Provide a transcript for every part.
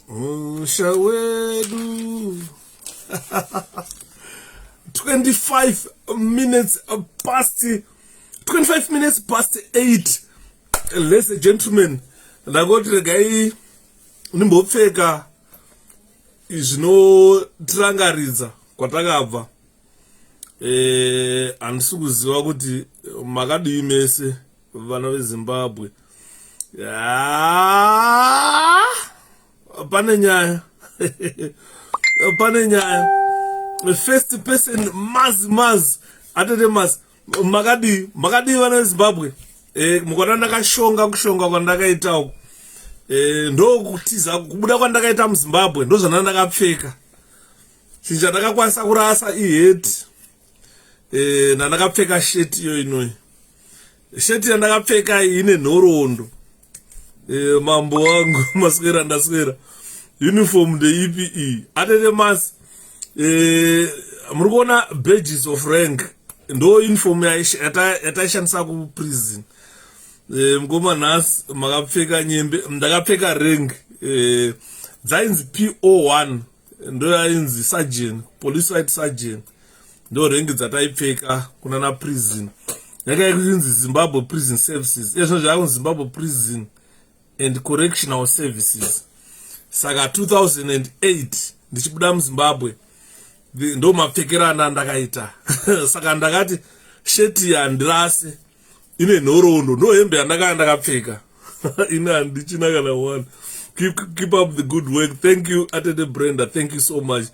Shall we do 25 minutes past 8, ladies and gentlemen. Ndagoti regai nimbopfeka zvinotirangaridza kwatakabva. Handisi kuziva kuti makadii mese vana veZimbabwe. Pane nyaya. First person maz atete mas makadii vana veZimbabwe. Mukona ndakashonga kushonga kwandakaita uko. Ndo kutiza kubuda kwandakaita muZimbabwe ndo zvana ndakapfeka. Chinhu chandakakwanisa kurasa iheti. Ndakapfeka sheti iyo inoyi. Sheti yandakapfeka ine nhoroondo. Mambo wangu maswera ndaswera. Uniform 𝗓𝗍𝗺𝗍. Atete mas muri kuona badges of rank. Ndo uniform yataishandisa kuprison. Mukoma nhasi makapfeka nyembe, ndakapfeka rank. Dzainzi PO1 ndo yainzi sergeant, police white sergeant. Ndo rank dzataipfeka kunana prison. Yakainzi Zimbabwe Prison Services. Izvo zvakunzi Zimbabwe Prison and Correctional Services. Saka 2008 ndichibuda muZimbabwe ndo mapfekera andakaita. Saka ndakati sheti yandirase ine nhoroondo ndo hembe ndakapfeka. Ine handichina kana one. Keep up the good work. Thank you, Atete Brenda. Thank you so much.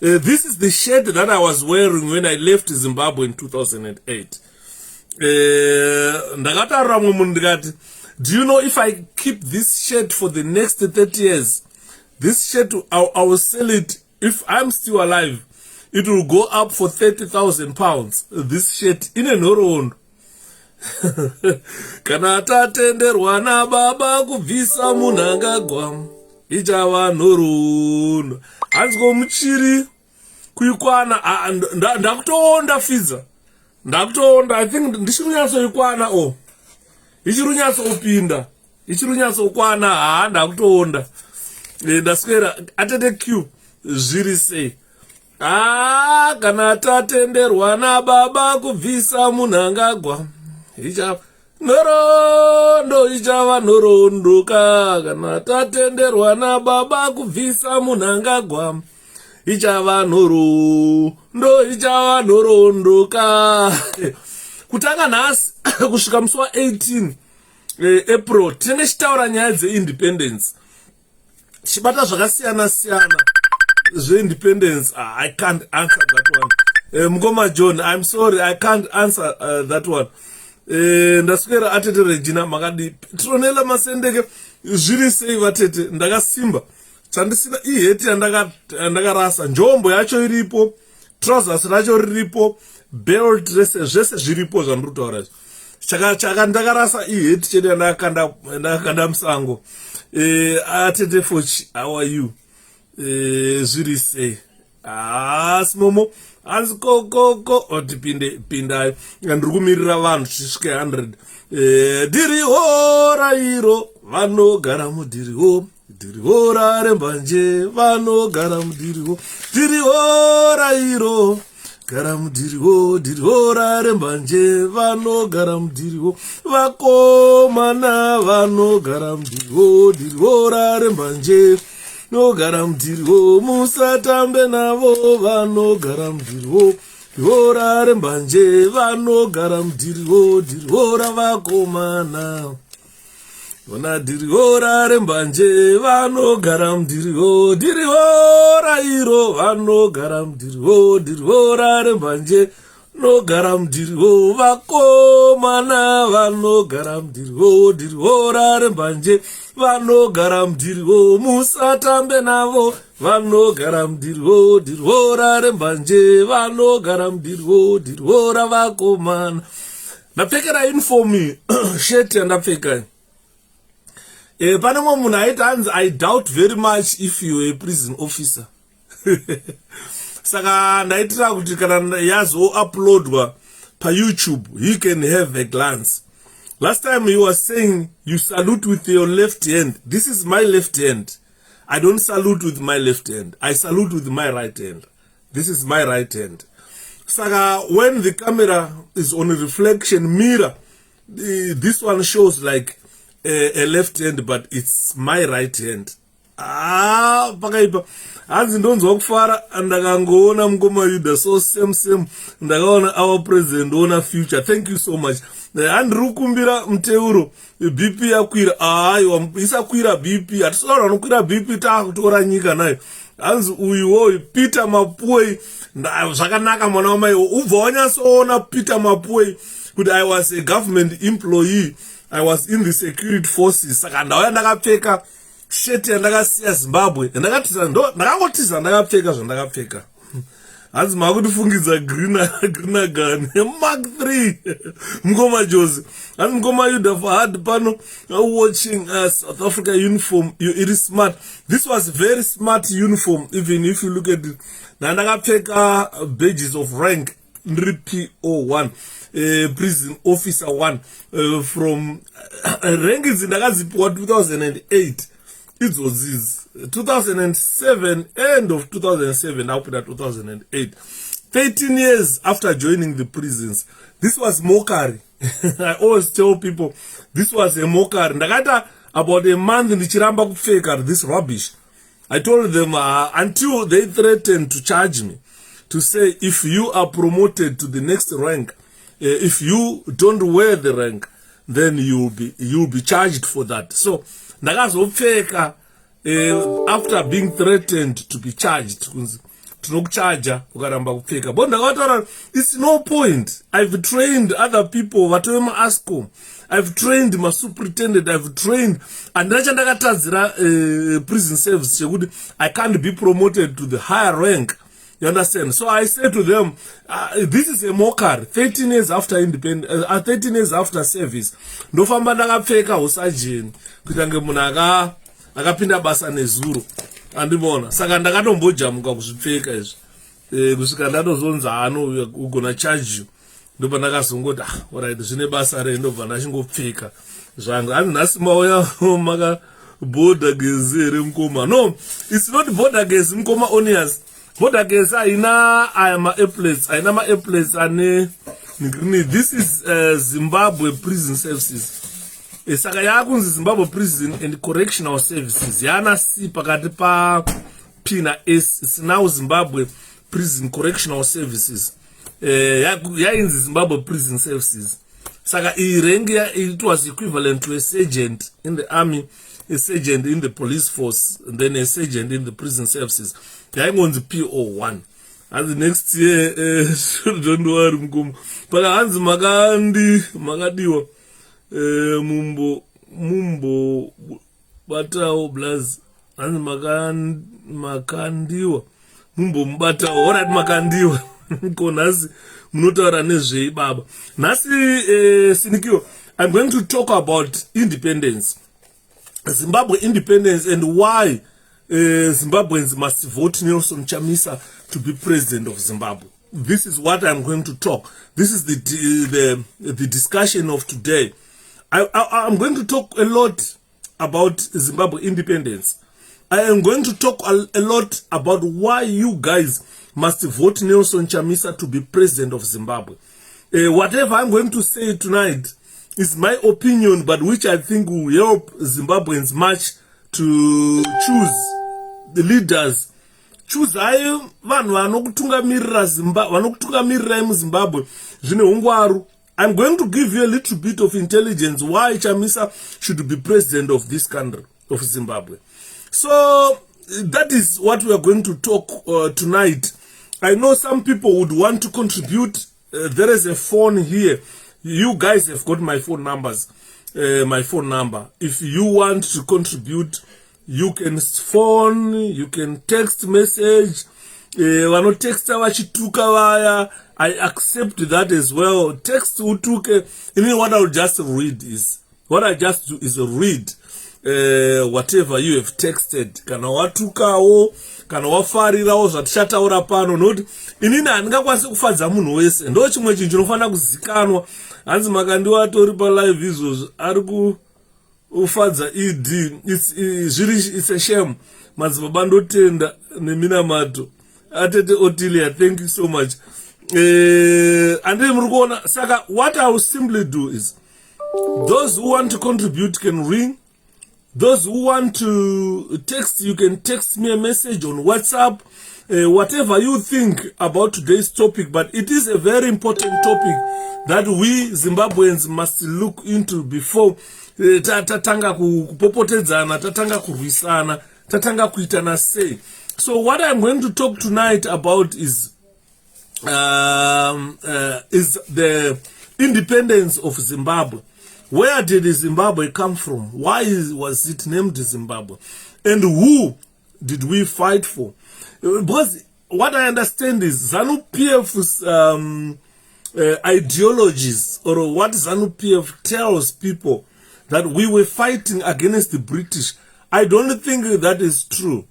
This is the shirt that I was wearing when I left Zimbabwe in 2008. Ndakataura munhu ndikati, do you know if I keep this shirt for the next 30 years, this shirt I will sell it if I'm still alive. It will go up for 30,000 pounds. This shirt ine nhoroondo. Kana tatenderwa nababa kubvisa munhu angagwa ichava nhoroondo. Hanzi komuchiri kuikwana ndakutoonda Fidza. Ndakutoonda, I think ndichirunyatsoikwana ichirunyatsoupinda ichirunyatsoukwana ndakutoonda. Ndaswera Atete Q zviri sei. Kana tatenderwa nababa kubvisa munhu angagwa ichava nhoroondo, ichava nhoroondo. Kana tatenderwa nababa kubvisa munhu angagwa ichava nhoroondo, ichava nhoroondo. Kutanga nhasi kusvika musi wa18 April tinenge tichitaura nyaya dzeindependence. Tichibata zvakasiyana siyana zveindependence. I can't answer that one. Mukoma John, I'm sorry, I can't answer that one. Ndaswera Atete Regina makadi Tronela Masendeke zviri sei vatete. Ndakasimba chandisina iheti yandakarasa, njombo yacho iripo, trousers racho riripo, belt zvese zviripo zvandiri kutaura izvo. Chaka ndakarasa iheti chete yandakakanda musango. Atete Fochi, how are you? Zviri sei. Simomo hanzi koko otipindayo. Ndiri kumirira vanhu tisvike 100. Diriho rairo vanogara mudiriho. Diriho rarembanje vanogara mudiriho. Diriho rairo gara mudiriho. Diriho rarembanje vanogara mudiriho. Vakomana vanogara mudiriho. Diriho rarembanje nogara mudiriho. Musatambe navo vanogara mudiriho. Diriho rarembanje vanogara mudiriho. Diriho ravakomana vana diriho rarembanje vanogara mudiriho. Diriho rairo vanogara mudiriho. Diriho rarembanje nogara mudiriho. Vakomana vanogara mudiriho. Diriho rarembanje vanogara mudiriho. Musatambe navo vanogara mudiriho. Diriho rarembanje vanogara mudiriho. Diriho ravakomana. Ndapfekera uniform sheti yandapfeka. Pane mumwe munhu aiti hanzi, I doubt very much if you are a prison officer. Saka ndaitira kuti kana yazo-uploadwa pa-YouTube, you can have a glance. Last time you were saying you salute with your left hand. This is my left hand. I don't salute with my left hand. I salute with my right hand. This is my right hand. Saka, when the camera is on a reflection mirror, this one shows like a left hand, but it's my right hand. Pakaipa. Hanzi ndonzwa kufara ndakangoona mukoma Yuda so same ndakaona our president ona future. Thank you so much. Andiri kumbira Muteuro BP yakwira aiwa isakwira BP atisoona vanokwira BP takutora nyika nayo. Hanzi uyu Peter Mapue zvakanaka mwana wamai ubva wanyasoona Peter Mapue kuti I was a government employee, I was in the security forces. Saka ndauya ndakapfeka sheti yandakasiya Zimbabwe ndakangotiza ndakapfeka zvandakapfeka. Hanzi makundifungidza green gun Mark 3 mukoma Jose. Hanzi mukoma Yuda for hard pano watching South Africa uniform. It is smart. This was very smart uniform, even if you look at it. Ndakapfeka badges of rank PO1, prison officer 1 from rank is ndakazipiwa 2008. It was this 2007, end of 2007, up to 2008. 13 years after joining the prisons. This was mockery. I always tell people this was a mockery. Ndakata about a month ndichiramba kupfeka this rubbish. I told them until they threatened to charge me, to say if you are promoted to the next rank, if you don't wear the rank, then you'll be charged for that. So ndakazopfeka after being threatened to be charged, tinokucharger ukaramba kupfeka. But ndakataura it's no point. I've trained other people vatove ASCOM, I've trained my superintendent, I've trained, and ndakatadzira prison service chekuti I can't be promoted to the higher rank. You understand? So I said to them, this is a mockery. 13 years after independence, 13 years after service, ndofamba ndakapfeka usajeni kuita nge munhu akapinda basa nezuro. Andibona. Saka ndakatombojamuka kuzvipfeka izvi. Kusvika ndatozonzi ugona charge you. Ndobva ndakazongoti alright zvine basa re ndobva ndachingopfeka zvangu. Hanzi nhasi mauya maka border gaze here mukoma. No, it's not border gaze mukoma onias. Border gaze aina ma airplanes ane this is Zimbabwe prison services. Saka yakunzi Zimbabwe prison and correctional services. Yana si pakati pa P na S. It's now Zimbabwe prison correctional services. Yainzi Zimbabwe prison services. Saka it was equivalent to a sergeant in the army, a sergeant in the police force, and then a sergeant in the prison services. Yaingonzi PO1. And the next year, don't worry mkumu. Paka hanzi makadiwa mumbo batao blaz. Hanzi makandiwa mumbo mbatao. Alright, makandiwa. Nasi munotaura nezvei baba. Nasi Sinikio, I'm going to talk about independence. Zimbabwe independence and why Zimbabweans must vote Nelson Chamisa to be president of Zimbabwe. This is what I'm going to talk. This is the discussion of today. I'm going to talk a lot about Zimbabwe independence. I am going to talk a lot about why you guys must vote Nelson Chamisa to be president of Zimbabwe. Whatever I'm going to say tonight is my opinion, but which I think will help Zimbabweans much to choose the leaders. Choose vanhu vanokutungamirira muZimbabwe zvine ungwaru. I'm going to give you a little bit of intelligence why Chamisa should be president of this country, of Zimbabwe. So that is what we are going to talk tonight. I know some people would want to contribute. There is a phone here. You guys have got my phone numbers. My phone number. If you want to contribute, you can phone, you can text message. Vano text vachituka vaya. I accept that as well. Text utuke. What I will just read is, what I just do is read whatever you have texted. Kana watukawo, kana wafarirawo zvatichataura pano. Not inini handingakwanisi kufadza munhu wese. Ndo chimwe chinhu chinofanira kuzikanwa. Hanzi makandiwa atori pa live izvozvo ufadza ed it's a shame madzibaba ndotenda neminamato atete Otilia, thank you so much. And then muri kuona saka what I will simply do is those who want to contribute can ring. Those who want to text, you can text me a message on WhatsApp, whatever you think about today's topic. But it is a very important topic that we Zimbabweans must look into before tatanga kupopotedzana, tatanga kurwisana, tatanga kuitana say. So what I'm going to talk tonight about is the independence of Zimbabwe. Where did Zimbabwe come from? Why was it named Zimbabwe? And who did we fight for? Because what I understand is ZANU-PF's ideologies, or what ZANU-PF tells people, that we were fighting against the British. I don't think that is true.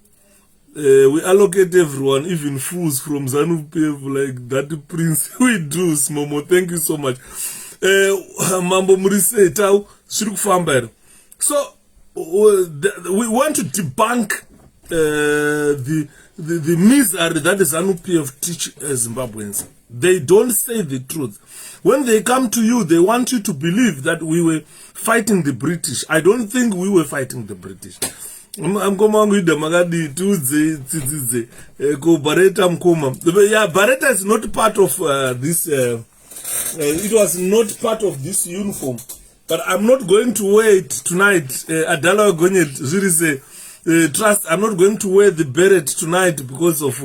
We allocate everyone, even fools from ZANU-PF, like that Prince. We do, Smomo. Thank you so much. Mambo Murise Tau Shirukufamber. So we want to debunk the misery that the ZANU-PF teach Zimbabweans. They don't say the truth. When they come to you, they want you to believe that we were fighting the British. I don't think we were fighting the British. I'm going with the Magadi Tuesday, Barretta Mkoma. Yeah, Barretta is not part of this. It was not part of this uniform, but I'm not going to wear it tonight. Adala Gonyet, trust, I'm not going to wear the beret tonight because of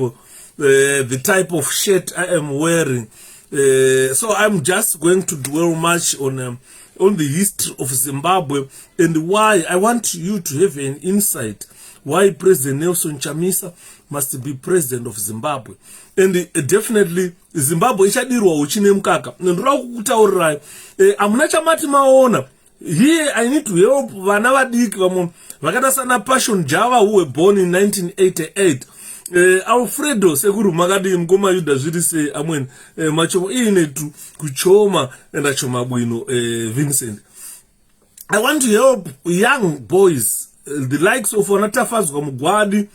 the type of shirt I am wearing. So I'm just going to dwell much on the history of Zimbabwe and why I want you to have an insight why President Nelson Chamisa must be president of Zimbabwe. And definitely Zimbabwe ishadirwa uchine mkaka. Ndira kukutaurirai amuna chamati maona. Here I need to help vana vadiki vamwe vakata sana Passion Java who were born in 1988. Alfredo sekuru makadi mkoma yuda zvirise amweni machomo ine tu kuchoma enda choma bwino Vincent. I want to help young boys, the likes of Wanatafazwa Mugwadi,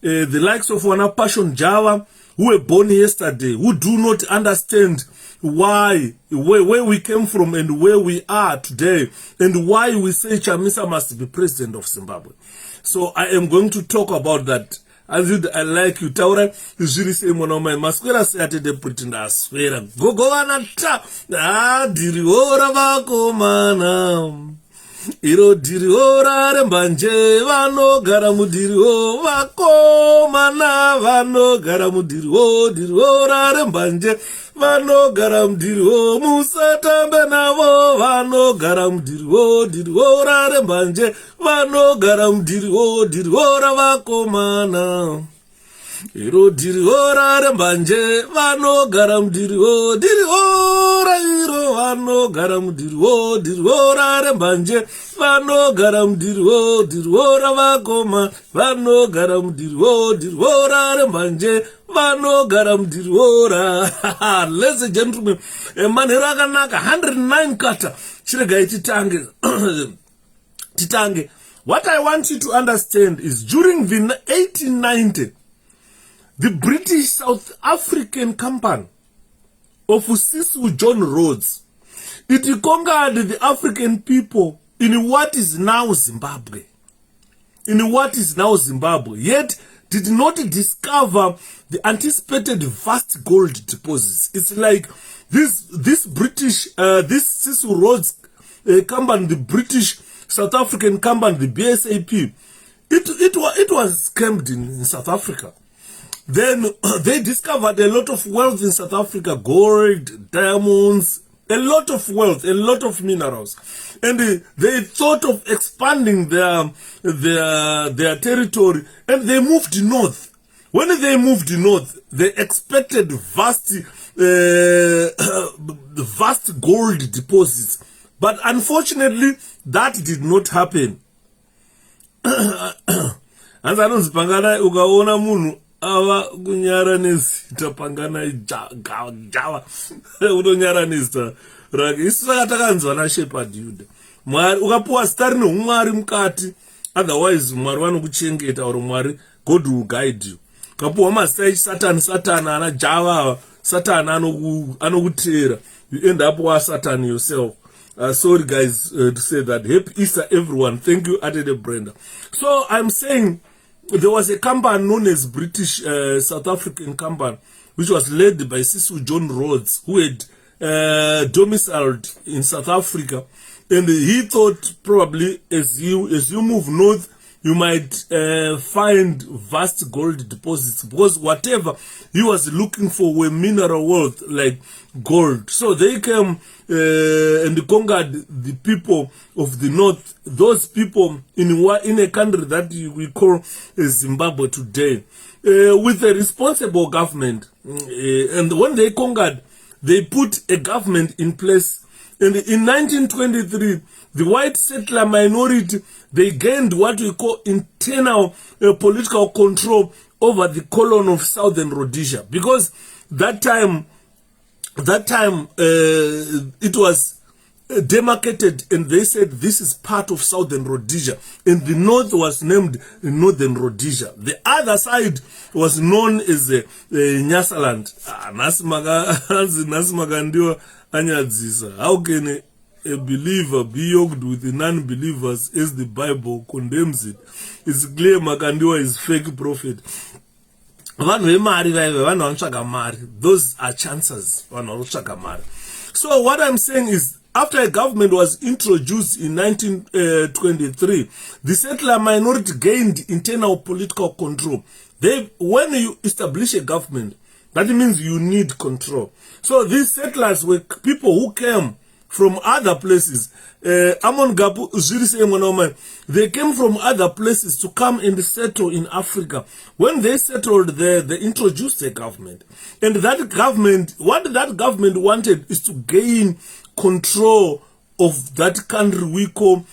the likes of Wana Passion Java, who were born yesterday, who do not understand why, where we came from and where we are today, and why we say Chamisa must be president of Zimbabwe. So I am going to talk about that. As I like you, Taura, usually say monoma, masquera said the pretender, swear, go anata, diriora vako mana. Iro diriora rembanje, vano garamudirio, vako mana, vano garamudirio, diriora rembanje, vano garamdirio, musata benavo, vano garamdirio, diriora rembanje, vano garamdirio, diriora vako mana. Iro diriora rembanje, vano garamdirio, diriora iro, vano garamdirio, diriora rembanje, vano garamdirio, diriora vakoma, vano garamdirio, diriora rembanje, vano garamdiriora. Ladies and gentlemen, manera kanaka 109 kata chirega titange. What I want you to understand is during the 1890, the British South African Company of Sisulu John Rhodes, it conquered the African people in what is now Zimbabwe. Yet did not discover the anticipated vast gold deposits. It's like this British, this Sisulu Rhodes company, the British South African company, the BSAP, it was scammed in South Africa. Then they discovered a lot of wealth in South Africa, gold, diamonds, a lot of wealth, a lot of minerals. And they thought of expanding their territory, and they moved north. When they moved north, they expected vast gold deposits. But unfortunately, that did not happen. Ava kunyara nezita pangana java unonyara nezita rake isu saka takanzwa na shepherd yuda Mwari ukapuwa zita rine umwari mukati, otherwise mwari vanokuchengeta, or mwari, God will guide you. Ukapuwa mazita echisatani ana java, Satan anokutera, you end up with Satan yourself. Sorry guys to say that. Happy Easter everyone. Thank you, 𝗓𝗏𝗺𝗓. So I'm saying there was a company known as British South African company, which was led by Cecil John Rhodes, who had domiciled in South Africa, and he thought probably as you move north, you might find vast gold deposits, because whatever he was looking for were mineral wealth like gold. So they came and conquered the people of the north, those people in a country that we call Zimbabwe today, with a responsible government. And when they conquered, they put a government in place. And in 1923, the white settler minority, they gained what we call internal political control over the colony of Southern Rhodesia, because that time it was demarcated, and they said this is part of Southern Rhodesia, and the north was named Northern Rhodesia. The other side was known as Nyasaland. How can a believer be yoked with the non-believers as the Bible condemns it? It's clear Makandiwa is fake prophet. Those are chances. So what I'm saying is, after a government was introduced in 1923, the settler minority gained internal political control. When you establish a government, that means you need control. So these settlers were people who came from other places. They came from other places to come and settle in Africa. When they settled there, they introduced a government. And that government, what that government wanted is to gain control of that country we call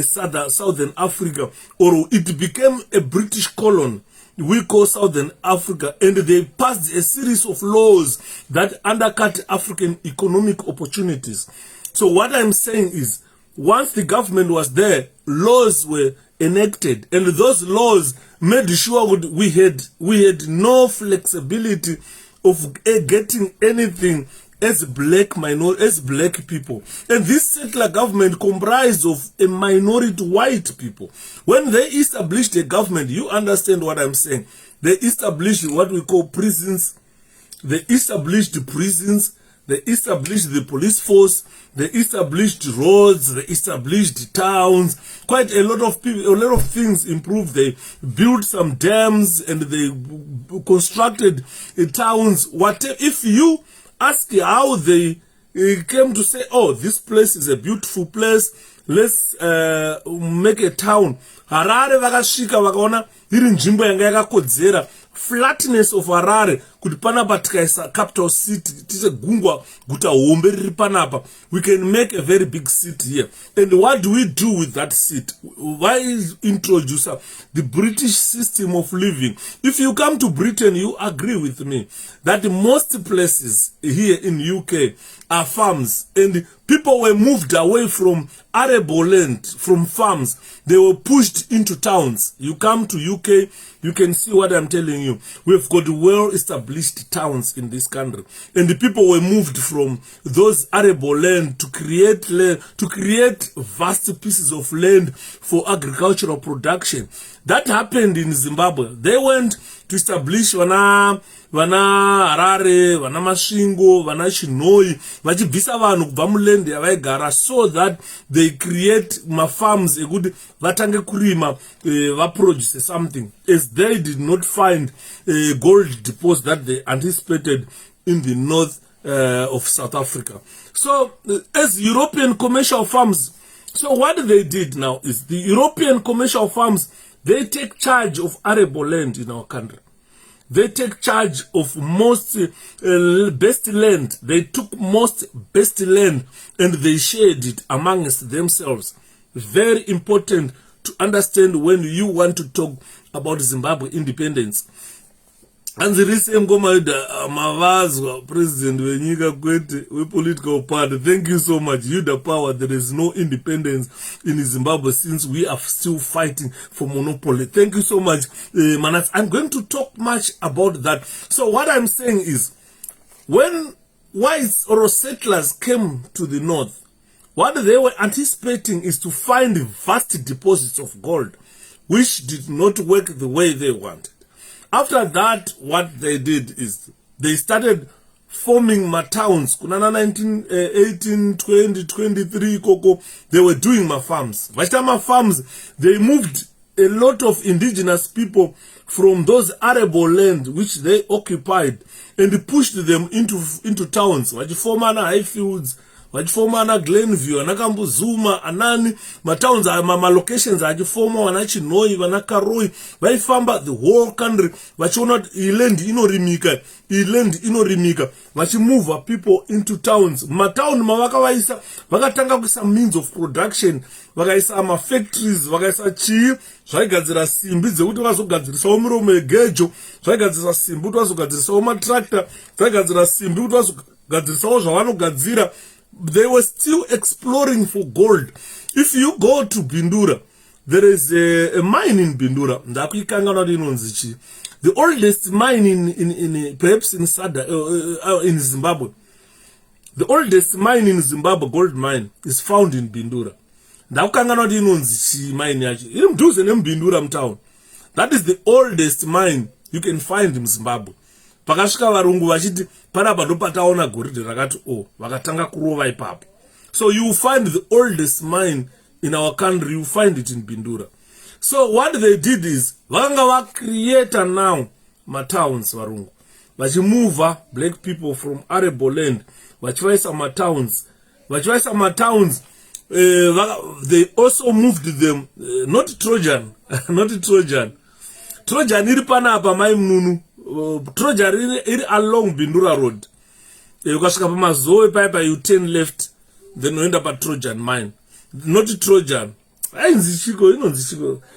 Southern Africa, or it became a British colony we call Southern Africa, and they passed a series of laws that undercut African economic opportunities. So what I'm saying is, once the government was there, laws were enacted, and those laws made sure we had no flexibility of getting anything as black people. And this settler government comprised of a minority white people. When they established a government, you understand what I'm saying. They established what we call prisons. They established the police force. They established roads. They established towns. Quite a lot of people, a lot of things improved. They built some dams, and they constructed towns. If you ask how they came to say, oh, this place is a beautiful place, let's make a town. Harare vakasvika vakaona iri nzvimbo yanga yakakodzera. Flatness of Harare kuti panapa tikaisa capital city, tise gungwa guta hombe riri panapa, we can make a very big city here. And what do we do with that city? Why introduce the British system of living? If you come to Britain, you agree with me that most places here in UK are farms, and people were moved away from arable land, from farms. They were pushed into towns. You come to UK, you can see what I'm telling you. We've got well-established towns in this country, and the people were moved from those arable land to create vast pieces of land for agricultural production. That happened in Zimbabwe. They went to establish vana Harare, vana Masvingo, vana Chinoi, vachibvisa vanhu kubva mulende yavaigara, so that they create farms ekuti vatange kurima, vaproduce something, as they did not find gold deposits that they anticipated in the north of South Africa. So as European commercial farms, so what they did now is, the European commercial farms, they take charge of arable land in our country. They take charge of most best land. They took most best land and they shared it amongst themselves. Very important to understand when you want to talk about Zimbabwe independence. Anzirise Mgomaida Mavazwa, President Wenyika Kwete, we political party. Thank you so much. 𝗓𝗔𝗧𝗧. There is no independence in Zimbabwe since we are still fighting for monopoly. Thank you so much, Manat. I'm going to talk much about that. So what I'm saying is, when whites or settlers came to the north, what they were anticipating is to find vast deposits of gold, which did not work the way they wanted. After that, what they did is they started forming ma towns. Kunana 18, 20, 23, Koko, they were doing ma farms. Vachita ma farms, they moved a lot of indigenous people from those arable land which they occupied and pushed them into towns. Vachifomana Highfields, vachifomana Glenview, anaKambuzuma, anani, ma towns, ma locations, vachifoma, vanachinoi, vanakaroi, vaifamba the whole country, vachiona iland inorimika, vachimove people into towns. Ma town mavakavaisa, vakatanga kuisa means of production, vakaisa ma factories, vakaisa chii, zvaigadzira simbi dzekuti vazogadzirisawo miromo yegejo, zvaigadzira simbi kuti vazogadzirisawo matractor, zvaigadzira simbi kuti vazogadzirisawo zvavanogadzira. They were still exploring for gold. If you go to Bindura, there is a mine in Bindura. The oldest mine in perhaps in in Zimbabwe. The oldest mine in Zimbabwe, gold mine, is found in Bindura. That is the oldest mine you can find in Zimbabwe. Pakasvika varungu vachiti panapa ndopataona goridhe rakati vakatanga kurova ipapo. So you find the oldest mine in our country, you find it in Bindura. So what they did is vakanga create now ma towns varungu vachimove black people from arable land vachivaisa ma towns. They also moved them, not Trojan iri panapa mai mununu. Trojan iri along Bindura Road. Ukasvika pamazoe paipa you turn left, then uenda pa Trojan mine. Not Trojan. Inonzi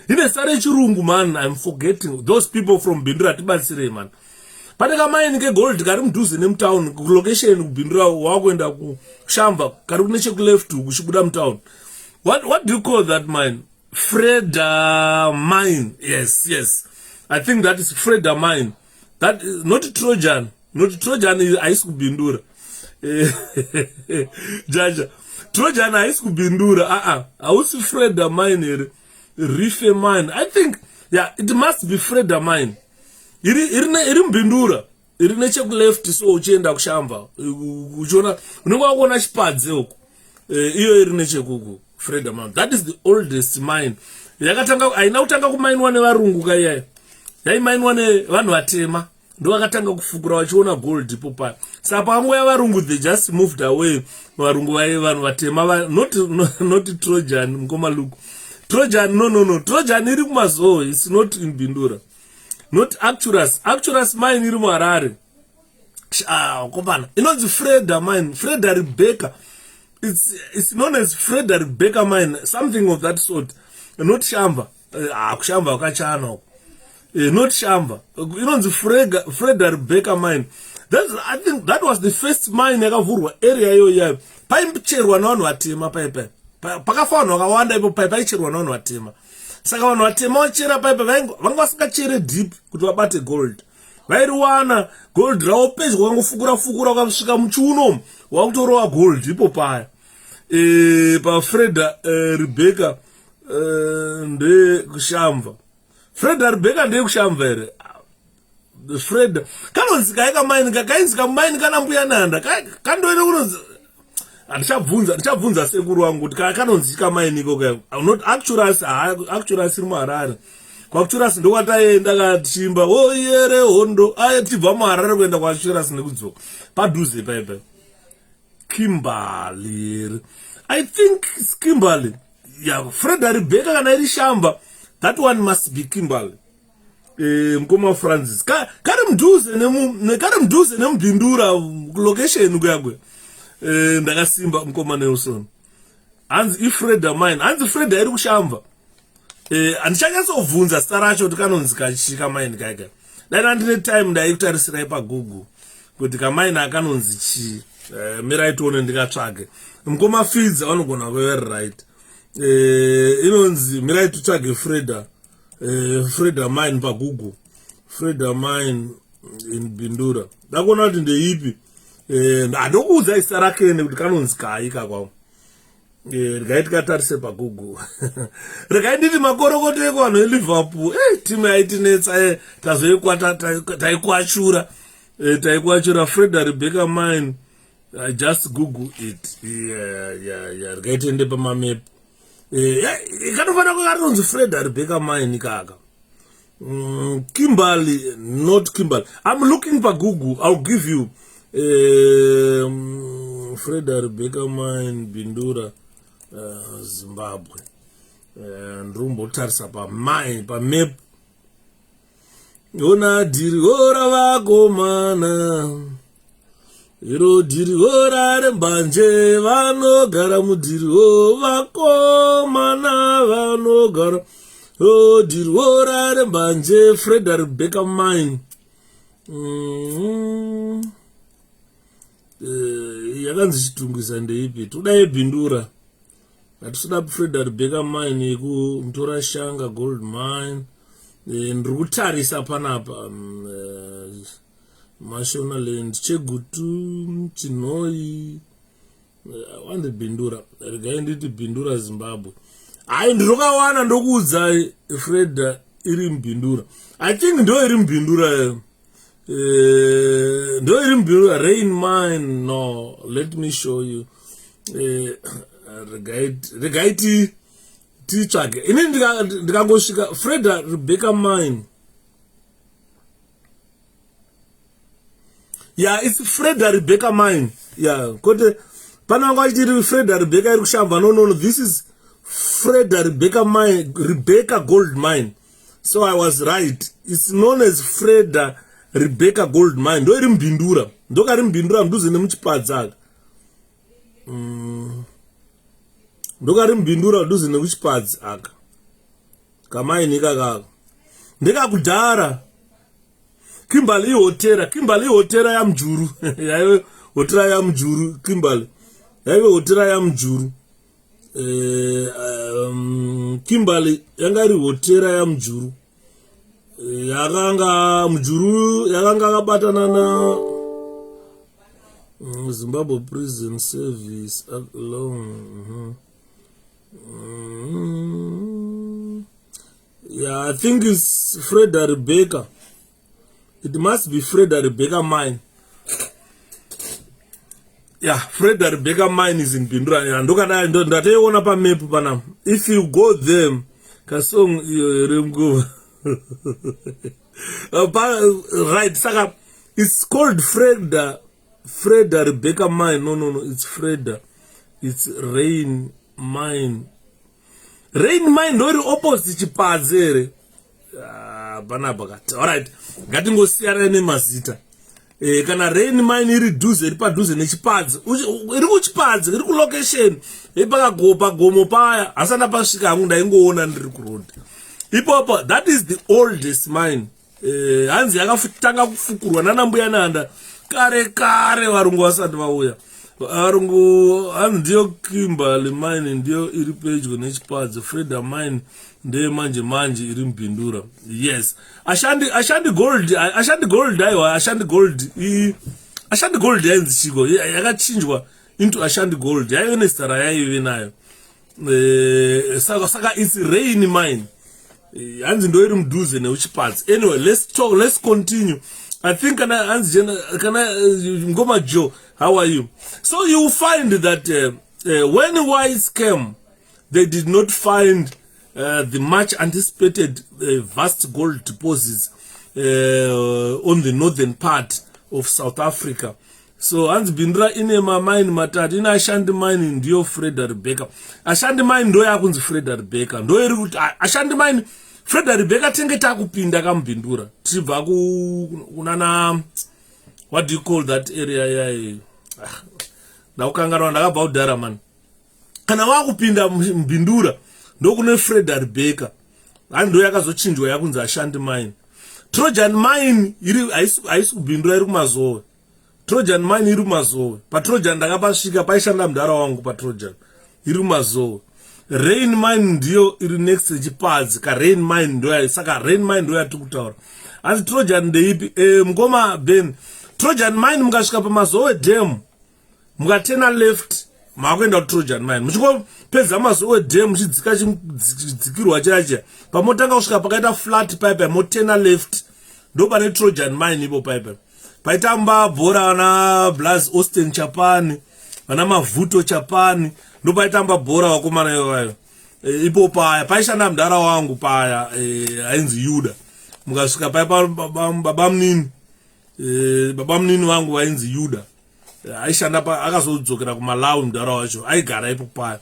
ine sare chirungu man, I'm forgetting. Those people from Bindura tibatsire man. Paneka mine ke gold kari mudhuze nemtown, location Bindura wakuenda kushamba, kari kuneche ku left kuchibuda mtown. What do you call that mine? Freda mine. Yes. I think that is Freda mine. That is not Trojan. Trojan is ice Bindura. Jaja. Trojan ice Bindura. I was Freda mine. Rife mine. I think, yeah, it must be Freda mine. Iri Bindura. Iri neche ku left so uchenda kushamba. Uchona unonga kuona chipadze uko. Iyo iri neche kuku Freda mine. That is the oldest mine. Yakatanga aina utanga ku mine wane varungu kaya. Mine wane vanhu vatema ndo vakatanga kufukura vachiona gold ipo paya. Saka panguva varungu they just moved away. Varungu vanhu vatema not Trojan Mkomaluku. Trojan no. Trojan iri kumazoe, it's not in Bindura. Not Acturas mine iri muHarare. Kopana. Inonzi Freda mine, Freda Rebecca. It's known as Freda Rebecca mine, something of that sort. Not Shamba. Kushamba wakachana. Not Shamba. Inonzi Freda Rebecca mine. I think that was the first mine yakavhurwa area yoyo. Paimcherwa navanhu vatema paipa. Pakafanwa wakawanda ipo paicherwa navanhu vatema. Saka vanhu vatema vachera paipa vanga vasingachere deep kuti vabate gold. Vairiwana gold ravo pedyo wakangofukura wakasvika muchiuno wakutorova gold ipo paya. Pa Freda Rebecca ndekushamba. Freda Rebecca ndekushamba here. Freda kanonzi kaika mine kakainzika mine kana mbuya nanda kandoene kunonzi ndichabvunza sekuru wangu kuti kanonzika mine iko kayo. Not Acturas iri muHarare. Kwa ndokwataenda kachimba oyere hondo tibva muHarare kuenda kwa Acturas nekudzoka padhuze paipa. Kimberley, I think it's Kimberley. Yeah, Freda Rebecca kana iri shamba, that one must be Kimberley. Mkoma Francis kari mdhuze nemubhindura location kuyagwe. Ndakasimba Mkoma Nelson. Hanzi iFreda mine, hanzi Freda iri kushamba. Andichanyatsobvunza zita racho kuti kanonzi kachika mine kaika. Dai ndine time ndaikutarisira paGoogle kuti kamaina akanonzi chi mirai tione ndikatsvage mukoma feeds vanogona kuve right inonzi mirai titsvage 𝗓𝗓𝗓𝗓 paGoogle 𝗓𝗓𝗓𝗓 in Bindura ndakuona kuti ndeipi ndokuudza isa rakene kuti kanonzi kai kakwawo regai tikatarise paGoogle regai nditi makorokota vanhu veLiverpool timu yaitinetsa tazoikwachura 𝗓𝗓𝗓𝗓𝗓𝗓𝗓 I just Google it regai tiende pamamepu kanofanira kunge kanonzi 𝗓𝗓𝗓𝗓𝗓 kaka Kimberley, not Kimberley. I'm looking for Google. I'll give you 𝗓𝗓𝗓𝗓𝗓𝗓 Bindura, Zimbabwe. Ndrumbo tarisa pa map. Yona diri ora vakomana. Iro diri ora rembanje vanogara mudiri vakomana vanogara. Oh, diri ora rembanje 𝗓𝗓𝗓𝗓𝗓𝗓 yakanzi chitungisa ndeipi toda yeBindura hatisoda 𝗓𝗓𝗓𝗓𝗓𝗓 yekuntora shanga gold mine ndiri kutarisa panapa Mashonaland Chegutu Chinoi wande Bindura regai nditi Bindura Zimbabwe hai ndirokawana ndokuudzai 𝗓𝗓 iri muBindura I think ndo iri muBindura ndo iri muBindura rain mine no let me show you regai titsvage ini ndikangosvika 𝗓𝗓𝗓𝗓𝗓 mine yeah it's 𝗓𝗓𝗓𝗓𝗓𝗓 mine yeah kote pananga vachiti 𝗓𝗓𝗓𝗓𝗓𝗓 iri kushamba no this is 𝗓𝗓𝗓𝗓𝗓 mine Rebecca gold mine so I was right it's known as 𝗓𝗓𝗓𝗓𝗓𝗓 gold mine ndo iri muBindura ndokari muBindura mudhuze nemuchipadza ndokari muBindura mudhuze nemuchipadza aka kamaini kakaka ndekakudhara Kimberley hotera yaMujuru yaive hotera yaMujuru Kimberley yaive hotera yaMujuru Kimberley yanga iri hotera yaMujuru Mujuru yakanga akabatana na Zimbabwe Prison Service alone yeah I think it's 𝗓𝗓𝗓𝗓𝗓𝗓 it must be 𝗓𝗓𝗓𝗓𝗓𝗓 mine yeah 𝗓𝗓𝗓𝗓𝗓𝗓 mine is in Bindura ndataiona pamepu pana if you go there kasong remgo right saka it's called 𝗓𝗓𝗓𝗓𝗓𝗓 mine no it's 𝗓𝗓 it's rain mine ndo iri opposite chipadze panapa kati alright ngatingosiyana nemazita kana rain mine iri dhuze iri padhuze nechipadze iri kuchipadze iri kulocation pakagomo paya asana pasvika hangu ndaingoona ndiri kuroad ipopo that is the oldest mine hanzi yakatanga kufukurwa nanambuya nanda kare varungu vasati vauya varungu hanzi ndiyo Kimberley mine ndiyo iri pedyo nechipadze 𝗓𝗓 mine ndeye manje iri muBindura yes ashandi gold aiwa ashandi gold yainzi chiko yakachinjwa into ashandi gold yaive nezita rayaive nayo saka it's rain mine hanzi ndo iri mudhuze neuchipadze anyway let's continue I think kana Ngoma Joe how are you so you find that when whites came they did not find the much anticipated vast gold deposits on the northern part of South Africa. So hanzi Bindura ine mine matatu ina ashandi mine ndiyo 𝗓𝗓𝗓𝗓𝗓𝗓 ashandi mine ndo yakunzi 𝗓𝗓𝗓𝗓𝗓𝗓 ndo iri kuti ashandi mine 𝗓𝗓𝗓𝗓𝗓𝗓 tenge takupinda kamuBindura tichibva kunana what do you call that area yai ndakukanganwa ndakabva kudhara man kana wakupinda muBindura ndokune 𝗓𝗓𝗓𝗓𝗓𝗓 handi ndo yakazochinjwa yakunzi ashandi mine Trojan mine haisi kubhindura iri kumazowe. Trojan mine iri kumazowe. Patrojan ndakapasvika paishanda mudhara wangu patrojan iri kumazowe. Rain mine ndiyo iri next chipadzi rain mine ndo saka rain mine ndo yatiri kutaura. Asi Trojan ndeipi? Mukoma Ben, Trojan mine mukasvika pamazowe dam mukatena left makuenda kutrojan mine. Muchingopedza mazowe dam muchidzika chidzikirwa chacha pamotanga kusvika pakaita flat pipe motena left ndo pane Trojan mine ipo pipe. Paitamba bhora vana Blas Austin Chapani, vana Mavuto Chapani, ndo paitamba bhora vakomana ivayo. Ipo paya paishanda mudhara wangu paya ainzi Yuda. Mukasvika paya baba munini wangu vainzi Yuda. Aishanda pa akazodzokera kuMalawi mudhara wacho aigara ipo paya.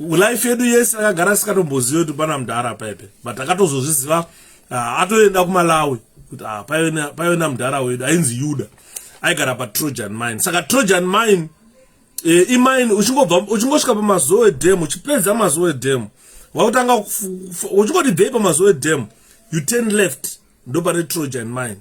Life yedu yese akagara sikatombozviwa kuti pana mudhara paipe, but akatozozviziva atoenda kuMalawi kuti paiona mudhara wedu ainzi Yuda aigara paTrojan mine. Saka Trojan mine imine uchingosvika pamazowe dam, uchipedza mazowe dam wakutanga uchingoti dhei pamazowe dam you turn left ndo pane Trojan mine.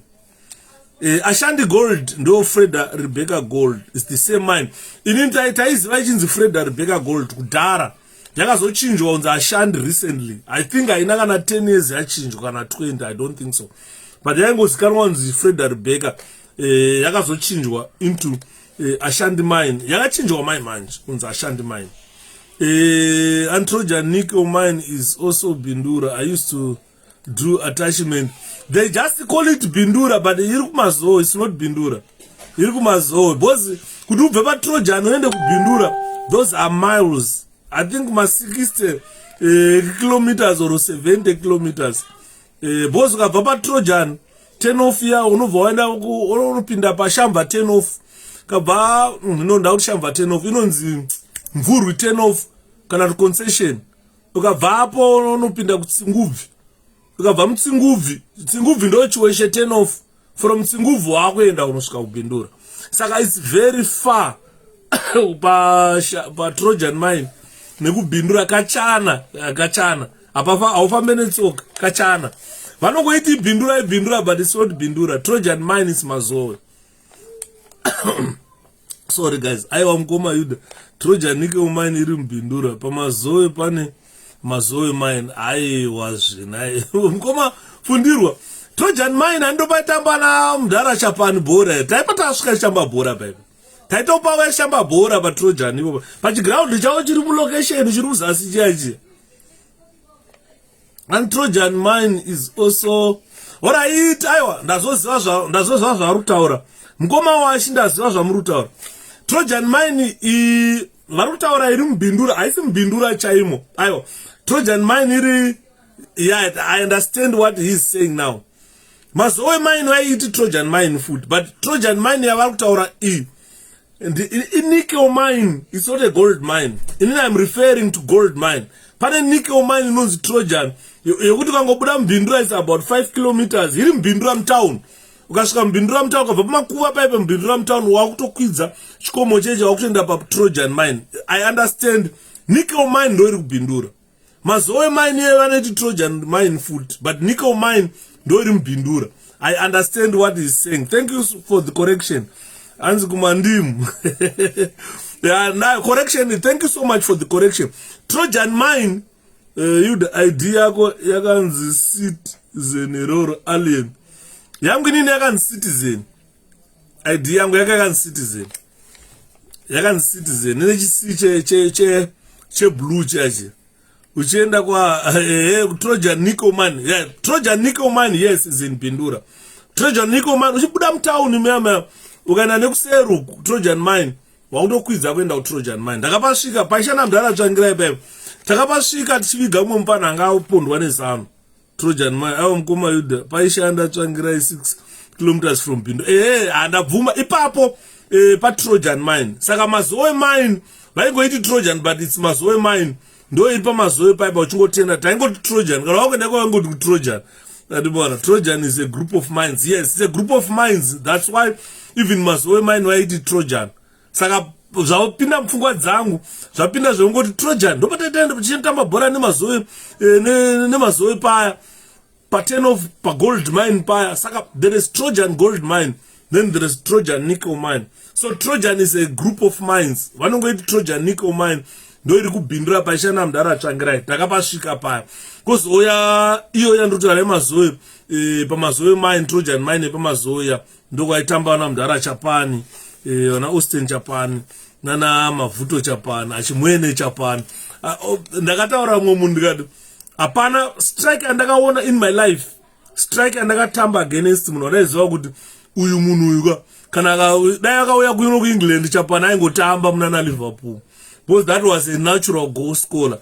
Ashandi Gold ndo 𝗭𝗵𝗺𝗍𝗃 Gold is the same mine. Inini taiziva ichinzi 𝗭𝗵𝗺𝗍𝗃 Gold kudhara yakazochinjwa unzi Ashandi recently. I think haina kana 10 years yachinjwa kana 20, I don't think so, but yaingozikanwa unzi 𝗭𝗵𝗺𝗍𝗃 yakazochinjwa into Ashandi mine, yakachinjwa mine manje unzi Ashandi mine. And Trojan nickel mine is also Bindura. I used to do attachment. They just call it Bindura, but iri kumazowe, it's not Bindura. Iri kumazowe because kuti ubve paTrojan uende kuBindura, those are miles. I think 60 kilometers or 70 kilometers. Because ukabva paTrojan 10 off ya unobva waenda unopinda paShamva 10 off. Kabva ndoda kuti Shamva 10 off inonzi Mvurwi 10 off kana kuti concession. Ukabva hapo unopinda kuTsingubvi. Ukabva muTsingubvi ndo chiweshe 10 off. From Tsingubvi wakuenda unosvika kuBindura. Saka it's very far pa Trojan mine nekuBindura kachana. Apafa aufambe netsoka kachana. Vanongoiti Bindura but it's not Bindura. Trojan mine is mazowe. Sorry guys, aiwa mukoma Yuda. Trojan nickel mine iri muBindura. Pamazowe pane mazowe mine aiwa zvinai. Mukoma fundirwa. Trojan mine andopaitamba na mudhara Chapani bhora. Taipata asvika shamba bhora paipo. Taitopa vaishamba bhora paTrojan ipo. Pachiground chavo chiri mulocation chiri muzasi chachi. And Trojan mine is also alright. Aiwa ndazoziva zvavari kutaura. Mukoma washi ndaziva zvamuri kutaura. Trojan mine vari kutaura iri muBindura, haisi muBindura chaimo. Aiwa Trojan mine iri, yeah, I understand what he's saying now. Mazowe mine waiiti Trojan mine food, but Trojan mine yavari kutaura and in nickel mine, it's not a gold mine. And I'm referring to gold mine. Pane nickel mine inonzi Trojan. Yokuti ukangobuda muBindura is about 5 kilometers. Iri muBindura mtown. Ukasvika muBindura mtown, ukabva pamakuva paipe muBindura mtown wakutokwidza chikomo cheche wakutoenda paTrojan mine. I understand. Nickel mine ndo iri kuBindura. Mazowe mine ye vanoiti Trojan mine food, but nickel mine ndo iri muBindura. I understand what he's saying. Thank you for the correction. Anzi kumandimu. Yeah, now correction. Thank you so much for the correction. Trojan mine, the idea yako yakanzi citizen alien. Yangu nini yakanzi citizen? Idea yangu yakanzi citizen. Yakanzi citizen. Nene chisi che blue chachi. Uchienda kwa Trojan nickel mine. Yeah, Trojan nickel mine, yes, is in Bindura. Trojan nickel mine uchibuda mtown mema ukaenda nekuSeru Trojan mine wakutokwidza kuenda kuTrojan mine. Takapasvika paishana mudhara tsvangirai ipapo. Takapasvika tichiviga mumwe mupanhanga apondwa nezano Trojan mine. Aiwa mukoma Yuda paishanda tsvangirai 6 kilometers from Bindura. Handabvuma ipapo paTrojan mine. Saka mazowe mine vaingoiti Trojan, but it's mazowe mine ndo iri pamazowe paipa uchingotenda taingoti Trojan. Kana wakuenda kwangoti kuTrojan. Trojan is a group of mines. Yes, it's a group of mines. That's why even mazowe mine waiti Trojan. Saka zvapinda mupfungwa dzangu zvapinda zvongoti Trojan ndopataitaenda tichitamba bhora nemazowe paya. pattern of gold mine paya. Saka there is Trojan gold mine, then there is Trojan nickel mine. So Trojan is a group of mines. Vanongo iti Trojan nickel mine ndo iri kubhindura paishana mudara tsvangirai takapasvika paya. Because oya iyo yandotara yemazoe pamazoe mine Trojan mine pamazoya ndoko aitamba na mudara chapani wana Austin chapani nana mavuto chapani achimwene chapani. Ndakataura mwe munhu ndikati hapana strike andakaona in my life, strike andakatamba against munhu wandaiziva kuti uyu munhu uyu kana dai akauya kuino kuEngland chapani aingotamba munana Liverpool, because that was a natural goal scorer.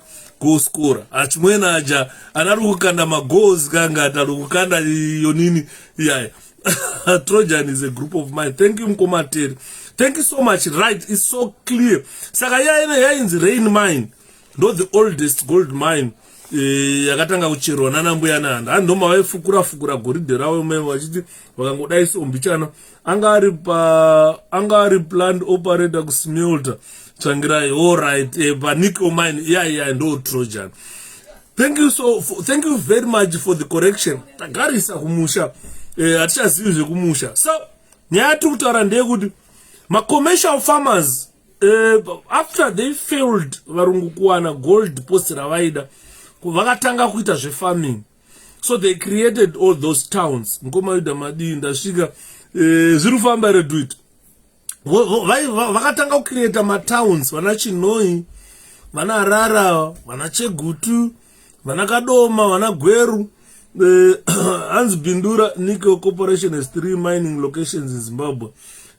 Achimwene aja anari kukanda magoals kanga atari kukanda yonini yaya. Trojan is a group of mine. Thank you Mkomateri. Thank you so much. Right, it's so clear. Saka yainzi rain mine, not the oldest gold mine. Yakatanga kucherwa nana mbuya nanda andoma vaifukura goridhe ravo meme vachiti vakangodai sombichana anga ari planned operator kusmelter tsvangirai. All right, pa nickel mine yeah ndo Trojan. Thank you very much for the correction. Tagarisa kumusha hatichazivi zvekumusha. So nyaya tiri kutaura ndeyekuti commercial farmers after they failed varungu kuwana gold post ravaida vakatanga kuita zvefarming. So they created all those towns. Ngomaida madii ndasvika zviri kufamba reduit. Vakatanga kucreata matowns, vana Chinoi, vana Rara, vana Chegutu, vana Kadoma, vana Gweru. Hans Bindura Nickel Corporation has 3 mining locations in Zimbabwe.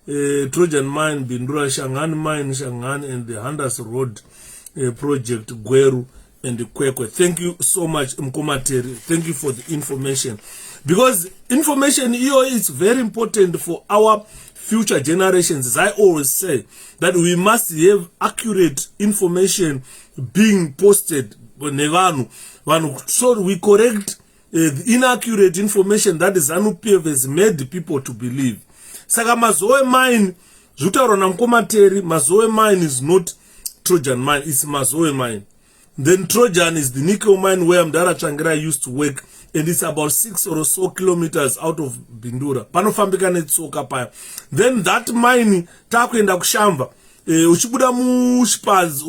Trojan Mine, Bindura, Shangan Mine, Shangan, and the Handers Road project, Gweru and the 𝗭𝗶𝗺. Thank you so much, Mkomateri. Thank you for the information. Because information here is very important for our future generations. As I always say, that we must have accurate information being posted. So we correct the inaccurate information that ZANU-PF has made people to believe. Saka mazoe mine, zutauro na Mkomateri, mazoe mine is not Trojan mine, it's mazoe mine. Then Trojan is the nickel mine where Mdara Changira used to work, and it's about 6 or so kilometers out of Bindura. Panofambika netsoka paya. Then that mine takuenda kushamba. Uchibuda mushpazi,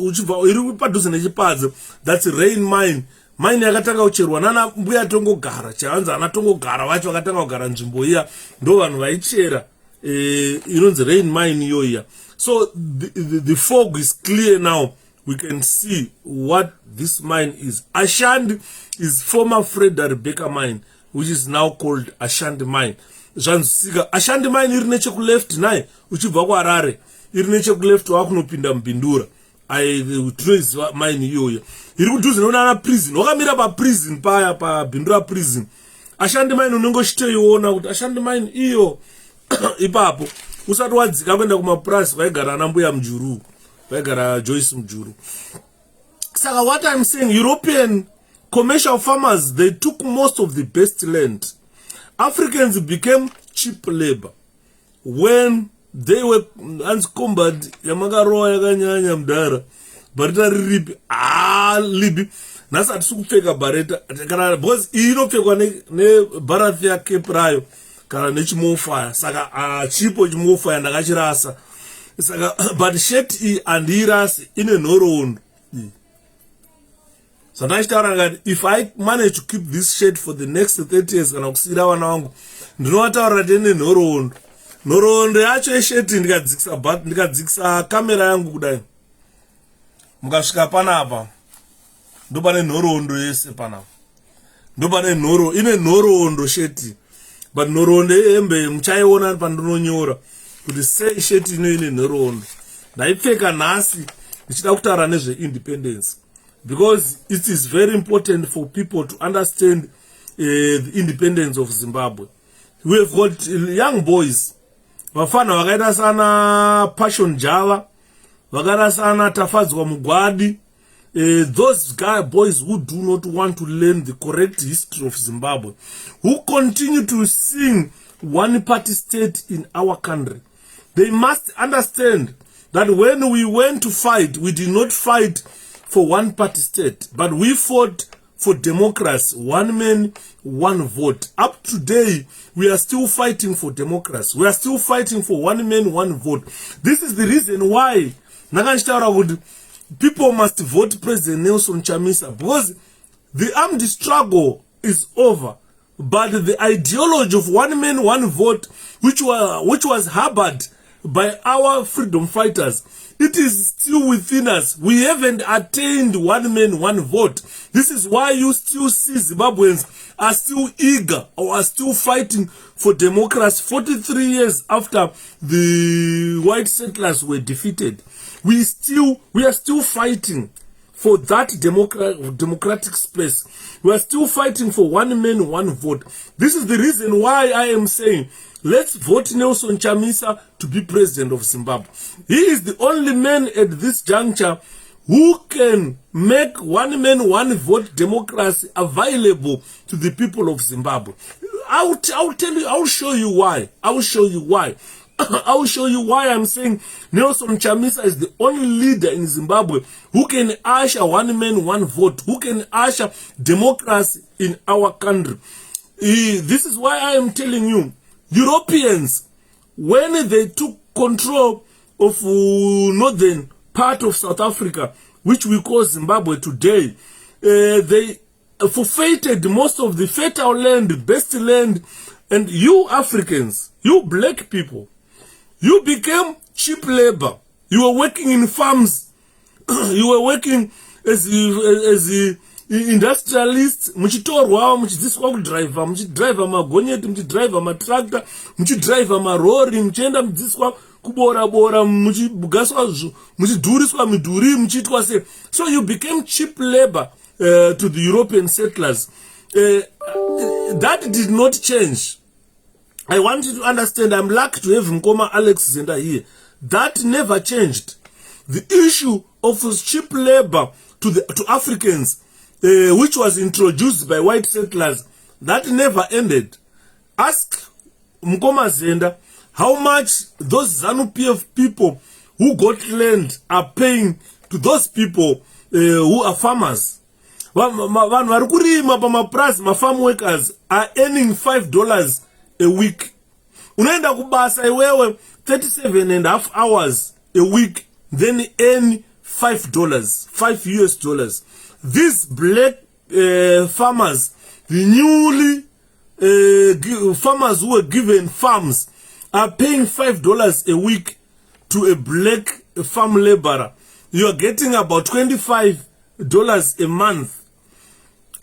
iri padhuze nechipazi. That's rain mine. Mine yakatanga kucherwa nana mbuya tongogara. Chaanza anatongogara vacho vakatanga kugara nzvimbo iya ndo vanhu vaichera. Inonzi rain mine iyoya. So the fog is clear now. We can see what this mine is. Ashand is former Freda Rebecca mine, which is now called Ashand mine. Ashand mine iri necheku left naye uchibva kuHarare, iri necheku left wakunopinda muBindura. Trace mine iyoyo iri kudhuze nona prison. Wakamira pa prison paya pa Bindura prison. Ashand mine unongochitoiona kuti Ashand mine iyo ipapo usati wadzika kuenda kumaprasi vaigara ana mbuya Mujuru, vaigara Joyce Mujuru. Saka what I'm saying, European commercial farmers, they took most of the best land. Africans became cheap labor when they were uncombat yamagaroa yakanyanya mdara barita riripi libi nasa atisukupfeka bareta kana because inopfekwa ne barathi yake prayo kana nechimofaya saka chipo chimofaya ndakachirasa saka but shirt and irasi ine nhoroondo. So if I manage to keep this shade for the next 30 years kana kusira vana vangu ndinotaura tene nhoroondo yacho yesheti ndikadzikisa kamera yangu kudai mukasvika panapa ndopane nhoroondo yese panapa ndopane ine nhoroondo sheti but nhoroondo yehembe muchaiona pandinonyora kuti sei sheti ine nhoroondo ndaipfeka nhasi ndichida kutaura nezveindependence. Because it is very important for people to understand the independence of Zimbabwe. We have got young boys. Vafana vakaita sana Passion Java, vakaita sana Tafadzwa Mugwadi. Those boys who do not want to learn the correct history of Zimbabwe, who continue to sing one-party state in our country. They must understand that when we went to fight, we did not fight for one-party state, but we fought for democracy, one man, one vote. Up to today, we are still fighting for democracy. We are still fighting for one man, one vote. This is the reason why people must vote President Nelson Chamisa, because the armed struggle is over. But the ideology of one man, one vote, which was harbored by our freedom fighters, it is still within us. We haven't attained one man, one vote. This is why you still see Zimbabweans are still eager or are still fighting for democracy 43 years after the white settlers were defeated. We are still fighting for that democratic space. We are still fighting for one man, one vote. This is the reason why I am saying, let's vote Nelson Chamisa to be president of Zimbabwe. He is the only man at this juncture who can make one man, one vote democracy available to the people of Zimbabwe. I'll tell you, I'll show you why. I'll show you why. I'll show you why I'm saying Nelson Chamisa is the only leader in Zimbabwe who can usher one man, one vote, who can usher democracy in our country. This is why I am telling you, Europeans, when they took control of northern part of South Africa, which we call Zimbabwe today, they forfeited most of the fertile land, best land, and you Africans, you black people, you became cheap labor. You were working in farms. You were working as industrialists. Muchitorwa, muchidziswa kudriver, muchidriver magonyeti, muchidriver matractor, muchidriver marori, muchienda muchidiswa kubora bora, muchibugaswa, muchidhuriswa midhuri, muchiitwa se. So you became cheap labor to the European settlers. That did not change. I want you to understand, I'm lucky to have 𝗭𝗶𝗺𝗯𝗍𝗓 here. That never changed. The issue of cheap labor to Africans, which was introduced by white settlers, that never ended. Ask 𝗭𝗶𝗺𝗍𝗓 how much those ZANU-PF people who got land are paying to those people who are farmers. Vanhu vari kurima pamapurazi, farm workers are earning $5 a week. Unaenda kubasa iwewe 37.5 hours a week, then earn $5, $5 US. These black farmers, the newly farmers who were given farms, are paying $5 a week to a black farm laborer. You are getting about $25 a month.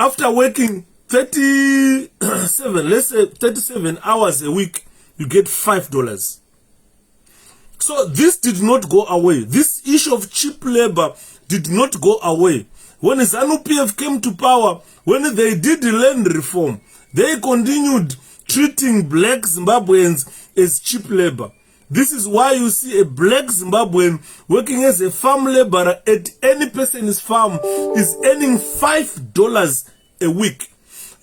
After working 37 hours a week, you get $5. So this did not go away. This issue of cheap labor did not go away. When ZANU-PF came to power, when they did the land reform, they continued treating black Zimbabweans as cheap labor. This is why you see a black Zimbabwean working as a farm laborer at any person's farm is earning $5 a week.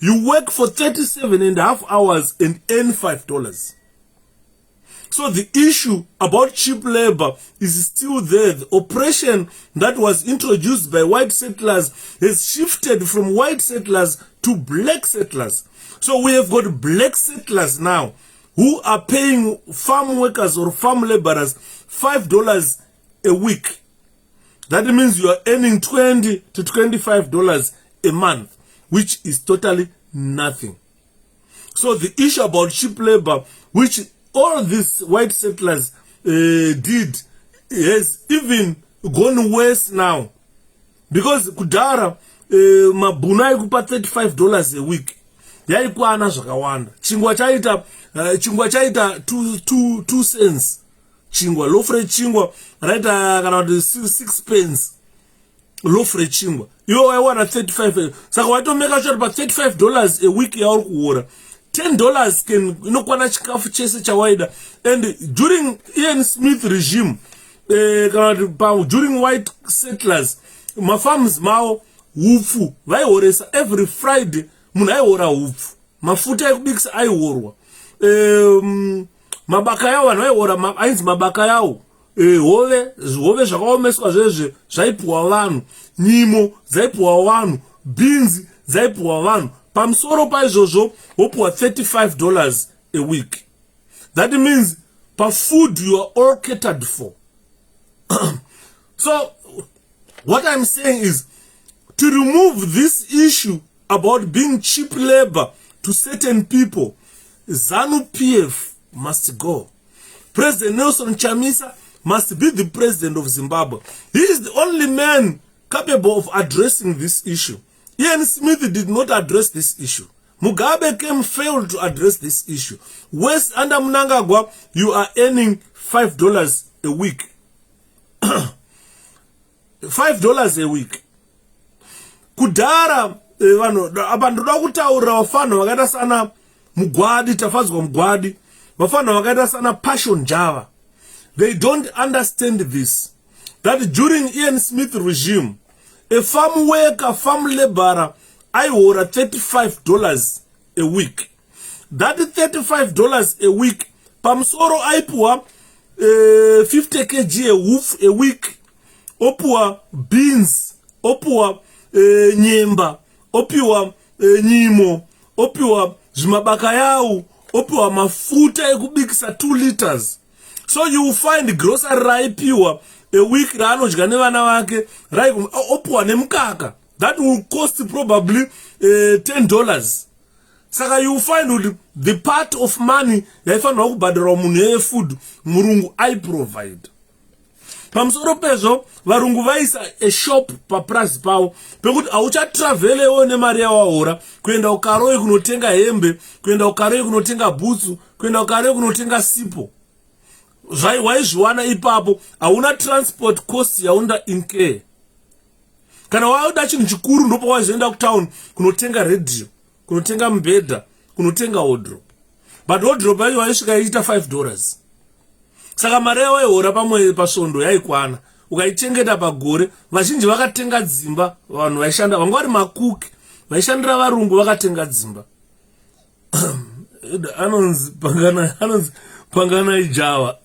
You work for 37.5 hours and earn $5. So the issue about cheap labor is still there. The oppression that was introduced by white settlers has shifted from white settlers to black settlers. So we have got black settlers now who are paying farm workers or farm laborers $5 a week. That means you are earning $20 to $25 a month, which is totally nothing. So the issue about cheap labor, which all these white settlers did, has even gone worse now. Because kudara mabuna ikupa $35 a week. Yaikuana zvakawanda. Chingwa chaita 2 cents. Chingwa, loaf rate chingwa, raita around 6 pence. Loaf rate chingwa. You I want a 35. So I don't make a sure about $35 a week yauri kuora. $10 can inokwana chikafu chese chawaida. And during Ian Smith regime, during white settlers, my farms mao hupfu vaioresa every Friday munhu aiora hupfu. Mafuta ekubikisa aiorwa. Mabaka yawo vanhu vaiora ainzi mabaka yawo. Hove zvakaomeswa zvezve zvaipuwa vanhu. Nyimo dzaipuwa vanhu. Beans dzaipuwa vanhu. Pamusoro paizvozvo wopuwa $35 a week. That means per food you are all catered for. So what I'm saying is, to remove this issue about being cheap labor to certain people, ZANU-PF must go. President Nelson Chamisa must be the president of Zimbabwe. He is the only man capable of addressing this issue. Ian Smith did not address this issue. Mugabe failed to address this issue. West under Mnangagwa, you are earning $5 a week. $5 a week. Kudara abantu dakutaura wafana wakaita sana Mugwadi, tafadzwa Mugwadi, wafana wakaita sana Passion Java. They don't understand this, that during Ian Smith regime, a farm worker, farm laborer, I wore $35 a week. That $35 a week, pamsoro aipuwa 50 kg a week, opuwa beans, opuwa nyemba, opuwa nyimo, opuwa zimabaka yau, opuwa mafuta ekubikisa 2 liters. So you will find grocery raipiwa a week rano jikane vana vake rai opuwa nemukaka. That will cost probably $10. Saka you will find the part of money yaifanwa kubhadhara munhu food murungu I provide. Pamusoro pezvo varungu vaisa a shop pa price pavo pekuti aucha travelewo nemari yawahora kuenda ukaroi kunotenga hembe, kuenda ukaroi kunotenga butsu, kuenda ukaroi kunotenga sipo. Waizviwana ipapo, hauna transport cost yaunda incur. Kana wauda chinhu chikuru ndopa waizoenda kutown kunotenga radio, kunotenga mbedha, kunotenga wardrobe. But wardrobe yacho waisvika iita $5. Saka mari yawaihora pamwe pasvondo yaikwana. Ukaichengeta pagore, vazhinji vakatenga dzimba, vanhu vaishanda, vanga vari makuki, vaishandira varungu vakatenga dzimba. Anonzi pangana ijava.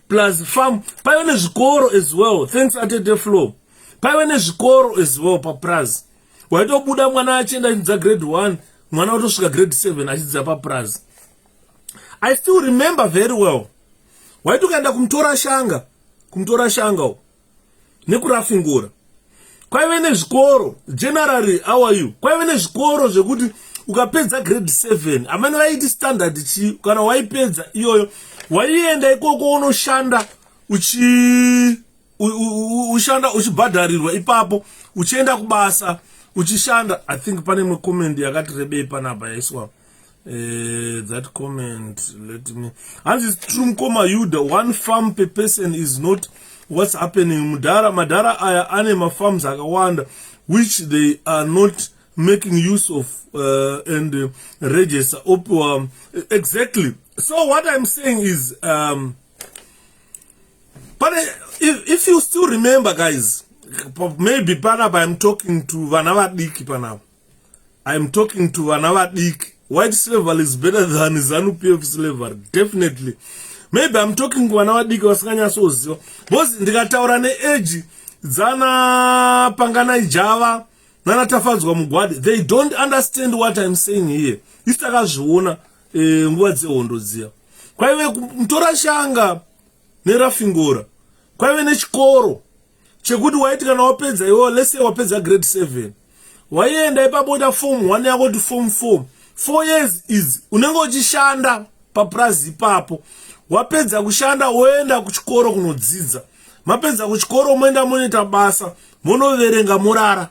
Plus farm, paive nezvikoro as well, thanks Atete Flow. Paive nezvikoro as well paPraz. Waitobuda mwana achienda achidza grade 1, mwana otosvika grade 7 achidza paPraz. I still remember very well. Waitokaenda kumtora shanga nekurafingura. Kwaive nezvikoro, generally how are you? Kwaive nezvikoro zvekuti ukapedza grade 7, amene vaiti standard chi, kana waipedza iyoyo, waienda ikoko unoshanda uchibhadharirwa ipapo, uchienda kubasa, uchishanda. I think pane mwe comment yakati rebei panapa yaiswa. That comment, let me. And it's true, Yuda, one farm per person is not what's happening. Madara aya anima farms akawanda, which they are not making use of and register. Exactly. So what I'm saying is, but if you still remember, guys, maybe Panaba, I'm talking to Vanavadiki Panab. I'm talking to Vanavadiki. White slavery is better than ZANU-PF slavery. Definitely. Maybe I'm talking to Vanavadiki Waskanya Sozio. Boss ndikataura neeji dzana pangana ijava nana tafadzwa Mugwadi. They don't understand what I'm saying here. Isakazviona nguva dzehondo dziya. Kwaive kumtora shanga nerafingura. Kwaive nechikoro chekuti waiti kana wapedza iwo, let's say wapedza grade 7. Waienda ipapo form 1 yako kuti form 4. 4 years is unenge uchishanda paPraz ipapo. Wapedza kushanda woenda kuchikoro kunodzidza. Mapedza kuchikoro moenda moita basa, monoverenga morara.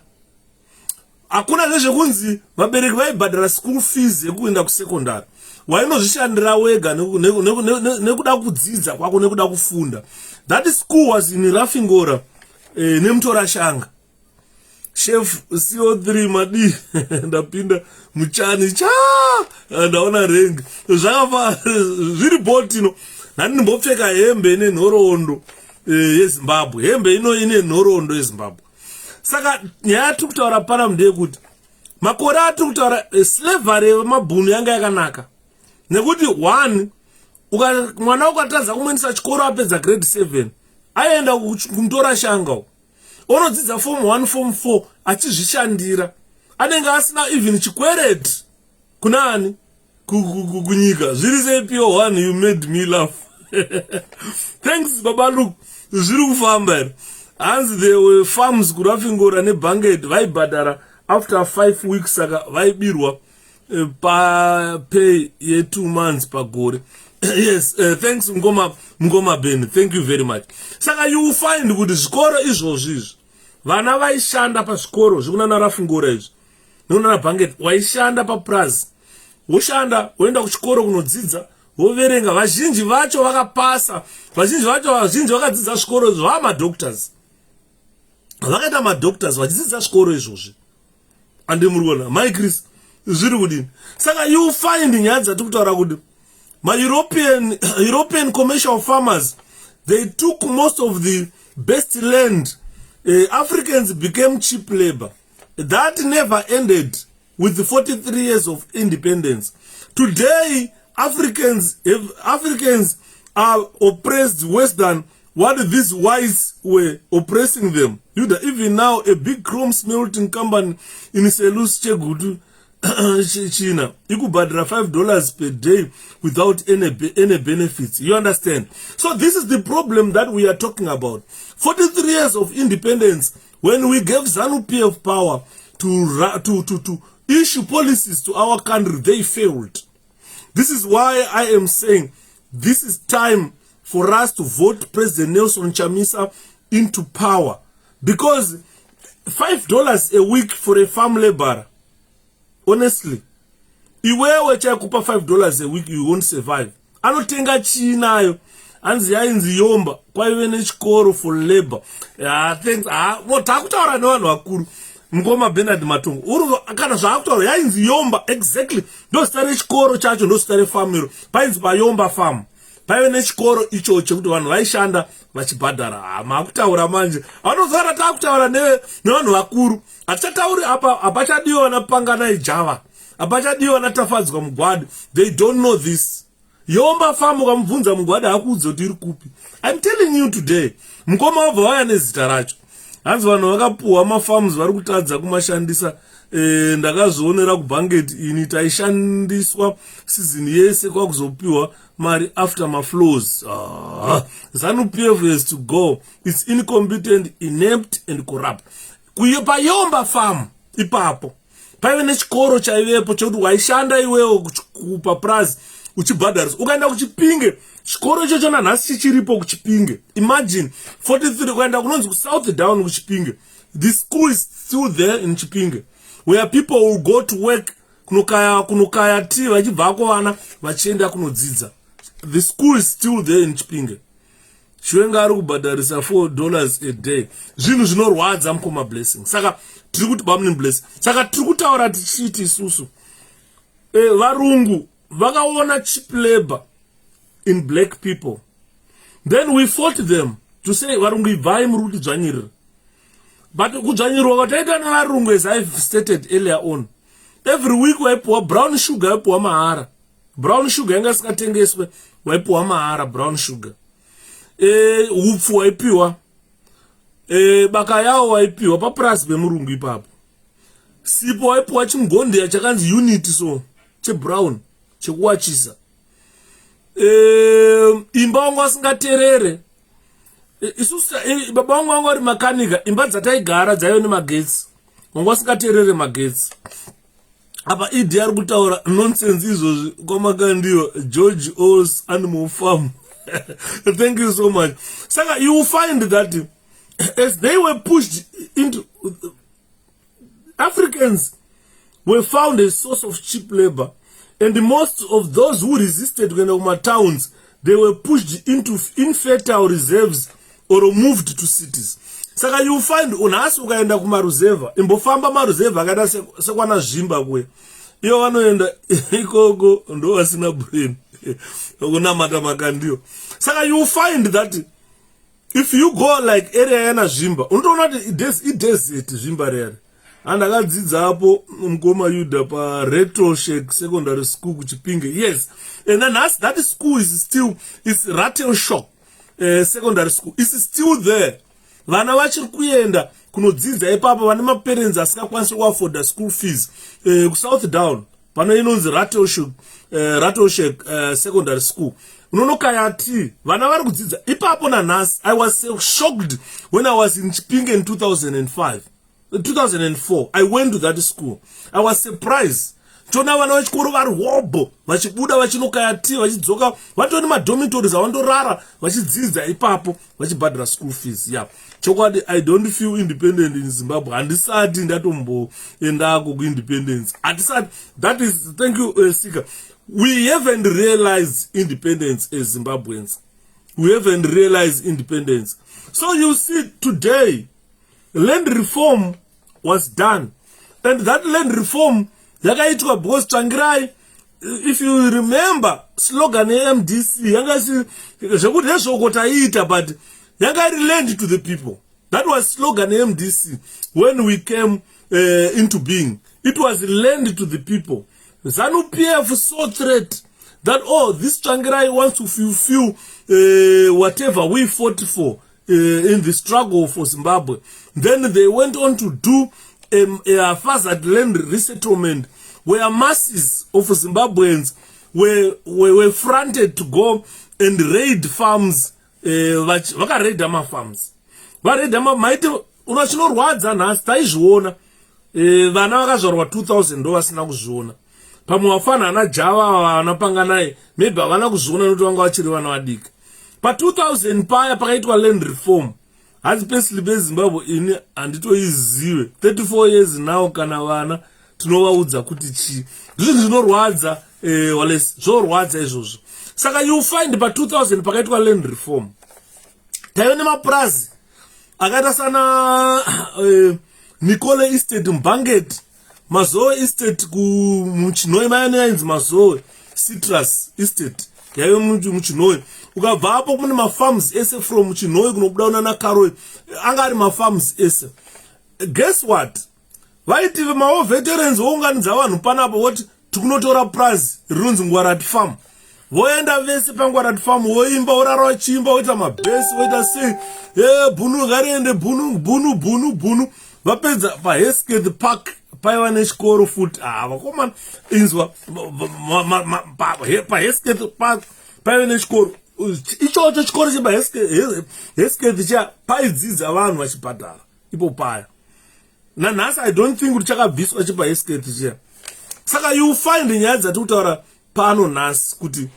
Hakuna nezvekunzi vabereki vaibhadhara school fees yekuenda kusekondari. Wainozvishandira wega nekuda kudzidza kwako nekuda kufunda. That school was in Rafingora nemutora shanga. Chef CO3 madi ndapinda muchani ndaona rengi zvakafa zviri botino. Nani ndimbopfeka hembe ine nhoroondo yeZimbabwe. Hembe ino ine nhoroondo yeZimbabwe. Saka nyaya tiri kutaura pana ndeyekuti makore atiri kutaura slavery yemabhunu yanga yakanaka. Nekuti 1, mwana ukatadza kumuendesa chikoro apedza grade 7, aenda kumtora shanga, unodzidza form 1 form 4 achizvishandira, anenge asina even chikwereti kunani kunyika zviri sepiwo one. You made me laugh. Thanks baba look zviri kufamba here. Hanzi there were farms kurafingora nebhangeti vaibhadhara after 5 weeks saka vaibirwa pay ye 2 months pagore. Yes, thanks Mngoma Ben, thank you very much. Saka you will find kuti zvikoro izvozvi vana vaishanda pazvikoro zvikunana rafingora izvi nonana bhangeti waishanda papurazi woshanda woenda kuchikoro kunodzidza woverenga. Vazhinji vacho vakapasa, vazhinji vakadzidza zvikoro izvo vamadoctors, vakaita madoctors vachidzidza zvikoro izvozvi. Ande muriona my Chris zviri kudini. Saka you find nyaya dzati kutaura kuti European commercial farmers, they took most of the best land. Africans became cheap labor. That never ended with the 43 years of independence. Today, Africans are oppressed worse than what these whites were oppressing them. Even now, a big chrome smelting company in 𝗓𝗧𝗪𝗧 China, you could buy $5 per day without any benefits. You understand? So this is the problem that we are talking about. 43 years of independence, when we gave ZANU-PF power to issue policies to our country, they failed. This is why I am saying this is time for us to vote President Nelson Chamisa into power. Because $5 a week for a farm laborer, honestly, iwewe chakupa $5 a week, you won't survive. Anotenga chinayo anzi yainzi yomba kwaive nechikoro for labor. Thanks. Takutaura nevanhu vakuru. Mngoma Bernard Matongo kana zvakutaura yainzi yomba, exactly ndo zita rechikoro chacho, ndo zita refamiro, painzi payomba farm, paive nechikoro icho chekuti vanhu vaishanda vachibhadhara. Makutaura manje anozara takutaura nevanhu vakuru. Hatichatauri apa, hapachadiwa napangana ijava, hapachadiwa natafadzwa mugwadi. They don't know this. Yomba farm ukamubvunza mugwadi hakuudza kuti iri kupi. I'm telling you today, mukoma wabva waya nezita racho. Hanzi vanhu vakapuhwa mafarms vari kutadza kumashandisa. Ndakazvionera kubhangeti ini taishandiswa season yese kwakuzopiwa mari after maflows. ZANU-PF has to go. It's incompetent, inept and corrupt. Payomba farm ipapo paive nechikoro chaivepo chokuti waishanda iwewo kupapurazi uchibhadharisa ukaenda kuchipinge. Chikoro ichocho nanhasi chichiripo kuchipinge. Imagine 43 ukaenda kunonzi kuSouth Down kuchipinge. The school is still there in Chipinge, where people will go to work kunokaya tea vachibvako vana vachienda kunodzidza. The school is still there in Chipinge. Chiwenga ari kubhadharisa $4 a day. Zvinhu zvinorwadza Mukoma Blessing. Saka tiri kuti bamuni blessing. Saka tiri kutaura tichiti isusu varungu vakaona cheap labor in black people. Then we fought them to say varungu ibvai muri kuti dzvanyirira. But kudzvanyirwa kwataita navarungu, as I've stated earlier on, every week waipuwa brown sugar, waipuwa mahara. Brown sugar yanga sikatengeswe waipuwa mahara brown sugar. Upfu waipiwa, baka yao waipiwa papurasi pemurungu ipapo. Sipo waipiwa chimgonde chakanzi unit so chebrown chekuwachisa. Imba wangu wasingaterere. Baba wangu ari makanika, imba dzataigara dzaive nemagetsi. Wangu wasingaterere magetsi. Apa idi ari kutaura nonsense izvozvi kwamakandiwa George O's Animal Farm. Thank you so much. Saka you will find that as they were pushed into, Africans were found a source of cheap labor, and most of those who resisted when they were towns, they were pushed into infertile reserves or moved to cities. Saka you will find unasi ukaenda kumaruzeva, imbofamba maruzeva akaita sekwana zvimba kwe. Iyo vanoenda ikoko ndo vasina brain. Kunamata makandiyo. Saka you will find that if you go like area yana zvimba, unotoona kuti idesert zvimba rere. Andakadzidza hapo Mngoma Yuda pa Retro Shake Secondary School kuchipinge. Yes. And then that school is still, it's Rattle Shock Secondary School. It's still there. vana vachiri kuenda kunodzidza ipapo vane maparents asingakwanisi kuafforda school fees kuSouth Down pano inonzi 𝗓𝗏𝗧𝗃 secondary school unonokayati vana vari kudzidza ipapo nanhasi. I was so shocked when I was in Chipinge in 2004. I went to that school. I was surprised. Tona vana vechikoro vari hobho vachibuda vachinokayati vachidzoka vatoni madormitories avandorara vachidzidza ipapo vachibhadhara school fees. Yeah, chokwadi I don't feel independent in Zimbabwe. Handisati ndatomboendako kuindependence. Handisati. That is, thank you Sika. We haven't realized independence as Zimbabweans. We haven't realized independence. So you see, today land reform was done, and that land reform yakaitwa because Tsvangirai, if you remember slogan MDC yangasi zvekuti nezvokotaita, but yanga relent to the people. That was slogan MDC when we came into being. It was relent to the people. ZANU-PF saw threat that, oh, this Tsvangirai wants to fulfill whatever we fought for in the struggle for Zimbabwe. Then they went on to do a hazard land resettlement where masses of Zimbabweans were fronted to go and raid farms. Vakaredha mafarms. Varedha maiti unachinorwadza nhasi taizviona. Vana vakazvarwa 2000 ndo vasina kuzviona. Pamwe vafana ana Java vanapanga naye maybe havana kuzviona nokuti vanga vachiri vana vadiki. Pa 2000 paya pakaitwa land reform. Hasi pesli beZimbabwe ini handitoizive 34 years now kana vana tinovaudza kuti chi zvinhu zvinorwadza wales zvorwadza izvozvo. Saka you find pa 2000 pakaitwa land reform taive nemapurazi akaita sana Nicole Estate Mbanget, Mazoe Estate muchinoi mayane yainzi Mazoe Citrus Estate yaive muchinoi. Ukabva apo kune mafarms ese from muchinoi kunobuda una Karoi anga ari mafarms ese. Guess what? Vaiti mao veterans vounganidza vanhu panapo voti tikunotora purazi rinonzi Ngwarati Farm. Voenda vese paNgwarati Farm voimba vorara vachiimba voita mabhesi voita sei bunu ngariende bunu vapedza paH-𝗶𝗲𝗃 paiva nechikoro futi vakomana inzwa paH-𝗶𝗲𝗃 paive nechikoro ichocho chikoro chepaH-𝗶𝗲𝗃 cha paidzidza vanhu vachibhadhara ipo paya. Nanhasi I don't think kuti chakabviswa chepaH-𝗶𝗲𝗃 chiya. Saka you find nyaya dzati kutaura pano nhasi kuti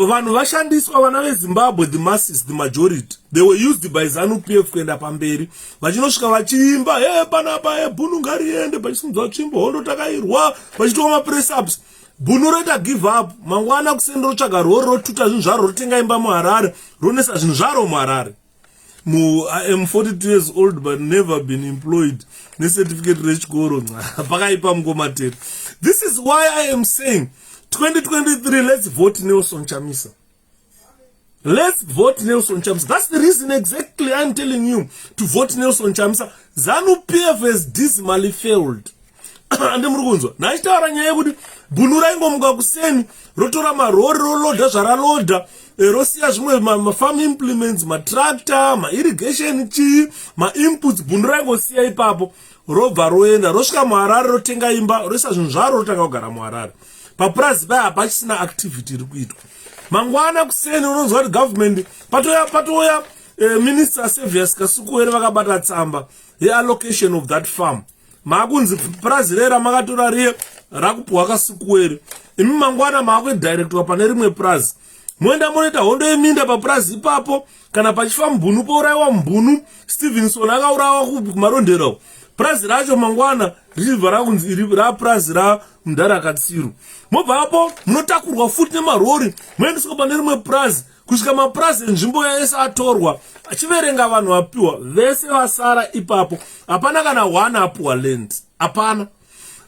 vanhu vashandiswa vana veZimbabwe, the masses, the majority, they were used by ZANU-PF kuenda pamberi vachinosvika vachiimba panapa bunu ngariende pachisimudzwa tsvimbo hondo takairwa vachitova mapress ups. Bunu roita give up mangwana kusenda rotsvaga rori rotuta zvinhu zvaro rotenga imba muHarare ronesa zvinhu zvaro muHarare. I am 42 years old but never been employed necertificate rechikoro pakaipa mungomateri. This is why I am saying 2023, let's vote Nelson Chamisa. Let's vote Nelson Chamisa. That's the reason exactly I'm telling you to vote Nelson Chamisa. ZANU-PF has dismally failed. And mrukunzwa naitaura nyaya yekuti bunu raingomuka kuseni rotora marori roloda zvaraloda rosiya zvimwe mafarm implements, matractor, mairrigation chii, mainputs bunu raingosiya ipapo robva roenda rosvika muHarare rotenga imba roisa zvinhu zvaro rotanga kugara muHarare. Papurazi paya hapachisina activity iri kuitwa. Mangwana kuseni unonzwa kuti government patoya minister 𝗍𝗲𝗃 Kasukuwere vakabata tsamba allocation of that farm. Makunzi purazi rera makatora riye rakupuwa Kasukuwere. Imi mangwana makudirectwa pane rimwe purazi. Moenda monoita hondo yeminda papurazi ipapo kana pachifa mbunu pouraiwa mbunu Stevenson akaurawa kumarondero. Purazi racho mangwana richibva rakunzi iri rapurazi raMundarakatsiru. Mobva apo munotakurwa futi nemarori moendeswa pane rimwe purazi kusvika mapurazi enzvimbo yese atorwa achiverenga vanhu vapiwa vese vasara ipapo hapana kana one apiwa land. Hapana.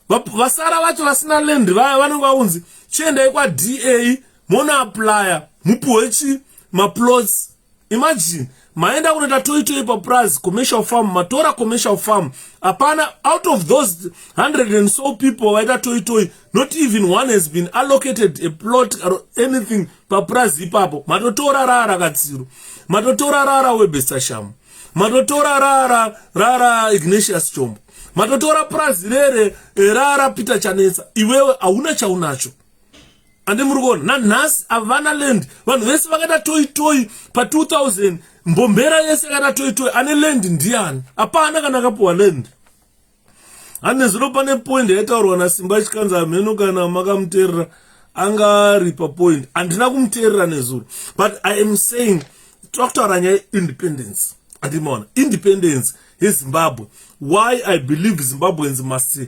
Vasara vacho vasina land vaya vanenge vaunzi chiendai kwaDA mona applya mupiwe chi maplots. Imagine maenda kunoita toitoi papurazi commercial farm matora commercial farm. Hapana, out of those 100 and so people vaita toitoi not even one has been allocated a plot or anything papurazi ipapo. Matotora rara Katsiru, matotora rara Webestashamu, matotora rara Ignatius Chombo, matotora Prazirere rara Peter Chanetsa. Iwewe hauna chaunacho. Ande murugona na nhasi avana land. Vanhu vese vakada toi pa 2000. Mbombera yese kada toi ane land ndiani. Hapana kana akapuwa land. Ane zvino pane point yaitaurwa naSimba Chikanza Mheno kana makamuteerera angari pa point. Andina kumuteerera nezuro. But I am saying tokutaura nyaya independence. Andimona independence yeZimbabwe. Why I believe Zimbabweans must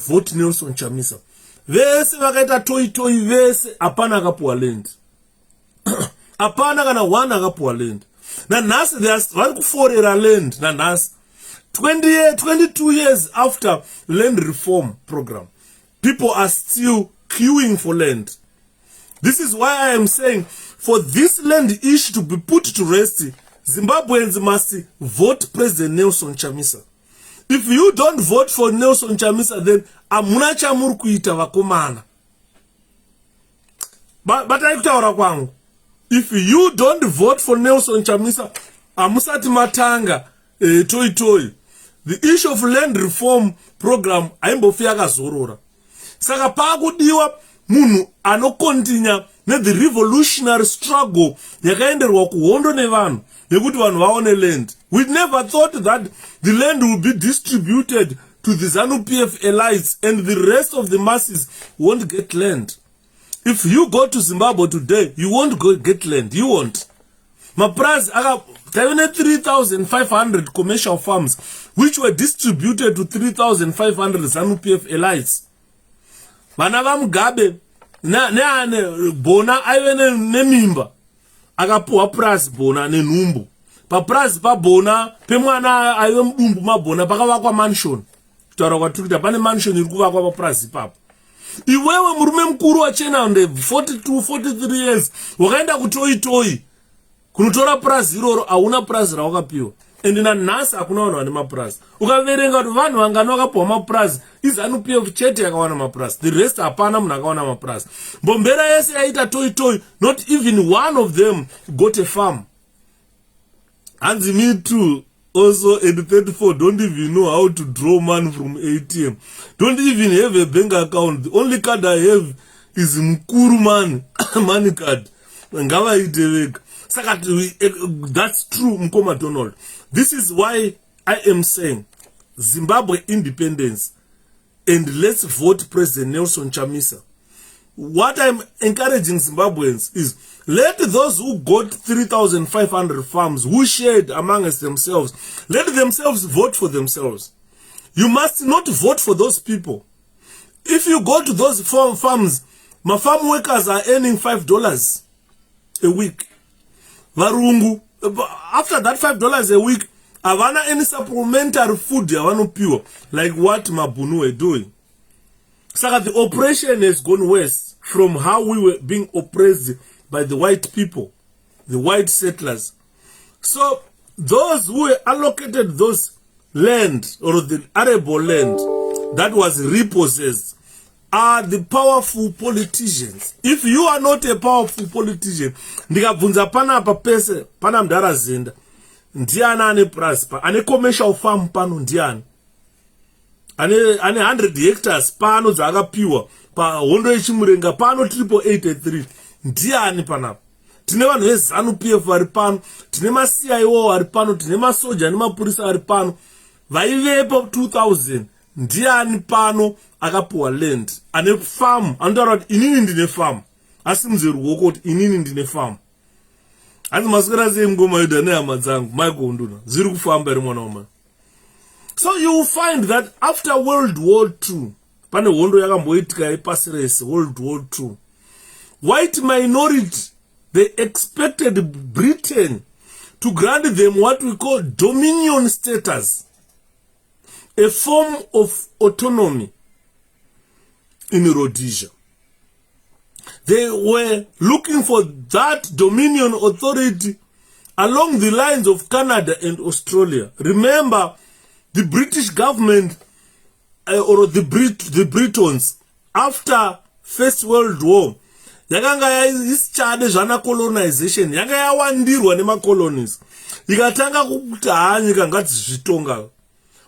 vote Nelson Chamisa. Vese vakaita toi vese hapana akapuwa land. Hapana kana one akapuwa land. Na nhasi vari kuforera land na nhasi 22 years after land reform program, people are still queuing for land. This is why I am saying for this land issue to be put to rest, Zimbabweans must vote President Nelson Chamisa. If you don't vote for Nelson Chamisa, then amuna chamuri kuita vakomana. But aikutaura kwangu, if you don't vote for Nelson Chamisa, amusati matanga toi. The issue of land reform program aimbofi yakazorora. Saka pakudiwa munhu anokontinya the revolutionary struggle yakaenderwa kuhondo nevanhu yekuti vanhu vaone land. We never thought that the land will be distributed to the ZANU-PF elites and the rest of the masses won't get land. If you go to Zimbabwe today, you won't go get land. You won't. Mapraz aga 3,500 commercial farms which were distributed to 3,500 ZANU-PF elites. Vana vaMugabe ne bona aive nemimba akapuwa prize bona nenhumbu. Pa prize pa bona pemwana aive mudumbu mabona pakavakwa mansion. Kutaura kwatiri kuti pane mansion iri kuvakwa pa prize ipapo. Iwewe murume mukuru wachena nde 42-43 years wakaenda kutoi kunotora prize iroro hauna prize rawakapiwa. And na nhasi hakuna vanhu vane maprize. Ukaverenga kuti vanhu vangani vakapuwa maprize iZANU-PF chete yakawana maprize. The rest hapana munhu akawana maprize. Mbombera yese yaita toi, not even one of them got a farm. And me too. Also, at 34, don't even know how to draw money from ATM. Don't even have a bank account. The only card I have is Mkuru money card. That's true, Mkoma Donald. This is why I am saying Zimbabwe independence and let's vote President Nelson Chamisa. What I'm encouraging Zimbabweans is let those who got 3,500 farms, who shared amongst themselves, let themselves vote for themselves. You must not vote for those people. If you go to those farms, my farm workers are earning $5 a week. Varungu, after that $5 a week, havana any supplementary food pure, like what Mabunu were doing. So the oppression has gone worse from how we were being oppressed by the white people, the white settlers. So those who were allocated those land or the arable land that was repossessed are the powerful politicians. If you are not a powerful politician, ndikabvunza panapa pese pana Mdara Zenda, ndiani ane Prosper, ane commercial farm pano ndiani, ane 100 hectares pano dzakapiwa pa hondo yechimurenga pano 883 ndiani panapa. Tine vanhu veZANU-PF vari pano, tine maCIO vari pano, tine masoja nemapurisa vari pano vaivepo 2000. Ndiani pano akapuwa land ane farm anotaura kuti inini ndine farm asi muzere ruoko kuti inini ndine farm. Asi maswera sei ngoma yodha nehama dzangu Michael Nduna ziri kufamba iri mwana wamai. So you will find that after World War II, pane hondo yakamboitika yepasi rese, World War II, white minority, they expected Britain to grant them what we call dominion status, a form of autonomy in Rhodesia. They were looking for that dominion authority along the lines of Canada and Australia. Remember, the British government or the Britons after First World War, yakanga isichade zvana colonization, yanga yawandirwa nema colonies. ikatanga kuti nyika ngadzizvitonga.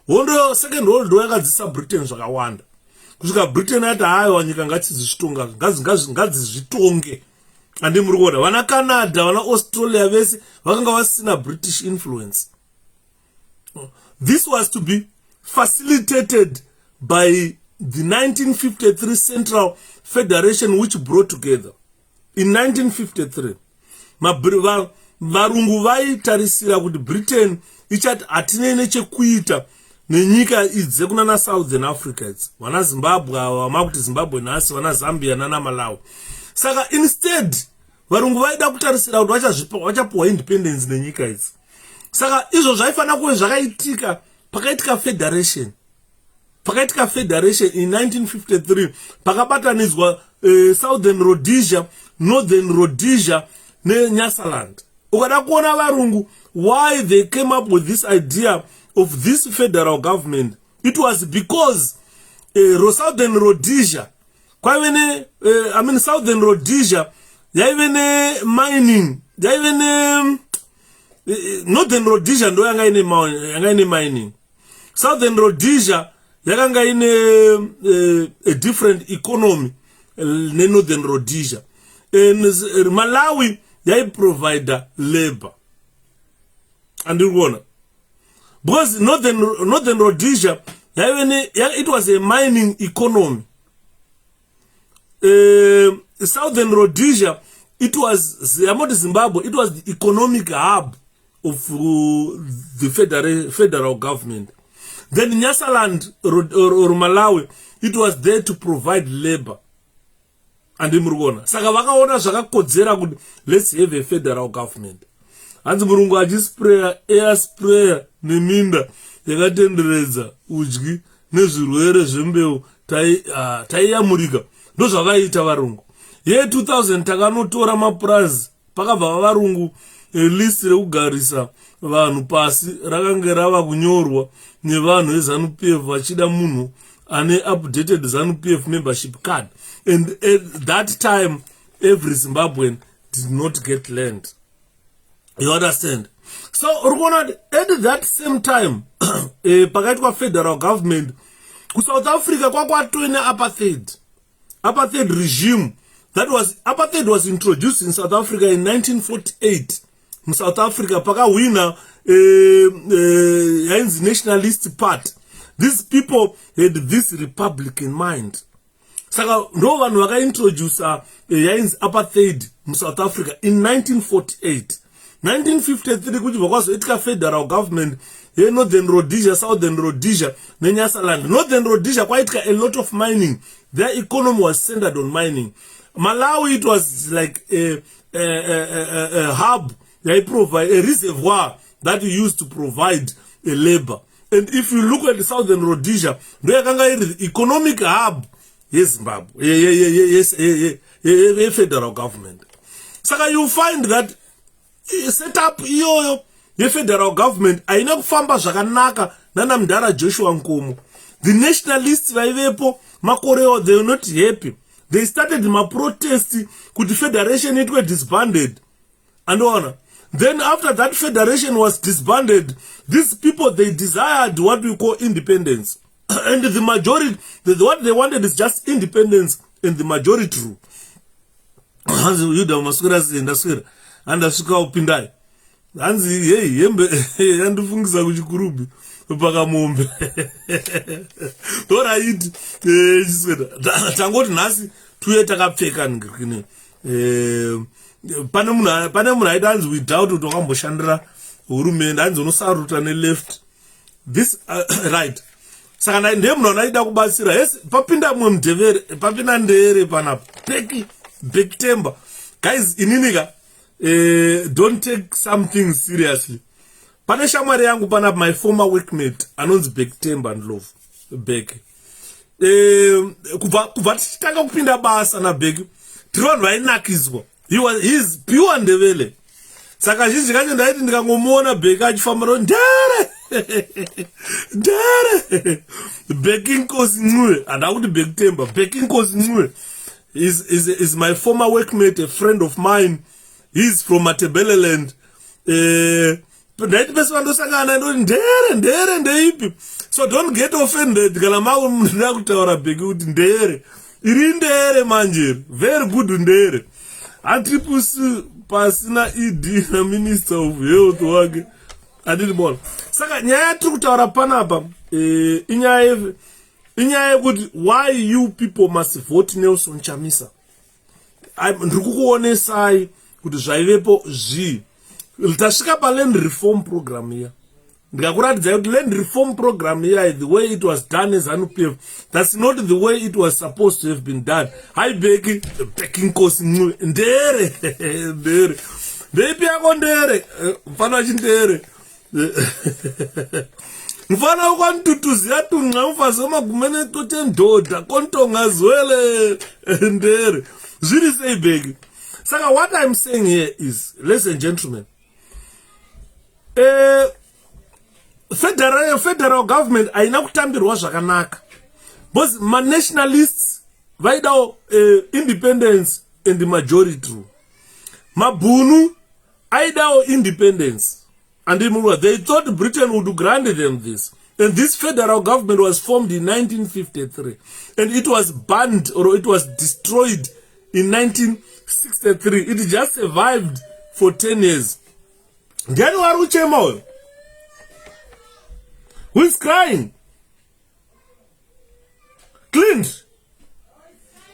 Hondo second world war yakadzisa Britain zvakawanda. Kusvika Britain yati hayi nyika ngadzizvitonga, ngadzizvitonge. Andi muri kuona vana Canada, vana Australia vese vakanga vasina British influence. This was to be facilitated by the 1953 Central Federation, which brought together. In 1953, varungu vaitarisira kuti Britain ichati hatina nechekuita nenyika idze kunana Southern Africa, vana Zimbabwe, vamakuti Zimbabwe nhasi, vana Zambia nana Malawi. Saka instead varungu vaida kutarisira kuti vachapuwa independence nenyika idzi. Saka izvo zvaifana kuve zvakaitika pakaitika federation. Pakaitika federation in 1953 pakabatanidzwa Southern Rhodesia, Northern Rhodesia neNyasaland. Ukada kuona varungu why they came up with this idea of this federal government, it was because Southern Rhodesia, Southern Rhodesia, yaivene mining, yaivene Northern Rhodesia ndo yanga ine mining. Southern Rhodesia yakanga ine a different economy ne Northern Rhodesia. Malawi yai provider labor. And you wanna, because Northern Rhodesia it was a mining economy. Southern Rhodesia, it was Zimbabwe, it was the economic hub of the federal government. Then Nyasaland or Malawi, it was there to provide labor. And imurugona. Saka vakaona zvakakodzera kuti let's have a federal government. Hanzi murungu achisprayer, air sprayer neminda yakatenderedza udyi nezvirwere zvembeu taiyamurika. Ndo zvavaita varungu. Ye 2000 takanotora mapurazi pakabva varungu list rekugarisa vanhu pasi rakanga rava kunyorwa nevanhu veZANU-PF vachida munhu ane updated ZANU-PF membership card. And at that time every Zimbabwean did not get land. You understand? So at that same time pakati kwa federal government ku South Africa kwakwatone apartheid regime. Apartheid was introduced in South Africa in 1948. In South Africa, pakawina nationalist part. These people had this republic in mind. Saka no one waka introduce apartheid in South Africa in 1948. 1953 kuti because itka federal government Northern Rhodesia, Southern Rhodesia, Nyasaland. Northern Rhodesia quite a lot of mining. Their economy was centered on mining. Malawi, it was like a hub. They provide a reservoir that you used to provide a labor. And if you look at the Southern Rhodesia, they are the economic hub. Yes, Zimbabwe. Yes, federal government. So you find that set up the federal government aina kufamba zvakanaka nana Mudhara Joshua Nkomo. The nationalists vaivepo makoreo, they were not happy. They started protest kuti federation it were disbanded. And on. Then after that federation was disbanded, these people, they desired what we call independence. And the majority, what they wanted is just independence in the majority rule. Hanzi hey yembe yandifungisa kuchikurubi paka mombe. Alright, tangoti nhasi tuye takapfeka ngikini pane munhu aita hanzi without kuti wakamboshandira hurumende hanzi unosaruta neleft this right. Saka ndiye munhu anoida kubatsira. Yes, papinda mwe mudhevere, papinda ndere panapa 𝗏𝗵𝗺𝗀𝗀. Guys, ininika don't take something seriously. Pane shamwari yangu pana my former workmate anonzi 𝗏𝗵𝗺𝗀𝗀 Ndlovu Bheki. Kubva tichitanga kupinda basa naBheki tiri vanhu vainakiswa. He is pure ndevele. Saka zhinji kacho ndaiti ndikangomuona Bheki achifamba ndere 𝗏𝗵𝗺𝗀𝗀𝗃𝗀𝗃 handa kuti 𝗏𝗏𝗺𝗃𝗃𝗃𝗃 𝗏𝗏𝗃𝗃 is my former workmate, a friend of mine. He's from Matabeleland. ndaiti pese vandosangana ndoti ndere. So don't get offended kana makuda kutaura Bheki kuti ndere iri ndere manje very good ndere 𝗏𝗏𝗧 pasina ED na Minister of Health wake adilibona. Saka nyaya tiri kutaura panapa inyaya yekuti why you people must vote Nelson Chamisa. Ndiri kukuonesai kuti zvaivepo tasvika paland reform program here. Ndikakuratidzai kuti land reform program here, the way it was done as ZANU-PF, that's not the way it was supposed to have been done. Bheki 𝗏𝗏𝗧𝗃𝗏 ndere ndeipi yako ndere mfana wachindere mfana wakwantutuziya tunqa mfazi magumene tote ndodha kontonga zwele ndere zviri sei Bheki. Saka what I'm saying here is, ladies and gentlemen, federal government aina kutambirwa zvakanaka because nationalists vaidawo independence and majority rule. Mabhunu aidawo independence and they thought Britain would grant them this, and this federal government was formed in 1953 and it was banned or it was destroyed in 1963. It just survived for 10 years. Then waruchemo, who is crying? Clint,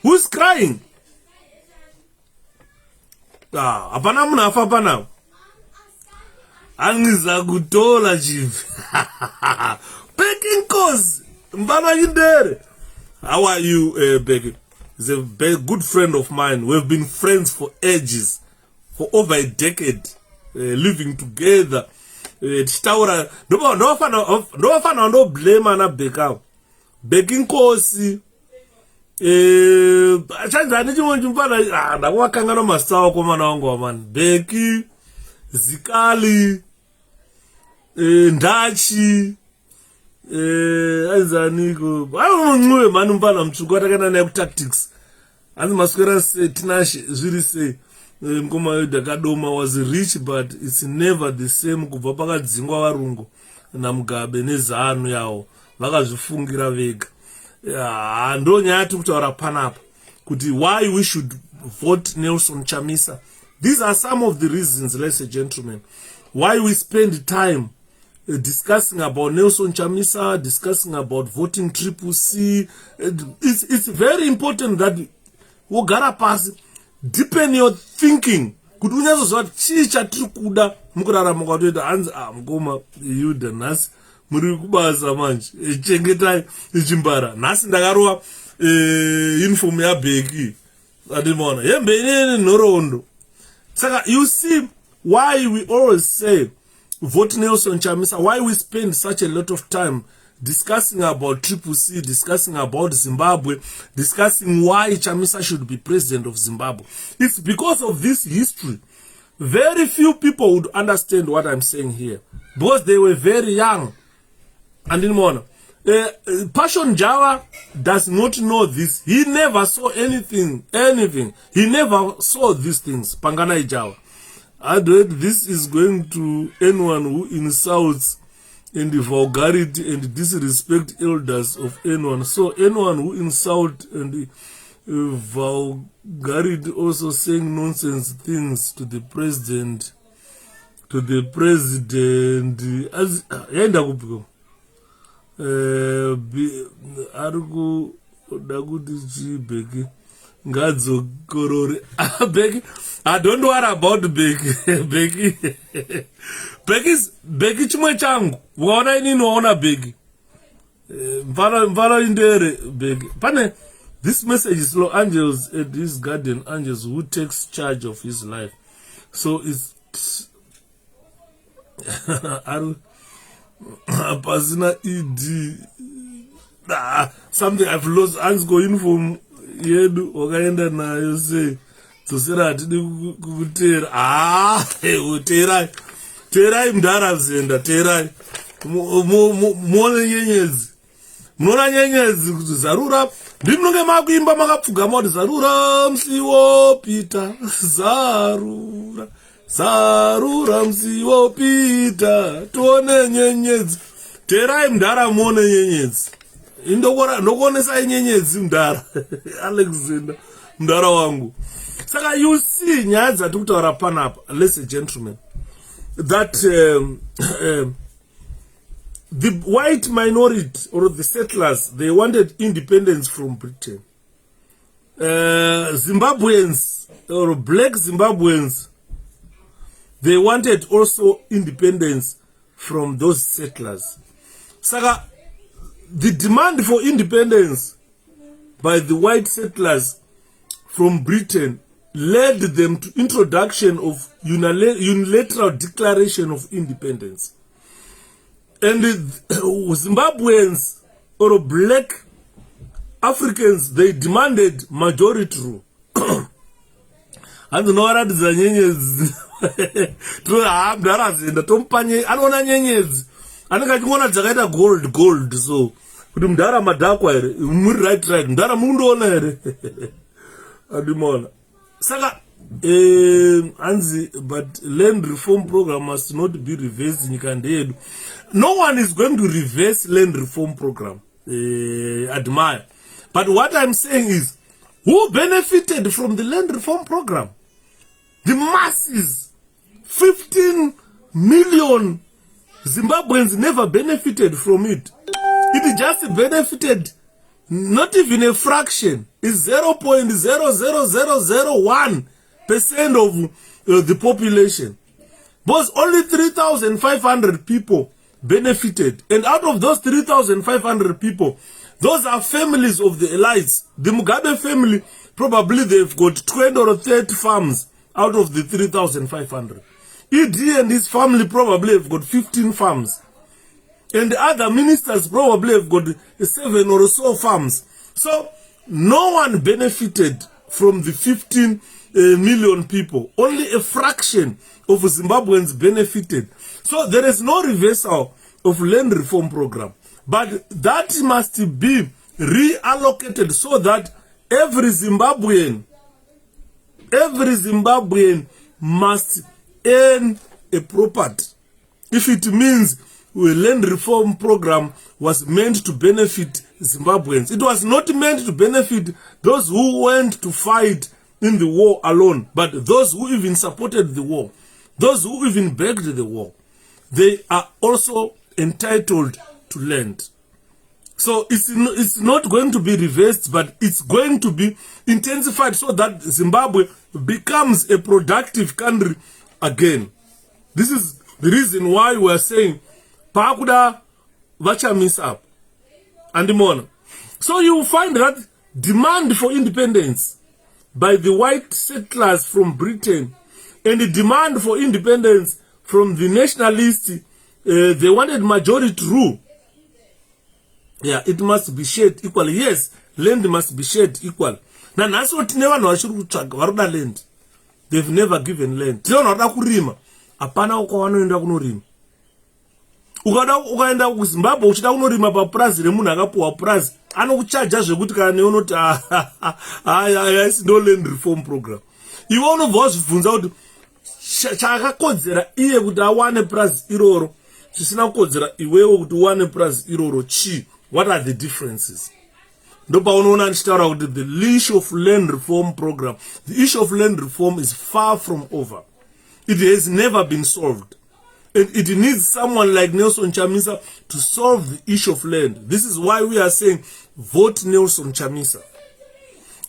who is crying? Apana munafa apana. Angiza kutola chief. 𝗏𝗏𝗧𝗃𝗏 mbana yindere. How are you, Bheki? He's a very good friend of mine. We've been friends for ages, for over a decade, living together. Tichitaura ndofana ndo blame ana Bheki. 𝗏𝗏𝗧𝗃𝗏 chanzani chimwe chimpana ndakuwakangana masawa komana wangu wamani. Bheki, Zikali, Ndachi, anzaniko aunwe mani mpana mtsvuku atakana naye kutactics anzi maswera tinashe zviri sei mukoma wedu akadoma was rich but it's never the same kubva pakadzingwa varungu naMugabe neZANU yawo vakazvifungira vega. Ndo nyaya tiri kutaura panapa kuti why we should vote Nelson Chamisa. These are some of the reasons, ladies and gentlemen, why we spend time discussing about Nelson Chamisa, discussing about voting 𝗏𝗏𝗧𝗃𝗏. It's very important that wogara pasi, deepen your thinking. Kuti unyazoziva chii chatiri kuda mukurarama kwatoita. Hanzi mukoma Yuda nhasi muri kubasa manje chengetai chimbara. Nhasi ndakarova uniform yaBheki adimona hembe inene nhoroondo. Saka you see why we always say vote Nelson Chamisa, why we spend such a lot of time discussing about 𝗏𝗏𝗧𝗃𝗏, discussing about Zimbabwe, discussing why Chamisa should be president of Zimbabwe. It's because of this history. Very few people would understand what I'm saying here because they were very young. And in Mona, Passion Java does not know this. He never saw anything. He never saw these things. Pangana Java. I dread this is going to anyone who insults and the vulgarity and disrespect elders of anyone. So anyone who insult and the vulgarity also saying nonsense things to the president, as ariku dakuti Bheki ngadzo korore Bheki. I don't worry about Bheki. Bheki chimwe changu ukaona inini waona Bheki mfana indere Bheki. Pane this message is Los Angeles at his guardian angels who takes charge of his life. So it's pasina ED something I've lost. Ansko uniform yedu wakaenda nayo sei dzosera hatidi kutera. Terai mndaravzenda, terai muone nyenyedzi. Munoona nyenyedzi kuti zarura ndimunonge makuimba makapfugama kuti zarura musiwo Peter zarura Zarura msiwo pita tuone nyenyedzi. Terai mdara muone nyenyedzi. Ndokuonesa nyenyedzi mdara. Alexander mdara wangu. Saka you see nyaya dzati kutaura panapa, ladies and gentlemen, that the white minority or the settlers, they wanted independence from Britain. Zimbabweans or black Zimbabweans, they wanted also independence from those settlers. Saka, the demand for independence by the white settlers from Britain led them to introduction of unilateral declaration of independence. And Zimbabweans or black Africans, they demanded majority rule. And no other nyenyedzi. Tompanye anona nyenyedzi. Anaka chingona dzakaita gold so. Kuti mdara madhakwa ere, muri right mdara mundoona ere. Adimona. Saka anzi, but land reform program must not be reversed in Kandedu. No one is going to reverse land reform program. Admire. But what I'm saying is, who benefited from the land reform program? The masses. 15 million Zimbabweans never benefited from it. It just benefited not even a fraction. It's 0.00001% of the population. But only 3,500 people benefited. And out of those 3,500 people, those are families of the elites. The Mugabe family, probably they've got 20 or 30 farms out of the 3,500. ED and his family probably have got 15 farms. And the other ministers probably have got 7 or so farms. So, no one benefited from the 15 million people. Only a fraction of Zimbabweans benefited. So, there is no reversal of land reform program. But that must be reallocated so that every Zimbabwean must earn a property. If it means a land reform program was meant to benefit Zimbabweans, it was not meant to benefit those who went to fight in the war alone, but those who even supported the war, those who even backed the war. They are also entitled to land. So it's not going to be reversed, but it's going to be intensified so that Zimbabwe becomes a productive country again. This is the reason why we are saying Pakuda 𝗓𝗲𝗧𝗘 and more. So you will find that demand for independence by the white settlers from Britain and the demand for independence from the nationalists, they wanted majority rule. Yeah, it must be shared equally. Yes, land must be shared equal. Now, that's what never know. Land. They've never given land. They don't know kurima. Apana ukawano enda kunorima. Ukaenda ku Zimbabwe uchida kunorima pa price remunhu akapuwa price. Anokuchaja zvekuti kana neunoti it's no land reform program. Iwe unobva wazvibvunza kuti chakakodzera iye kuti awane price iroro zvisina kukodzera iwewe kuti uwane price iroro chi. What are the differences? The issue of land reform program, the issue of land reform is far from over. It has never been solved. And it needs someone like Nelson Chamisa to solve the issue of land. This is why we are saying, vote Nelson Chamisa.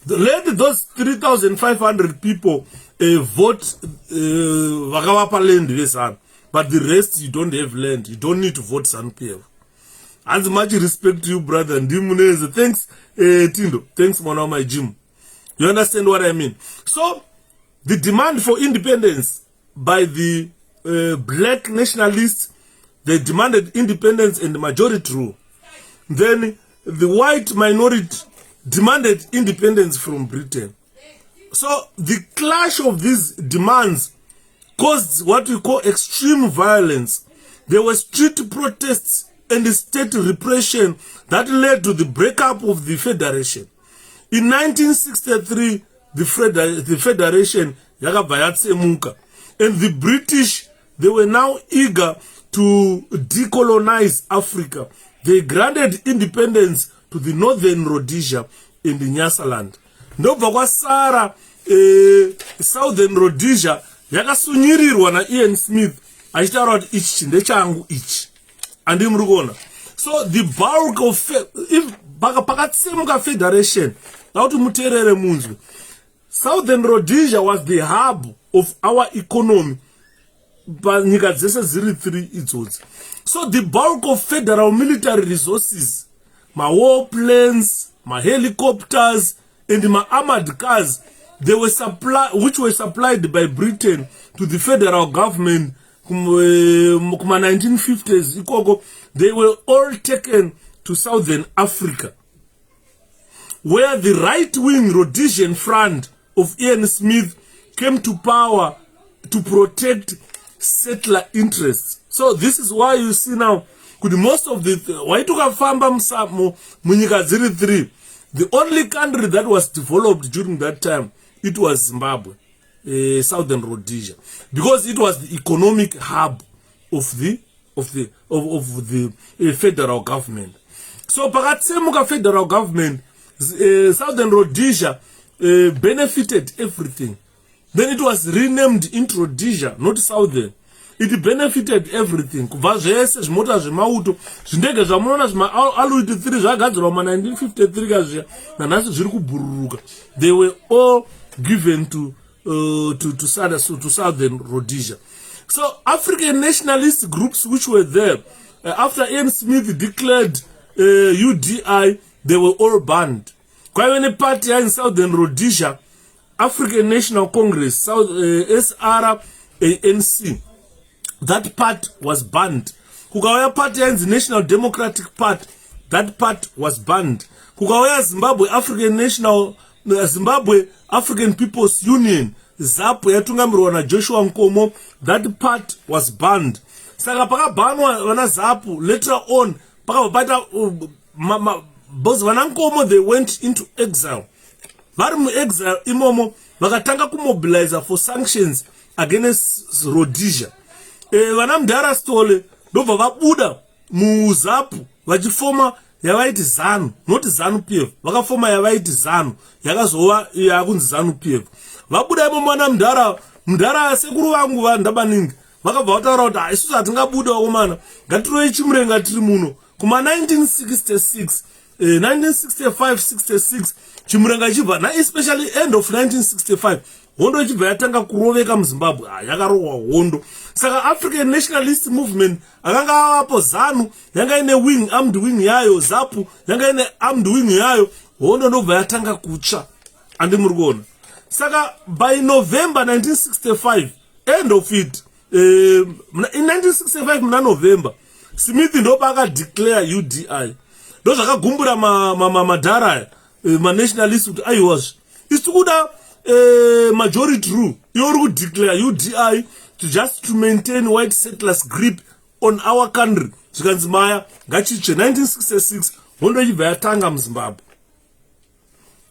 Let those 3,500 people vote Vakawapa land, but the rest you don't have land. You don't need to vote ZANU-PF. As much respect to you, brother. Thanks, Tindo. Thanks, Mwana, my Jim. You understand what I mean? So, the demand for independence by the black nationalists, they demanded independence and majority rule. Then, the white minority demanded independence from Britain. So, the clash of these demands caused what we call extreme violence. There were street protests and state repression that led to the breakup of the federation. In 1963, the federation yakabva yatsemuka. And the British, they were now eager to decolonize Africa. They granted independence to the Northern Rhodesia and the Nyasaland. Ndobva kwasara Southern Rhodesia yakasunyirirwa na Ian Smith achitaura kuti ichi ndechangu ichi. Andi muri kuona. So the bulk of if pakatsemuka federation nauti muterere munzwi. Southern Rhodesia was the hub of our economy. Panyika dzese ziri 3 idzodzi. So the bulk of federal military resources, my war planes, my helicopters, and my armored cars, they were which were supplied by Britain to the federal government kuma 1950s ikoko, they were all taken to Southern Africa, where the right-wing Rhodesian Front of Ian Smith came to power to protect settler interests. So this is why you see now, most of the the only country that was developed during that time, it was Zimbabwe, Southern Rhodesia, because it was the economic hub of the federal government. So pakatsemuka federal government, Southern Rhodesia benefited everything. Then it was renamed into Rhodesia, not Southern. It benefited everything. Kubva zvese zvimota zvemauto, zvindege zvamunoona zvimaaluit 3 zvagadzirwa ma 1953 kazviya, nanhasi zviri kubhururuka. They were all given to Southern Rhodesia. So African nationalist groups which were there after Ian Smith declared UDI, they were all banned. Kwaive neparty in Southern Rhodesia, African National Congress, SRANC, that part was banned. Kukauya party in the National Democratic Party, that part was banned. Kukauya Zimbabwe African People's Union, ZAPU yatungamirwa na Joshua Nkomo, that part was banned. Saka pakabanwa wana ZAPU, later on pakabata both wana Nkomo, they went into exile. Vari mu exile imomo vakatanga kumobilize for sanctions against Rhodesia. Vana Mdara Stole ndobva vabuda mu ZAPU vachifoma yavaiti ZANU, not ZANU-PF, vakafoma yavaiti ZANU, yakazova yakunzi ZANU-PF. Vabuda imomo vana Mdara sekuru vangu vandabaningi vakabva vataura kuti isusu hatingabuda komana, ngatirove chimurenga tiri muno. Kuma 1966 1965-66 chimurenga chibva na especially end of 1965 hondo chibva yatanga kuroveka muZimbabwe, yakarohwa hondo. Saka African nationalist movement akanga avapo ZANU yanga ine wing, armed wing yayo, ZAPU yanga ine armed wing yayo, hondo ndobva yatanga kutsva. Andi muri kuona. Saka by November 1965, end of it, in 1965 muna November, Smith ndopa akadeclare UDI. Those akagumbura madhara ma nationalists kuti aiwazve isi kuda majority rule yori kudeclare UDI to maintain white settlers grip on our country. Zvikanzi maya ngachitsve 1966 hondo ichibva yatanga muZimbabwe.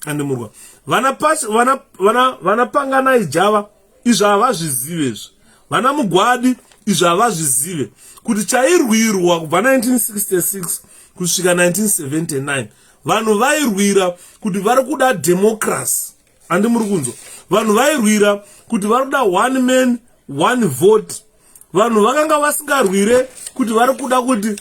Andimurwa vana pangana ijava izvo havazvizive izvo, vana Mugwadi izvo havazvizive kuti chairwirwa kubva 1966 kusvika 1979 vanhu vairwira kuti vari kuda democracy. Andi muri kunzwa, vanhu vairwira kuti vari kuda one man one vote. Vanhu vakanga vasingarwire kuti vari kuda kuti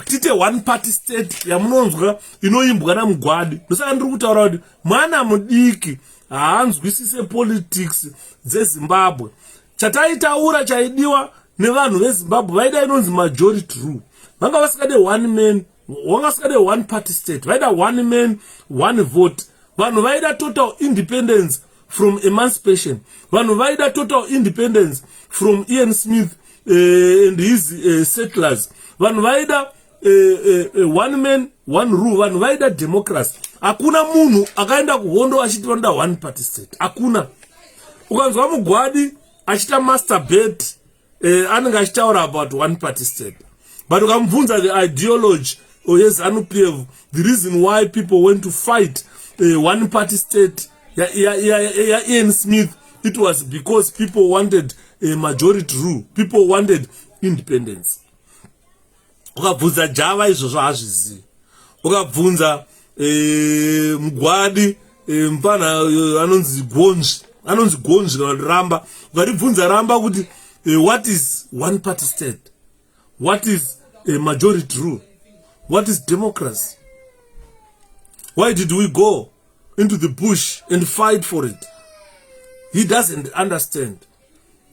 tite one party state yamunonzwa inoimbwa naMugwadi. Ndosaka ndiri kutaura kuti mwana mudiki haanzwisise politics dzeZimbabwe. Chataitaura chaidiwa nevanhu veZimbabwe vaida inonzi majority rule. Vanga vasikade one man, vanga vasikade one party state, vaida one man one vote. Vanhu vaida total independence from emancipation. Vanhu vaida total independence from Ian Smith and his settlers. Vanhu vaida one man one rule. Vanhu vaida democracy. Hakuna munhu akaenda kuhondo achiti vanoda one party state. Hakuna. Ukanzwa Mugwadi achita masturbate anenge achitaura about one party state. But ukamubvunza the ideology yeZANU-PF, the reason why people went to fight one party state ya Ian Smith it was because people wanted a majority rule. People wanted independence. Ukabvunza Java izvozvo hazvizivi. Ukabvunza Mugwadi mpana anonzi gonzvi kana Ramba. Ukaribvunza Ramba kuti what is one party state? What is a majority rule? What is democracy? Why did we go into the bush and fight for it? He doesn't understand.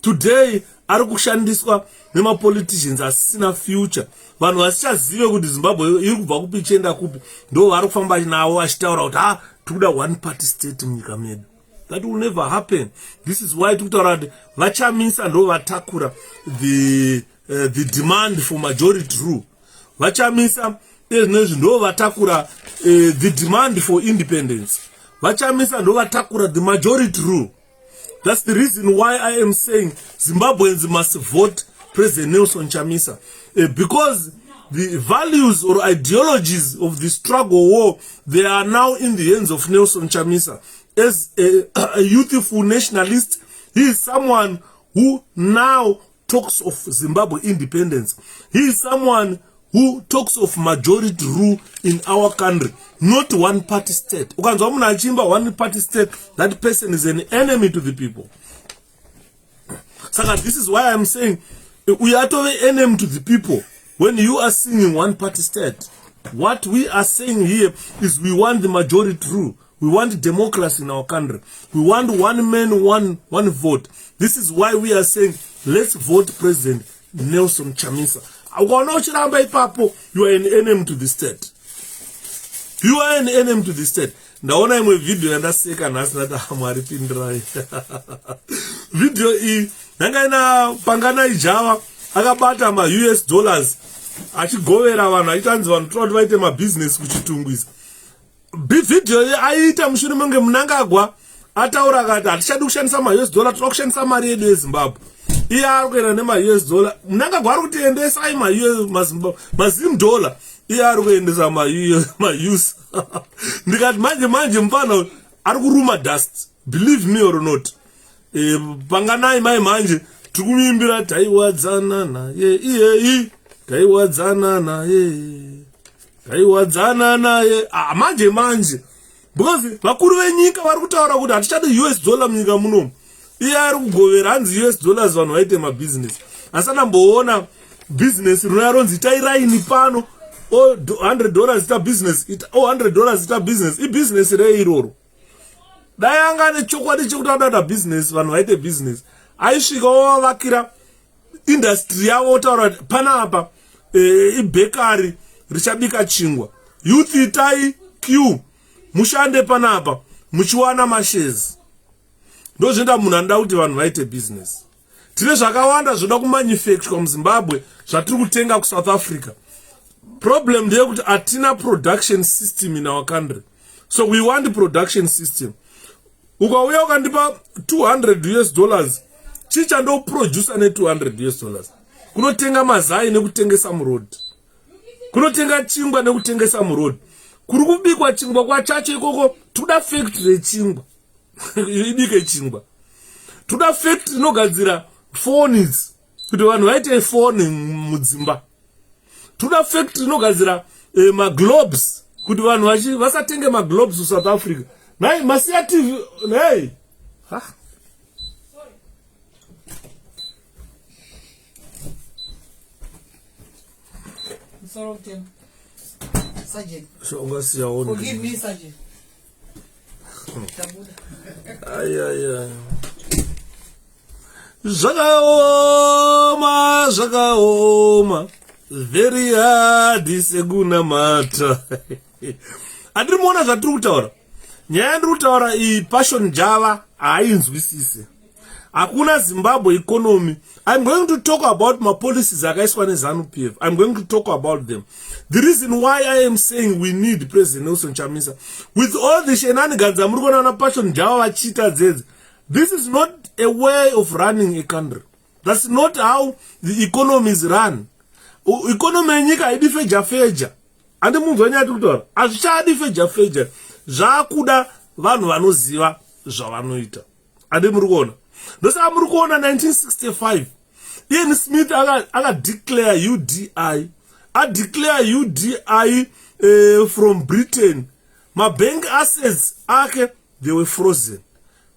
Today, arikushandiswa nema politicians asina future. Vanhu vasichazive kuti Zimbabwe iri kubva kupi ichienda kupi. Ndo vari kufamba nawo achitaura kuti toda one party state munyika medu. That will never happen. This is why tikutaura kuti vachamisa ndo vatakura the demand for majority rule. Vachamisa ndo vatakura the demand for independence. Vachamisa ndo vatakura the majority rule. That's the reason why I am saying Zimbabweans must vote President Nelson Chamisa. Because the values or ideologies of the struggle war, they are now in the hands of Nelson Chamisa. As a youthful nationalist, he is someone who now talks of Zimbabwe independence. He is someone who talks of majority rule in our country, not one party state. Ukanzwa munhu achimba one party state, that person is an enemy to the people. Saka, this is why I'm saying we are to be enemy to the people when you are singing one party state. What we are saying here is we want the majority rule. We want democracy in our country. We want one man, one vote. This is why we are saying let's vote President Nelson Chamisa. You are an enemy to the state. You are an enemy to the state. Ndaona imwe video yandaseka nhasi ndati hamwaripindirai. Video iyi yanga ina pangana ijava akabata ma-US dollars achigovera vanhu achitanzi vanhu toda kuti vaite mabusiness kuchitungwiza. Video iyi aiita mushure menge Mnangagwa ataura akati hatichadi kushandisa ma-US dollar, toda kushandisa mari yedu yeZimbabwe. Iye ari kuenda nema-US dollar. Mnangagwa ari kutiendesai mazim dollar. Iye ari kuendesa ma-US. Ndikati manje mfana ari kuruma dust. Believe me or not. Panganai manje tikumimbira taiwadzana naye iye taiwadzana naye taiwadzana naye manje because vakuru venyika vari kutaura kuti hatichadi US dollar munyika munomu. Iye ari kugovera hanzi US dollars vanhu vaite mabusiness. Asana mboona business runaronzi itairaini pano $100 ita business $100 ita business. Business rei iroro. Dai anga nechokwadi chekuti adada business vanhu vaite business. Aisvika ovakira industry yavo otaura panapa ibhekari richabika chingwa. Youth itai queue mushande panapa muchiwana mashares. Ndozvenda munhu anoda kuti vanhu vaite business. Tine zvakawanda zvoda kumanufacture muZimbabwe zvatiri kutenga kuSouth Africa. Problem ndeyekuti hatina production system in our country. So we want the production system. Ukauya ukandipa $200 chicha ndo producer ne $200. Kunotenga mazai nekutengesa muroad. Kunotenga chingwa nekutengesa muroad. Kuri kubikwa chingwa kwachacho ikoko toda factory yechingwa. Ibike chingwa. Toda factory inogadzira phones kuti vanhu vaite phone mudzimba. Toda factory inogadzira maglobes kuti vanhu vasatenge maglobes kuSouth Africa. Nai masiya TV nei. Sorry, Sergeant. Forgive me, Sergeant. Ay. Zvakaoma. Very hard seguna mata. Andirimuona zvatiri kutaura. Nyaya ndiri kutaura iyi Passion Java hainzwisise. Hakuna Zimbabwe economy. I'm going to talk about my policies akaiswa neZANU-PF. I'm going to talk about them. The reason why I am saying we need President Nelson Chamisa, with all the shenanigans amuri kuona na Passion Java vachita dzedze, this is not a way of running a country. That's not how the economy is run. Economy yenyika haidi feja. Andi munhu wenyati kutaura. Hazvichadi feja. Zvakuda vanhu vanoziva zvavanoita. ande muri kuona ndosaka muri kuona 1965 Ian Smith aga declare UDI declare UDI from Britain. My bank assets they were frozen.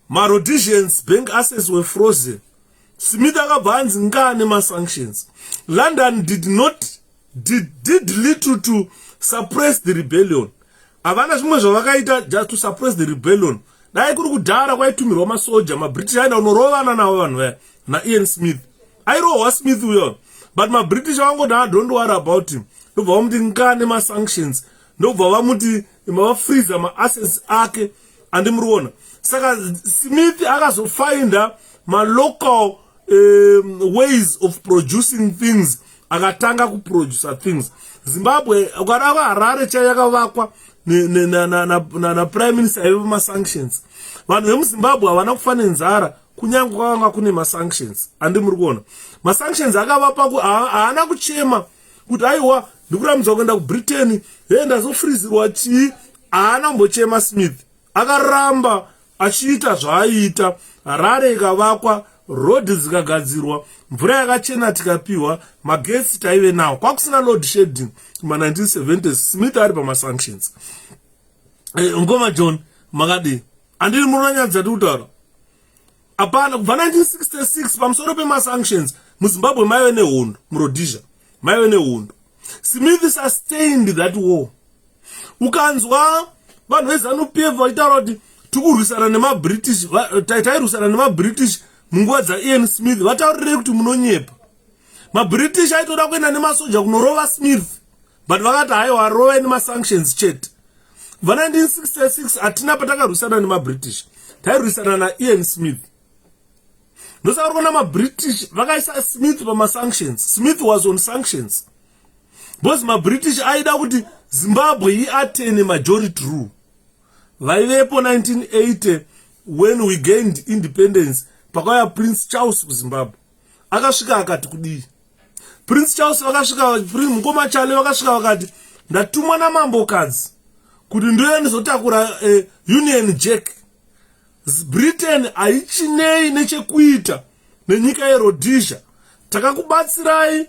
My Rhodesians bank assets were frozen. Smith agabanzi ngane ma sanctions. London did little to suppress the rebellion. Avana zvimwe zvavakaita just to suppress the rebellion. Dai kuri kudhara kwaitumirwa masoja maBritish aenda unorovana navo vanhu vaya na Ian Smith. Airohwa Smith uyo. But maBritish vangodana don't worry about him. Ndobva vamuti ngane ma sanctions. Ndobva vamuti mavafreeza ma assets ake andi muriona. Saka Smith akazofinda ma local ways of producing things akatanga kuproduce things. Zimbabwe ukadava Harare chayakavakwa na prime minister aive ma sanctions. Vanhu vemuZimbabwe havana kufa nenzara kunyange kwanga kune ma sanctions andi muri kuona. Ma sanctions akavapa haana kuchema kuti aiwa ndikuramidza kuenda kuBritain ndazofrizirwa chii. Haana kumbochema Smith, akaramba achiita zvaaiita. Harare ikavakwa, road dzikagadzirwa, mvura yakachena tikapiwa, magetsi taive nawo. Kwakusina load shedding ma 1970s. Smith ari pama sanctions. Ngoma John makadi andiri munonyadza kutaura apana kubva 1966 pamusoro pema sanctions muZimbabwe maive nehondo, muRhodesia maive nehondo. Smith sustained that war. Ukanzwa vanhu veZANU-PF vachitaura kuti tikurwisana nemaBritish, tairwisana nemaBritish munguva dzaIan Smith, vataurire kuti munonyepa. MaBritish aitoda kuenda nemasoja kunorova Smith, but vakati haiwa rove nemasanctions chete. Va 1966 hatina patakarwisana nemaBritish, tairwisana naIan Smith. Ndosaka kuona maBritish vakaisa Smith pamasanctions. Smith was on sanctions because maBritish aida kuti Zimbabwe iatene majority rule. Vaivepo 1980 when we gained independence, pakauya Prince Charles kuZimbabwe. Akasvika akati kudii. Prince Charles vakasvika, mukoma Chale vakasvika vakati ndatumwa namambokadzi kuti ndiye ndizotakura Union Jack. Britain haichinei nechekuita nenyika yeRhodesia. Takakubatsirai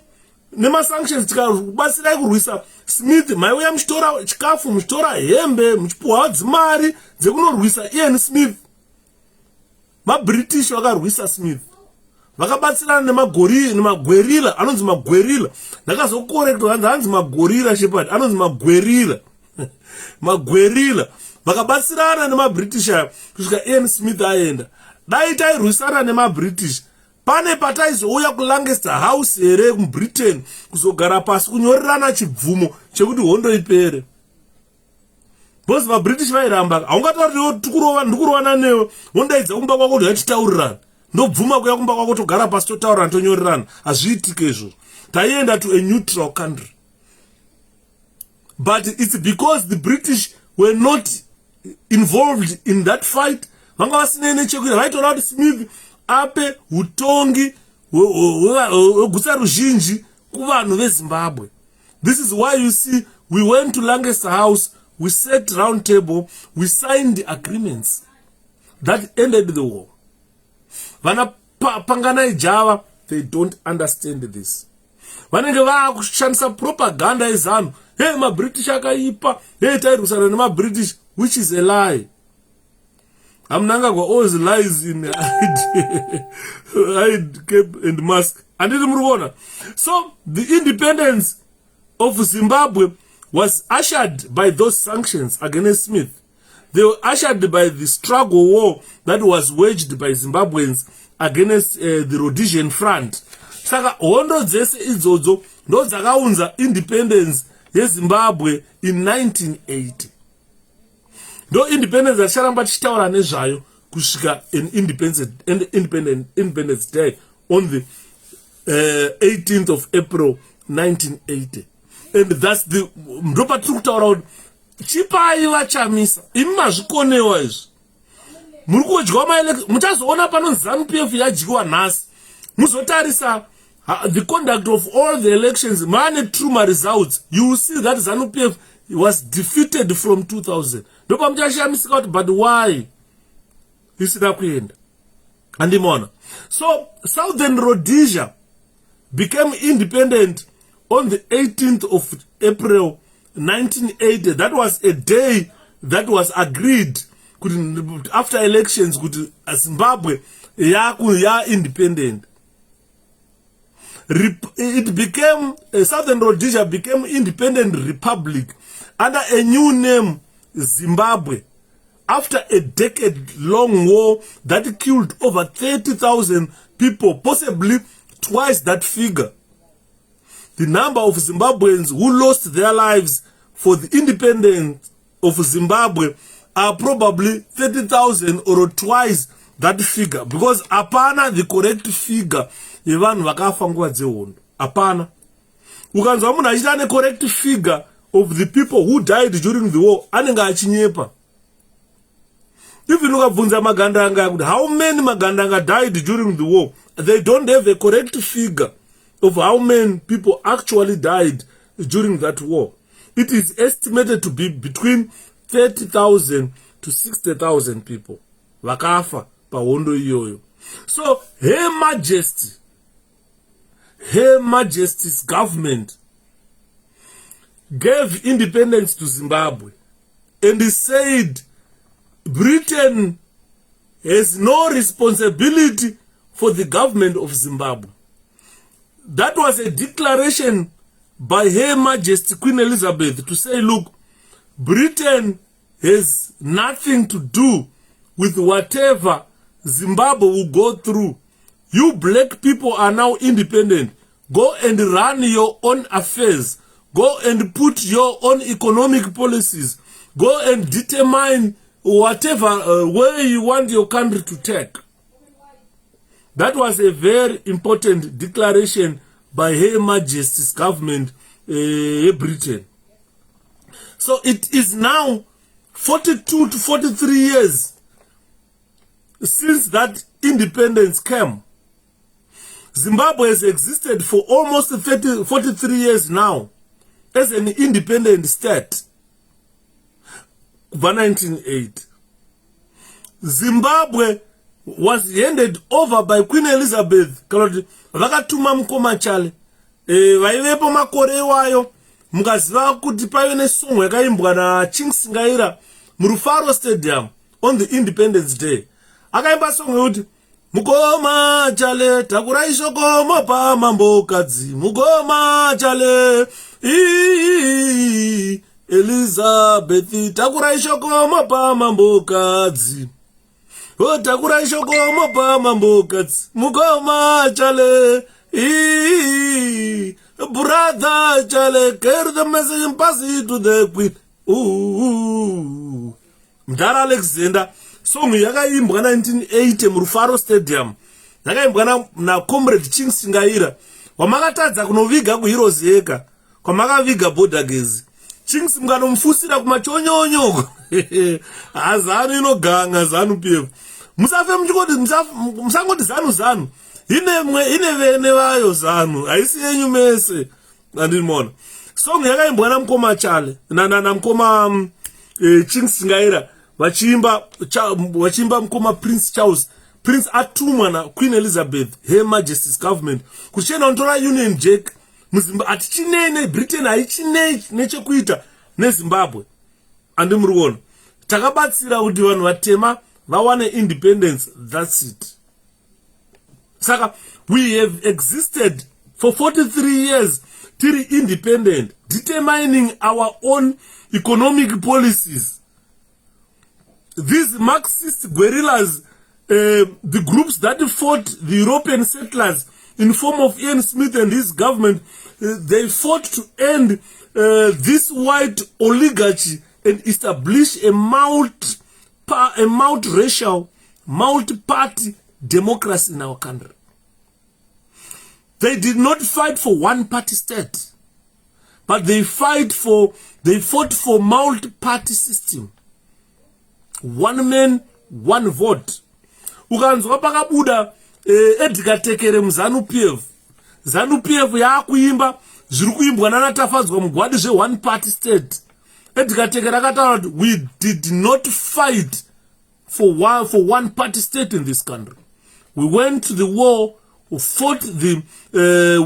nemasanctions, tikakubatsirai kurwisa Smith. Maiuya muchitora chikafu, muchitora hembe, muchipuwa dzimari dzekunorwisa Ian Smith. MaBritish vakarwisa Smith, vakabatsirana nemagwerila, anonzi magwerila. Ndakazokorekta hanzi magorira shepherd, anonzi magwerila. Magwerila vakabatsirana nemaBritish kusvika Ian Smith aenda. Dai tairwisana nemaBritish, pane pataizouya kuLancaster House here muBritain kuzogara pasi kunyorerana chibvumo chekuti hondo ipere. Because maBritish vairamba, haungatauriwo ndikurovana newe, wondaidza kumba kwako kuti hatitaurirana, ndobvuma kuya kumba kwako togara pasi totaurirana tonyorerana. Hazviitike izvozvo. Taienda to a neutral country. But it's because the British were not involved in that fight. Vanga vasinei nechekuita, vaitoda kuti Smith ape utongi hweguta ruzhinji kuvanhu veZimbabwe. This is why you see we went to Lancaster House, we sat round table, we signed agreements that ended the war. Vana Panganai Java, they don't understand this. Vanenge vakushandisa propaganda yeZANU. Hey, maBritish akaipa, hey, tairwisana nemaBritish, which is a lie. Amnangagwa always lies in hide, cape and mask. And so the independence of Zimbabwe was ushered by those sanctions against Smith. They were ushered by the struggle war that was waged by Zimbabweans against the Rhodesian front. Saka hondo dzese idzodzo ndo dzakaunza independence yeZimbabwe in 1980. Ndo independence yacharamba tichitaura nezvayo kusvika an Independence Day on the 18th of April 1980. And that's the ndo patiri kutaura kuti chipai vachamisa imi mazvikonewa izvi. Muri kudyiwa maelection, muchazoona pano ZANU-PF yadyiwa nhasi, muzotarisa the conduct of all the elections, mane true results, you will see that ZANU-PF was defeated from 2000. Ndopa mchashamisika kuti but why isina kuenda. Andimona. So Southern Rhodesia became independent on the 18th of April 1980. That was a day that was agreed after elections Zimbabwe ya independent. It became Southern Rhodesia became independent republic under a new name, Zimbabwe, after a decade-long war that killed over 30,000 people, possibly twice that figure. The number of Zimbabweans who lost their lives for the independence of Zimbabwe are probably 30,000 or twice that figure, because apana the correct figure yevanhu vakafa nguva dzehondo. Apana. Ukanzwa munhu achita ane correct figure of the people who died during the war, anenge achinyepa. Even ukabvunza magandanga kuti how many magandanga died during the war, they don't have a correct figure of how many people actually died during that war. It is estimated to be between 30,000 to 60,000 people vakafa pahondo iyoyo. So Her Majesty's government gave independence to Zimbabwe, and he said Britain has no responsibility for the government of Zimbabwe. That was a declaration by Her Majesty Queen Elizabeth to say, look, Britain has nothing to do with whatever Zimbabwe will go through. You black people are now independent. Go and run your own affairs. Go and put your own economic policies. Go and determine whatever way you want your country to take. That was a very important declaration by Her Majesty's government, Britain. So it is now 42 to 43 years since that independence came. Zimbabwe has existed for almost 43 years now as an independent state. By 1908, Zimbabwe was handed over by Queen Elizabeth. Vakatuma mukoma chale vaivepo makore iwayo, mukaziva kuti paive nesongo yakaimbwa naChing'singayira muRufaro Stadium on the Independence Day. Akaimba songo yokuti mukoma chale takurai shoko mopa mambokadzi, mukoma chale Elizabeth takurai shoko mopa mambokadzi, o takurai shoko mopa mambokadzi, mukoma chale brother chale, carry the message and pass it to the queen. Mdara Alexander song yakaimbwa 1980 muRufaro Stadium, yakaimbwa na comrade Ching'singayira, wamakatadza kunoviga kuHeroes yeka kwamakaviga Bordagezi. Ching'singayira munomufusira kumachonyonyoko azanu inoganga zanu pievu. Musafe mchikoti musangoti zanu ine vene vayo zanu haisi yenyu mese. Andimona song yakaimbwa namukoma chale na mukoma Ching'singayira vachimba mukoma Prince Charles. Prince atumwa na Queen Elizabeth, Her Majesty's government, kuchena untora Union Jack muZimbabwe ati chinene Britain haichinei nechekuita neZimbabwe. Andimuriona takabatsira kuti vanhu vatema vawane independence. That's it. Saka we have existed for 43 years till independent, determining our own economic policies. These Marxist guerrillas, the groups that fought the European settlers in form of Ian Smith and his government, they fought to end this white oligarchy and establish a multi-racial, multi-party democracy in our country. They did not fight for one-party state, but they fought for multi-party system. One man, one vote. Ukanzwa pakabuda 𝗵𝗱𝗺𝗀𝗃 muZanu-PF. ZANU-PF yakuimba zviri kuimbwa naNatafadzwa mugwadi zve-one party state. 𝗵𝗱𝗃 rakataura kuti we did not fight for one party state in this country. We went to the war, we fought the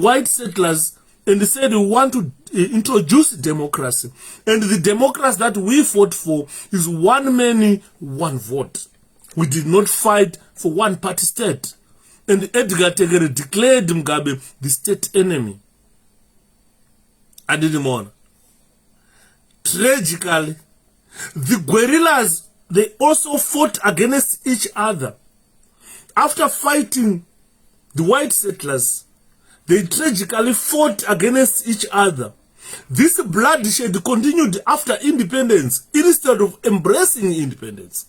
white settlers, and they said we want to introduce democracy. And the democracy that we fought for is one man, one vote. We did not fight for one party state. And Edgar Tegere declared Mugabe the state enemy. I didn't want. Tragically, the guerrillas, they also fought against each other. After fighting the white settlers, they tragically fought against each other. This bloodshed continued after independence instead of embracing independence.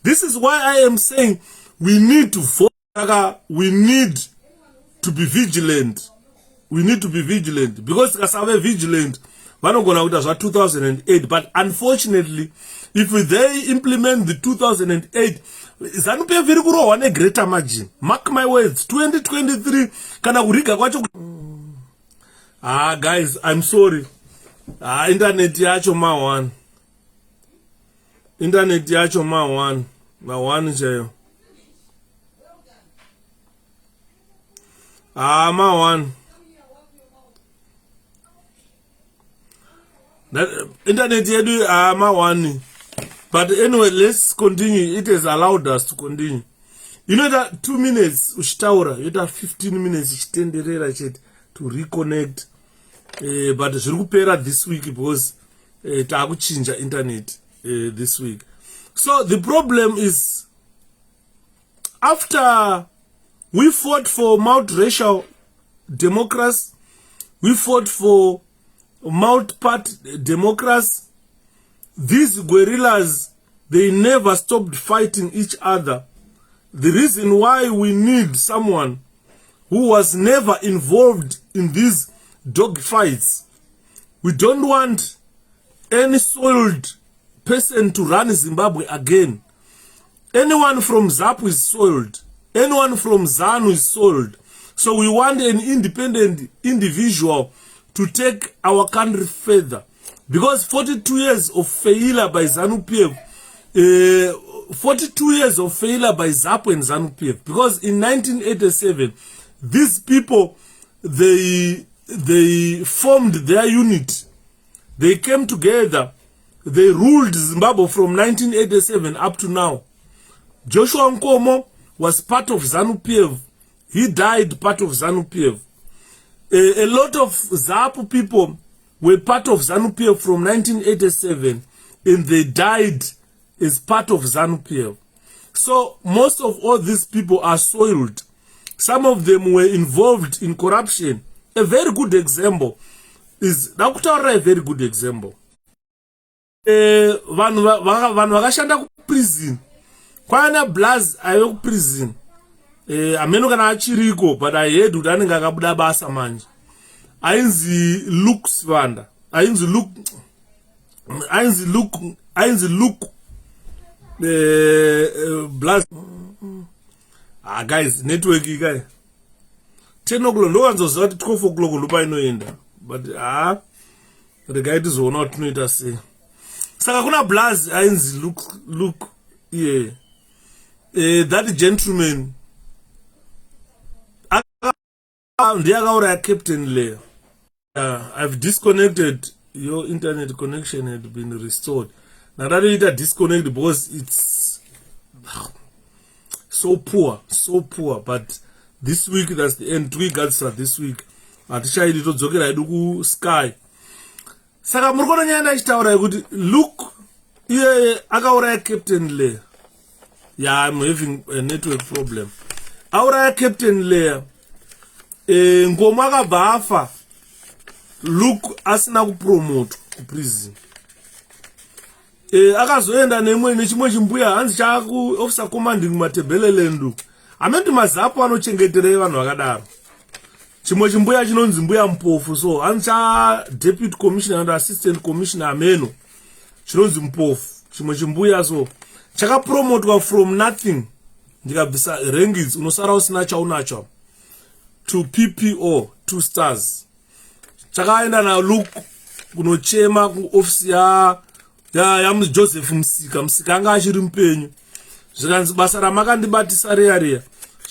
This is why I am saying we need to vote. We need to be vigilant. We need to be vigilant. Because Kasabe vigilant, we're not going to 2008. But unfortunately, if they implement the 2008, Zanupe very good on a greater margin. Mark my words, 2023, kana uriga kwacho. Guys, I'm sorry. Internet yacho ma one. Internet yacho ma one. Ma one jayo. Ma one. That internet yedu ma one. But anyway, let's continue. It has allowed us to continue. You know that 2 minutes ushtaura, you have 15 minutes ishtenderera chet to reconnect. But zvirikupera this week because takuchinja internet this week. So the problem is, after we fought for multiracial democracy, we fought for multi-party democracy, these guerrillas, they never stopped fighting each other. The reason why we need someone who was never involved in these dog fights. We don't want any soiled person to run Zimbabwe again. Anyone from ZAPU is soiled. Anyone from ZANU is soiled. So we want an independent individual to take our country further. Because 42 years of failure by ZANU-PF, 42 years of failure by ZAPU and ZANU-PF. Because in 1987, these people, they formed their unit. They came together. They ruled Zimbabwe from 1987 up to now. Joshua Nkomo was part of ZANU-PF. He died part of ZANU-PF. A lot of ZAPU people were part of ZANU-PF from 1987, and they died as part of ZANU-PF. So most of all these people are soiled. Some of them were involved in corruption. A very good example is Nakutaura, a very good example. Vanhu vakashanda ku prison. Kwana Blaz ayo ku prison. Ameno kana achiriko, but I heard kuti anenge akabuda basa manje. Ainzi Luke Svanda. Ainzi Luke Blaz. Guys, network guy. 10 o'clock, no one's also 12 o'clock, lupa inoenda. But, the guy is not to it, say. Saka kuna Blaz, ainzi look, yeah. That gentleman, Captain Lea. I've disconnected. Your internet connection had been restored. Now that it disconnected because it's so poor. But this week, that's the end. 3 guards are this week. Atisha idito dzokera iduku sky. Saka murikona nyanda ichitaura kuti look, iye akauraya Captain Lea. Yeah, I'm having a network problem. Auraya Captain Lea. Ngoma akabva afa. Look, asina kupromote ku prison. Akazoenda nemwe nechimwe chimbuya hanzi chaku officer commanding Matebelelendu. Amenti mazapo anochengeterei vanhu vakadaro. Chimwe chimbuya chinonzi mbuya mpofu, so hanzi cha deputy commissioner and assistant commissioner ameno chinonzi mpofu. Chimwe chimbuya so chakapromotwa from nothing. Ndikabvisa rankings unosara usina chaunacho to PPO 2 stars. Chakaenda na look kunochema ku office ya Joseph Msika anga achiri mpenyu. Zvikanzi basa ramakandibatisa reya.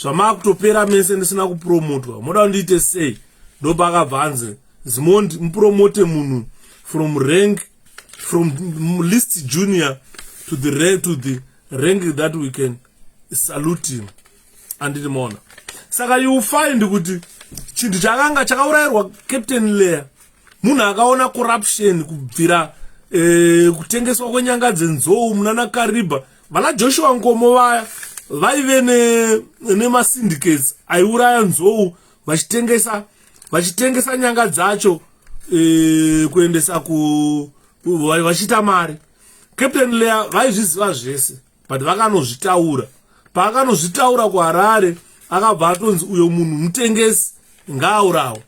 zvamavakutopera mese ndisina kupromotwa moda kundiite sei ndopakabvanze zimondi mupromote munhu from rank from least junior to the rank that we can salute him anditi maona. Saka you find kuti chintu chakanga chakaurayirwa Captain Leah munhu akaona corruption kubvira kutengeswa kwenyanga dzenzou munana Kariba vana Joshua Nkomo vaya vaive nemasyndicates aiuraya nzou vachitengesa nyanga dzacho kuendesa vachita mari. Captain Leah vaizviziva zvese but vakanozvitaura paakanozvitaura kuHarare akabva atonzi uyo munhu mutengesi ngaaurawo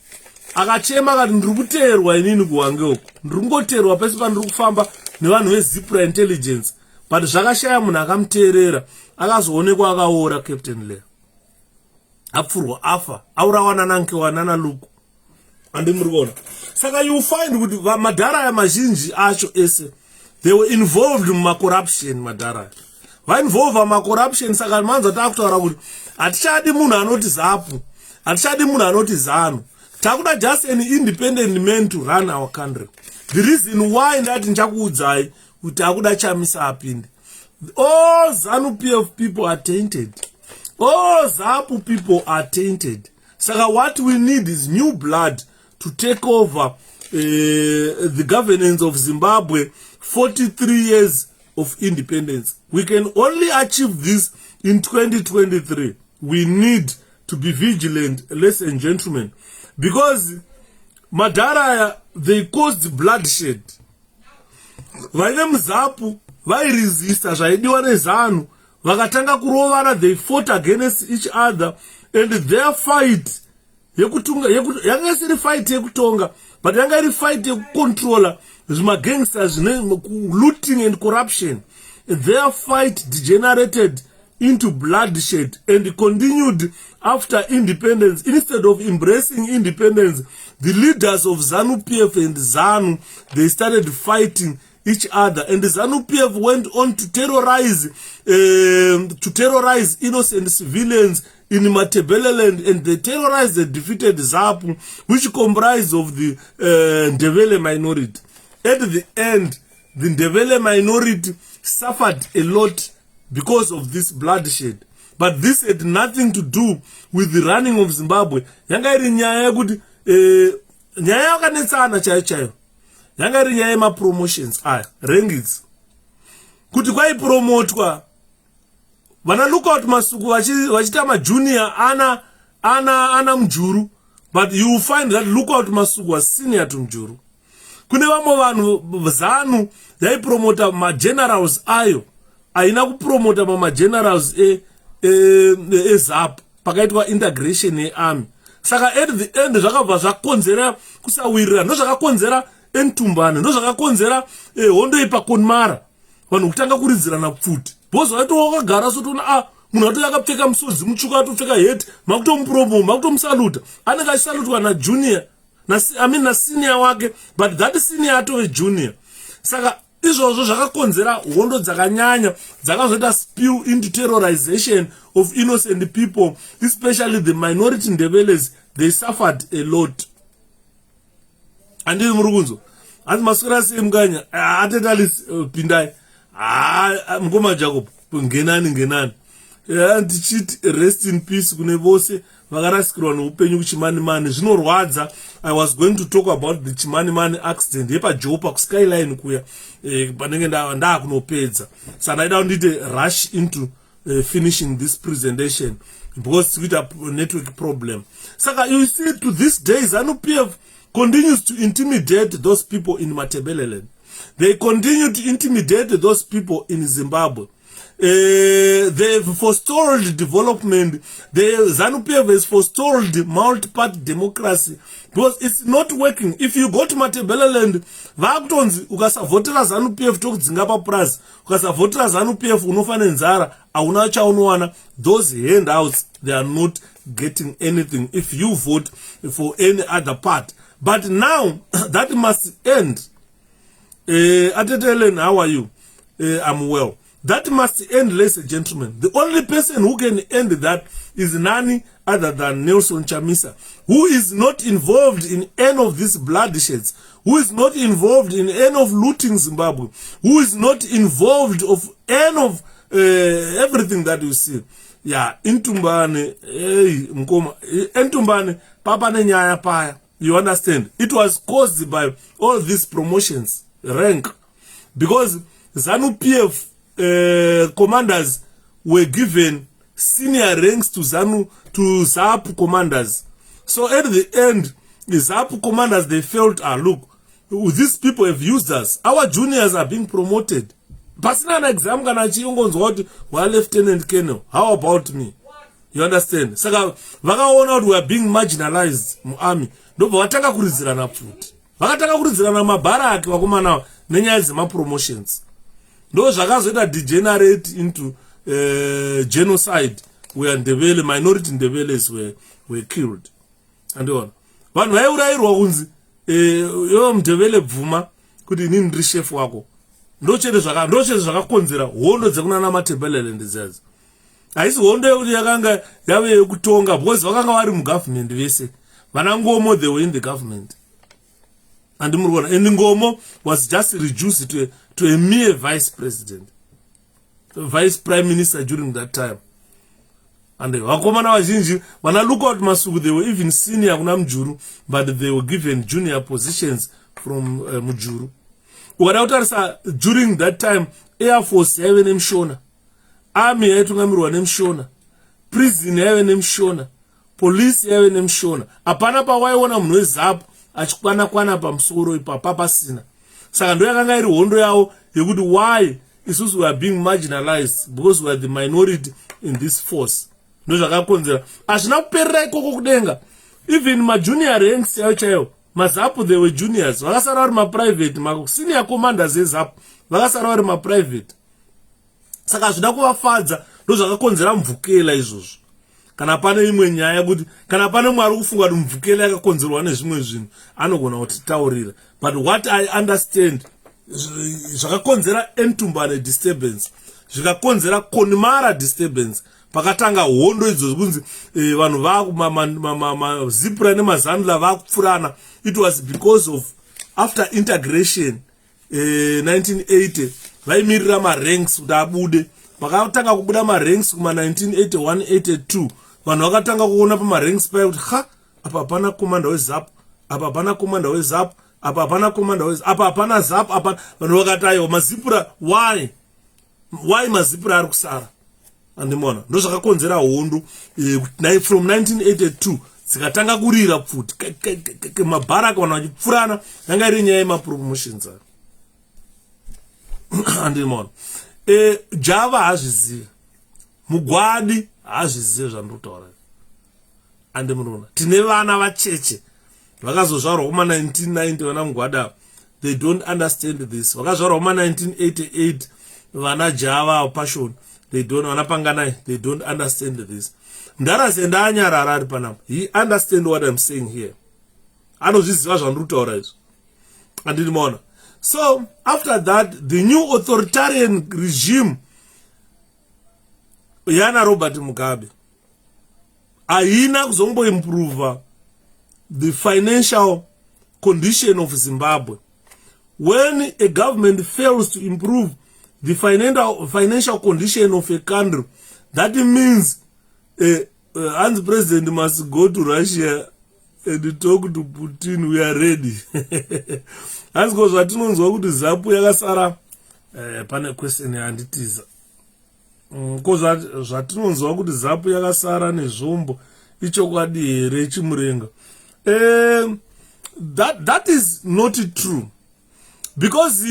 akachema akati ndiri kuteerwa inini kuwange uko ndiri kungoteerwa pese pandiri kufamba nevanhu veZipra intelligence but zvakashaya munhu akamuteerera akazoonekwa akaora Captain Leah apfurwa afa aurawana nankewanana luku andi muri kuona. Saka you find kuti madhara mazhinji acho ese they were involved mumacorruption madhara vainvolva macorruption. Saka manza taakutaura kuti hatichadi munhu anoti zapu hatichadi munhu anoti zanu takuda just an independent man to run our country. The reason why ndati ndichakuudzai kuti akuda chamisa apinde. All ZANU-PF people are tainted, all ZAPU people are tainted. Saka what we need is new blood to take over the governance of Zimbabwe 43 years of independence. We can only achieve this in 2023. We need to be vigilant, ladies and gentlemen, because madhara they caused bloodshed. Vaine muZAPU vairesista zvaidiwa neZANU vakatanga kurovana, they fought against each other and their fight yanga isiri fight yekutonga but yanga iri fight yekucontrola zvimagangsters looting and corruption. Their fight degenerated into bloodshed and continued after independence. Instead of embracing independence, the leaders of ZANU-PF and ZANU, they started fighting each other, and the ZANU-PF went on to terrorize innocent civilians in Matabeleland, and they terrorized the defeated ZAPU, which comprised of the Ndebele minority. At the end, the Ndebele minority suffered a lot because of this bloodshed, but this had nothing to do with the running of Zimbabwe. Yanga iri nyaya yekuti nyaya yakanetsana chaiyo yanga iri nyaya yemapromotions aya rankings kuti kwaipromotwa vana Lookout Masuku vachita majunior ana Mjuru, but you will find that Lookout Masuku was senior to Mjuru. Kune vamwe vanhu ZANU yaipromota magenerals ayo aina kupromota magenerals eZAPU pakaitwa integration yearmy. Saka at the end zvakabva zvakonzera kusawirira, ndozvakakonzera entumbane, ndozvakakonzera hondo ipakonmara, vanhu kutanga kuridzirana pfuti. Bozo waitowa wakagara sotoona munhu wato yakapfeka musodzi mutsvuku atopfeka heti makutomupromo makutomusaluta anenge achisalutwa najunior na senior wake, but that senior atove junior. Saka izvozvo zvakakonzera hondo dzakanyanya dzakazoita spill into terrorization of innocent people, especially the minority Ndebeles. They suffered a lot. Andiri muri kunzwa ati maswera sei mukanya atetalis pindai mukoma Jacob ngenani ndichiti rest in peace kune vose vakarasikirwa neupenyu kuchimanimani. Zvinorwadza. I was going to talk about the chimanimani accident yepaJopa kuskyline kuya panenge ndaakunopedza, saka ndaida kundite rush into finishing this presentation because tikuita network problem. Saka you see, to this day ZANU-PF continues to intimidate those people in Matabeleland. They continue to intimidate those people in Zimbabwe. They've forestalled development. The ZANU-PF has forestalled multi-party democracy because it's not working. If you go to Matabeleland, vakutonzi ukasavhotera ZANU-PF tokudzinga papurazi, ukasavhotera ZANU-PF unofana nzara, hauna chaunowana. Those handouts, they are not getting anything if you vote for any other part. But now that must end. Atetelen, how are you? I'm well. That must end, ladies and gentlemen. The only person who can end that is none other than Nelson Chamisa, who is not involved in any of these bloodsheds, who is not involved in any of looting Zimbabwe, who is not involved of any of everything that you see. Yeah, Intumbane, Intumbane, Papa Nenyaya Paya. You understand? It was caused by all these promotions, rank, because ZANU-PF commanders were given senior ranks to ZAP commanders. So at the end, the ZAP commanders, they felt, look, these people have used us. Our juniors are being promoted. Personal exam lieutenant colonel. How about me? You understand? Saka vakaona we are being marginalized mu army. Ndo vakatanga kurizirana futi. Vakatanga kurizirana mabaraki vakomana nenyaya dzema promotions. Ndo zvakazoita degenerate into genocide where Ndebele, minority Ndebeles were killed. And on. Vanhu vairairwa kunzi yo Mndebele bvuma kuti inini ndiri chef wako. Ndochete zvakakonzera hondo dzekunana matebelele ndidzadzo. Haisi hondo yekuti yakanga yave yekutonga because vakanga vari mugovernment vese. Vana Ngomo, they were in the government. And Ngomo was just reduced to a mere vice president, vice prime minister during that time. And vakomana vazhinji, when I look at Masuku, they were even senior kuna Mjuru, but they were given junior positions from Mjuru. During that time, Air Force yave nemshona, Army yatungamirwa nemshona, prison yave nemshona, police yave nemshona. Apana pa waiona munhu weZAP achikwana pamusoro ipapa pasina. Saka ndo yakanga iri hondo yawo yekuti why isusu we are being marginalized because we are the minority in this force. Ndo zvakakonzera. Azvina kuperera ikoko kudenga. Even ma junior ranks yawo chaiwo. MaZAP, they were juniors. Vakasara vari ma-private. Ma-senior commanders eZAP vakasara vari ma-private. Saka zvida kuvafadza ndo zvakakonzera mvukela izvozvo. Kana pane imwe nyaya kuti kana pane mwari kufunga kuti mvukela yakakonzerwa nezvimwe zvinhu anogona kutitaurira. But what I understand, zvakakonzera Entumbane disturbance, zvikakonzera Connemara disturbance, pakatanga hondo idzo kunzi vanhu vaZipra nemazandla vakupfurana. It was because of after integration 1980 vaimirira maranks kuti abude. Pakatanga kubuda maranks kuma 1981-82 vanhu vakatanga kuona pamaranks paya kuti apa hapana komanda weZAP, apa hapana komanda weZAP, apa hapana komanda weZAP, apa hapana ZAP, apa vanhu vakati aiwa maZipra, why maZipra ari kusara. Andimona ndo zvakakonzera hondo from 1982 dzikatanga kurira futi mabharaka vanhu vachipfurana. Yanga iri nyaya yemapromotions aya. Andimona Java hazvizivi, Mugwadi hazvizivi zvandinotaura. Andimona tine vana vacheche vakazozvarwa kuma 1990 vana Mugwada, they don't understand this. Vakazvarwa kuma 1988 vana Java passion, they don't vanapanganai, they don't understand this. Ndarase ndanyarara ari panapa, he understand what I'm saying here. Anozviziva zvandinotaura izvo. Andimona. So after that, the new authoritarian regime yana Robert Mugabe haina kuzombo improve the financial condition of Zimbabwe. When a government fails to improve the financial condition of a country, that means the president must go to Russia and talk to Putin. We are ready. As goes vatinonzwa kuti ZAP yakasara pane question yanditiza. Koza zvatinonzwa kuti ZAP yakasara nezvombo ichokwadi here chimurenga. That is not true, because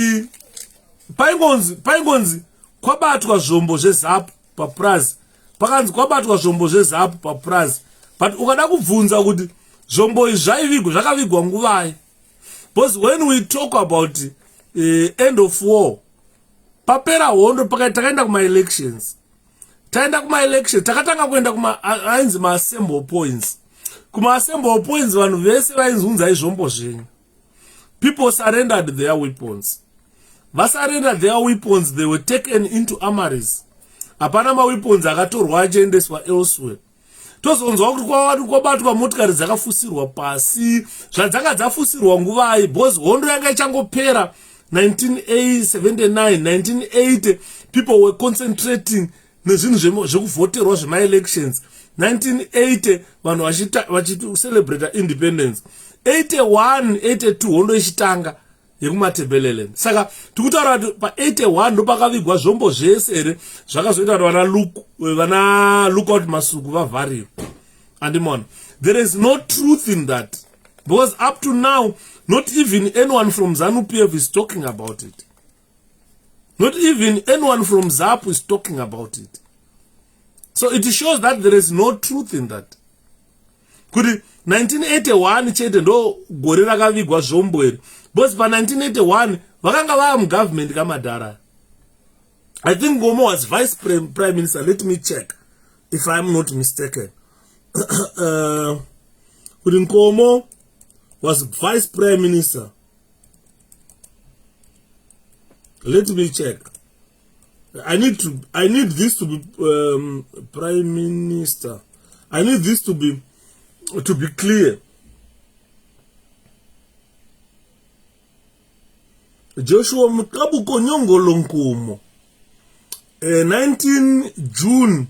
paingonzi kwabatwa zvombo zveZAP paprazi, pakanzi kwabatwa zvombo zveZAP paprazi, but ukada kubvunza kuti zvombo izvi zvaivigwa zvakavigwa nguvai. Because when we talk about end of war, papera hondo takaenda kuma elections. Taenda kuma elections, takatanga kuenda kuma ainzi ma assemble points. Kuma assemble points vanhu vese vainzi unzai zvombo zvenyu. People surrendered their weapons. vasarenda their weapons, they were taken into armories. Hapana weapons akatorwa achiendeswa elsewhere. Tozonzwa kuti kwabatwa motikari dzakafusirwa pasi, zvadzanga dzafusirwa nguva because hondo yanga ichangopera 1979, 1980, people were concentrating nezvinhu zvekuvhoterwa zvema-elections. 1980 vanhu vachicelebrate independence. 81, 82 hondo ichitanga yekumatebeleland. Saka tikutaura kuti pa81 ndo pakavigwa zvombo zvese here zvakazoita kuti vana lookout masuku vavhariwe. Andimona, there is no truth in that, because up to now not even anyone from ZANU-PF is talking about it. Not even anyone from ZAP is talking about it. So it shows that there is no truth in that. Kuti 1981 chete ndo gore rakavigwa zvombo here, because pa 1981 vakanga vava mugovernment kamadhara. I think Ngomo was vice prime minister. Let me check if I am not mistaken. Kuti Ngomo was vice prime minister. Let me check. I need this to be prime minister. I need this to be clear. Joshua Mutabuko Nyongolo Nkomo, 19 June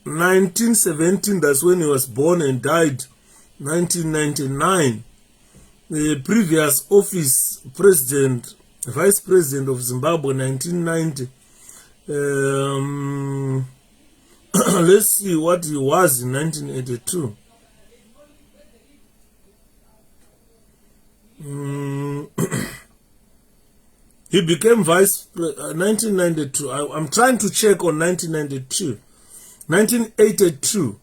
1917, that's when he was born and died. 1999, the previous office president, vice president of Zimbabwe, 1990. Let's see what he was in 1982. He became 1992. I'm trying to check on 1992. 1982.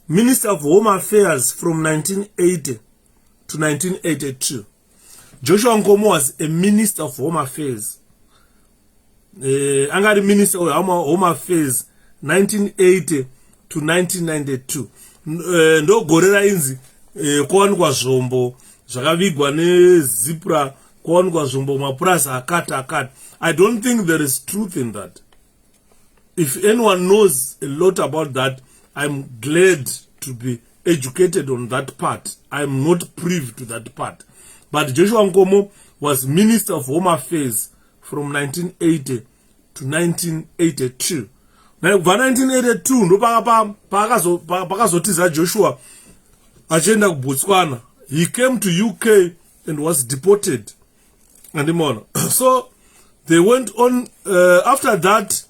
Minister of Home Affairs from 1980 to 1982. Joshua Nkomo was a Minister of Home Affairs. Angari Minister of Home Affairs 1980 to 1992. Ndo gorera inzi kuwanikwa zvombo zvakavigwa nezipra, kuwanikwa zvombo mapurasa akata. I don't think there is truth in that. If anyone knows a lot about that, I'm glad to be educated on that part. I'm not privy to that part. But Joshua Nkomo was Minister of Home Affairs from 1980 to 1982. Now, 1982 ndo pakazotiza Joshua achienda kuBotswana. He came to UK and was deported. And so they went on after that,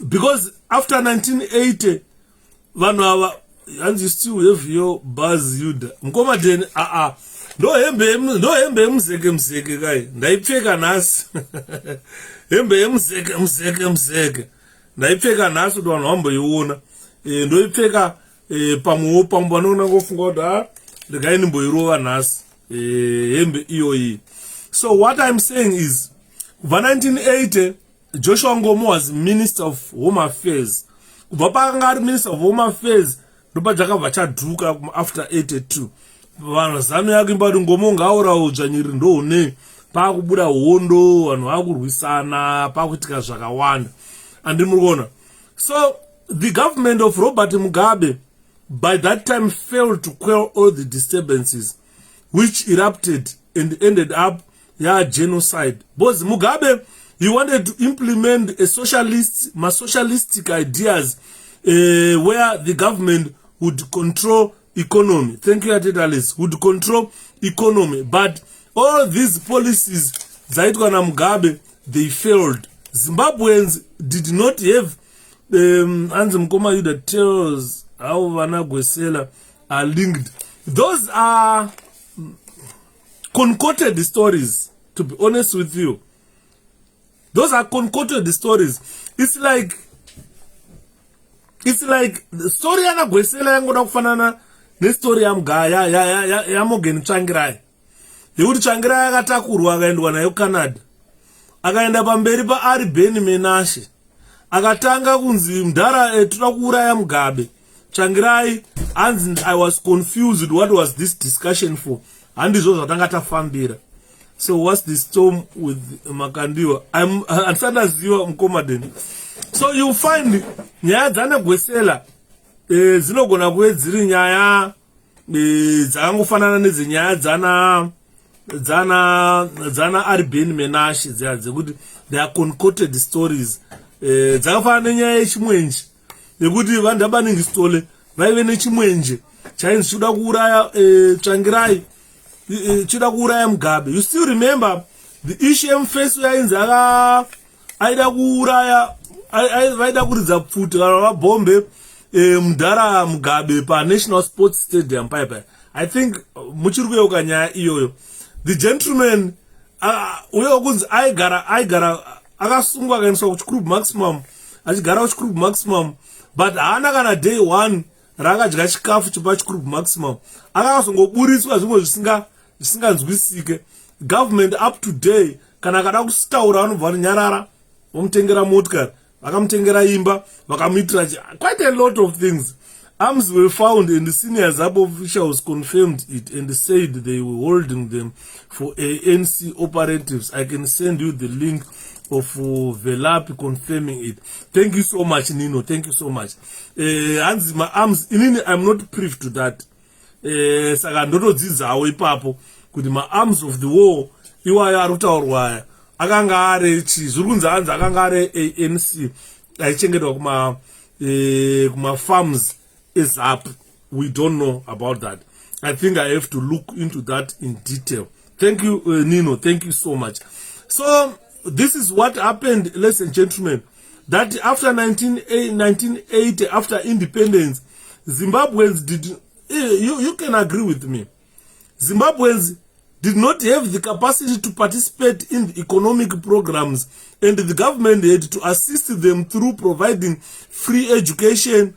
because after 1980 and you still have your buzz yuda mkoma then ndo hembe mzeke kai ndaipfeka nasi hembe mzeke ndaipfeka nasi kuti vanhu vamboiona ndoipfeka pamuwo pambo vanoona ngofunga kuti regai ndimboirova nasi hembe iyoyi. So what I'm saying is, by 1980 Joshua Nkomo was Minister of Home Affairs. Kubva pakanga Minister of Home Affairs ndopa dzakabva chadhuka after 82. Vanhu zano yake mbati Nkomo ngauraudzva nyiri ndoune pakubuda hondo, vanhu vakurwisana, pakuitika zvakawanda. Andimurikuona. So the government of Robert Mugabe by that time failed to quell all the disturbances which erupted and ended up genocide. Because Mugabe, he wanted to implement a socialistic ideas where the government would control economy. Thank you, Atetalis. Would control economy. But all these policies, Zaitwana Mugabe, they failed. Zimbabweans did not have Anzim Koma Yuda tells how 𝗏𝗏𝗧𝗏 are linked. Those are concocted stories, to be honest with you. Those are concocted stories. It's like the story yana 𝗏𝗏𝗧𝗏 yangoda kufanana ne story ya Morgan Tsvangirai. Yekuti Tsvangirai akatakurwa akaendwa nayo Canada. Akaenda pamberi pa Ari Ben Menashe. Akatanga kunzi mdara toda kuuraya Mugabe. Tsvangirai, and I was confused. What was this discussion for? And this was Atangata Fambira. So what's the storm with Makandiwa? I'm Ziwa Mkomaden. So you find nyaya dzana gwesela zinogona kuve dziri nyaya dzakangofanana nedzinyaya dzana 𝗏𝗏𝗀𝗏𝗏 dziya dzekuti they are concocted stories dzakafanana nenyaya yechimwenje yekuti vanhu abaningistole vaive nechimwenje chainzi chinoda kuuraya Tsvangirai, chinoda kuuraya Mugabe. You still remember the 𝗓𝗏𝗏𝗀𝗏 yainzi aida kuuraya vaida kuridza pfuti kana vabhombe mudhara Mugabe paNational Sports Stadium paipai. I think muchiri kuyeuka nyaya iyoyo. The gentleman uye kunzi aigara akasungwa akaendeswa kuchikrubu maximum, achigara kuchikrubu maximum, but haana kana day one rakadya chikafu chepachikrubu maximum. Akazongoburitswa zvimwe zvisinganzwisike. Government up to day kana akada kusitaura vanobva vanyarara, vomutengera motikari, vakamutengera imba, vakamuitira quite a lot of things. Arms were found and the senior ZAP officials confirmed it and said they were holding them for ANC operatives. I can send you the link of 𝗓𝗏𝗏𝗀𝗏 confirming it. Thank you so much, Nino. Thank you so much. Hands my arms, I'm not privy to that. Saka ndotodzidzawo ipapo kuti my arms of the war iwayo ari kutaurwa akanga ari zviri kunzi hanzi akanga ari ANC aichengetwa kuma farms ZAP. We don't know about that. I think I have to look into that in detail. Thank you, Nino. Thank you so much. So this is what happened, ladies and gentlemen, that after 1980, after independence, Zimbabweans did, you can agree with me, Zimbabweans did not have the capacity to participate in the economic programs, and the government had to assist them through providing free education,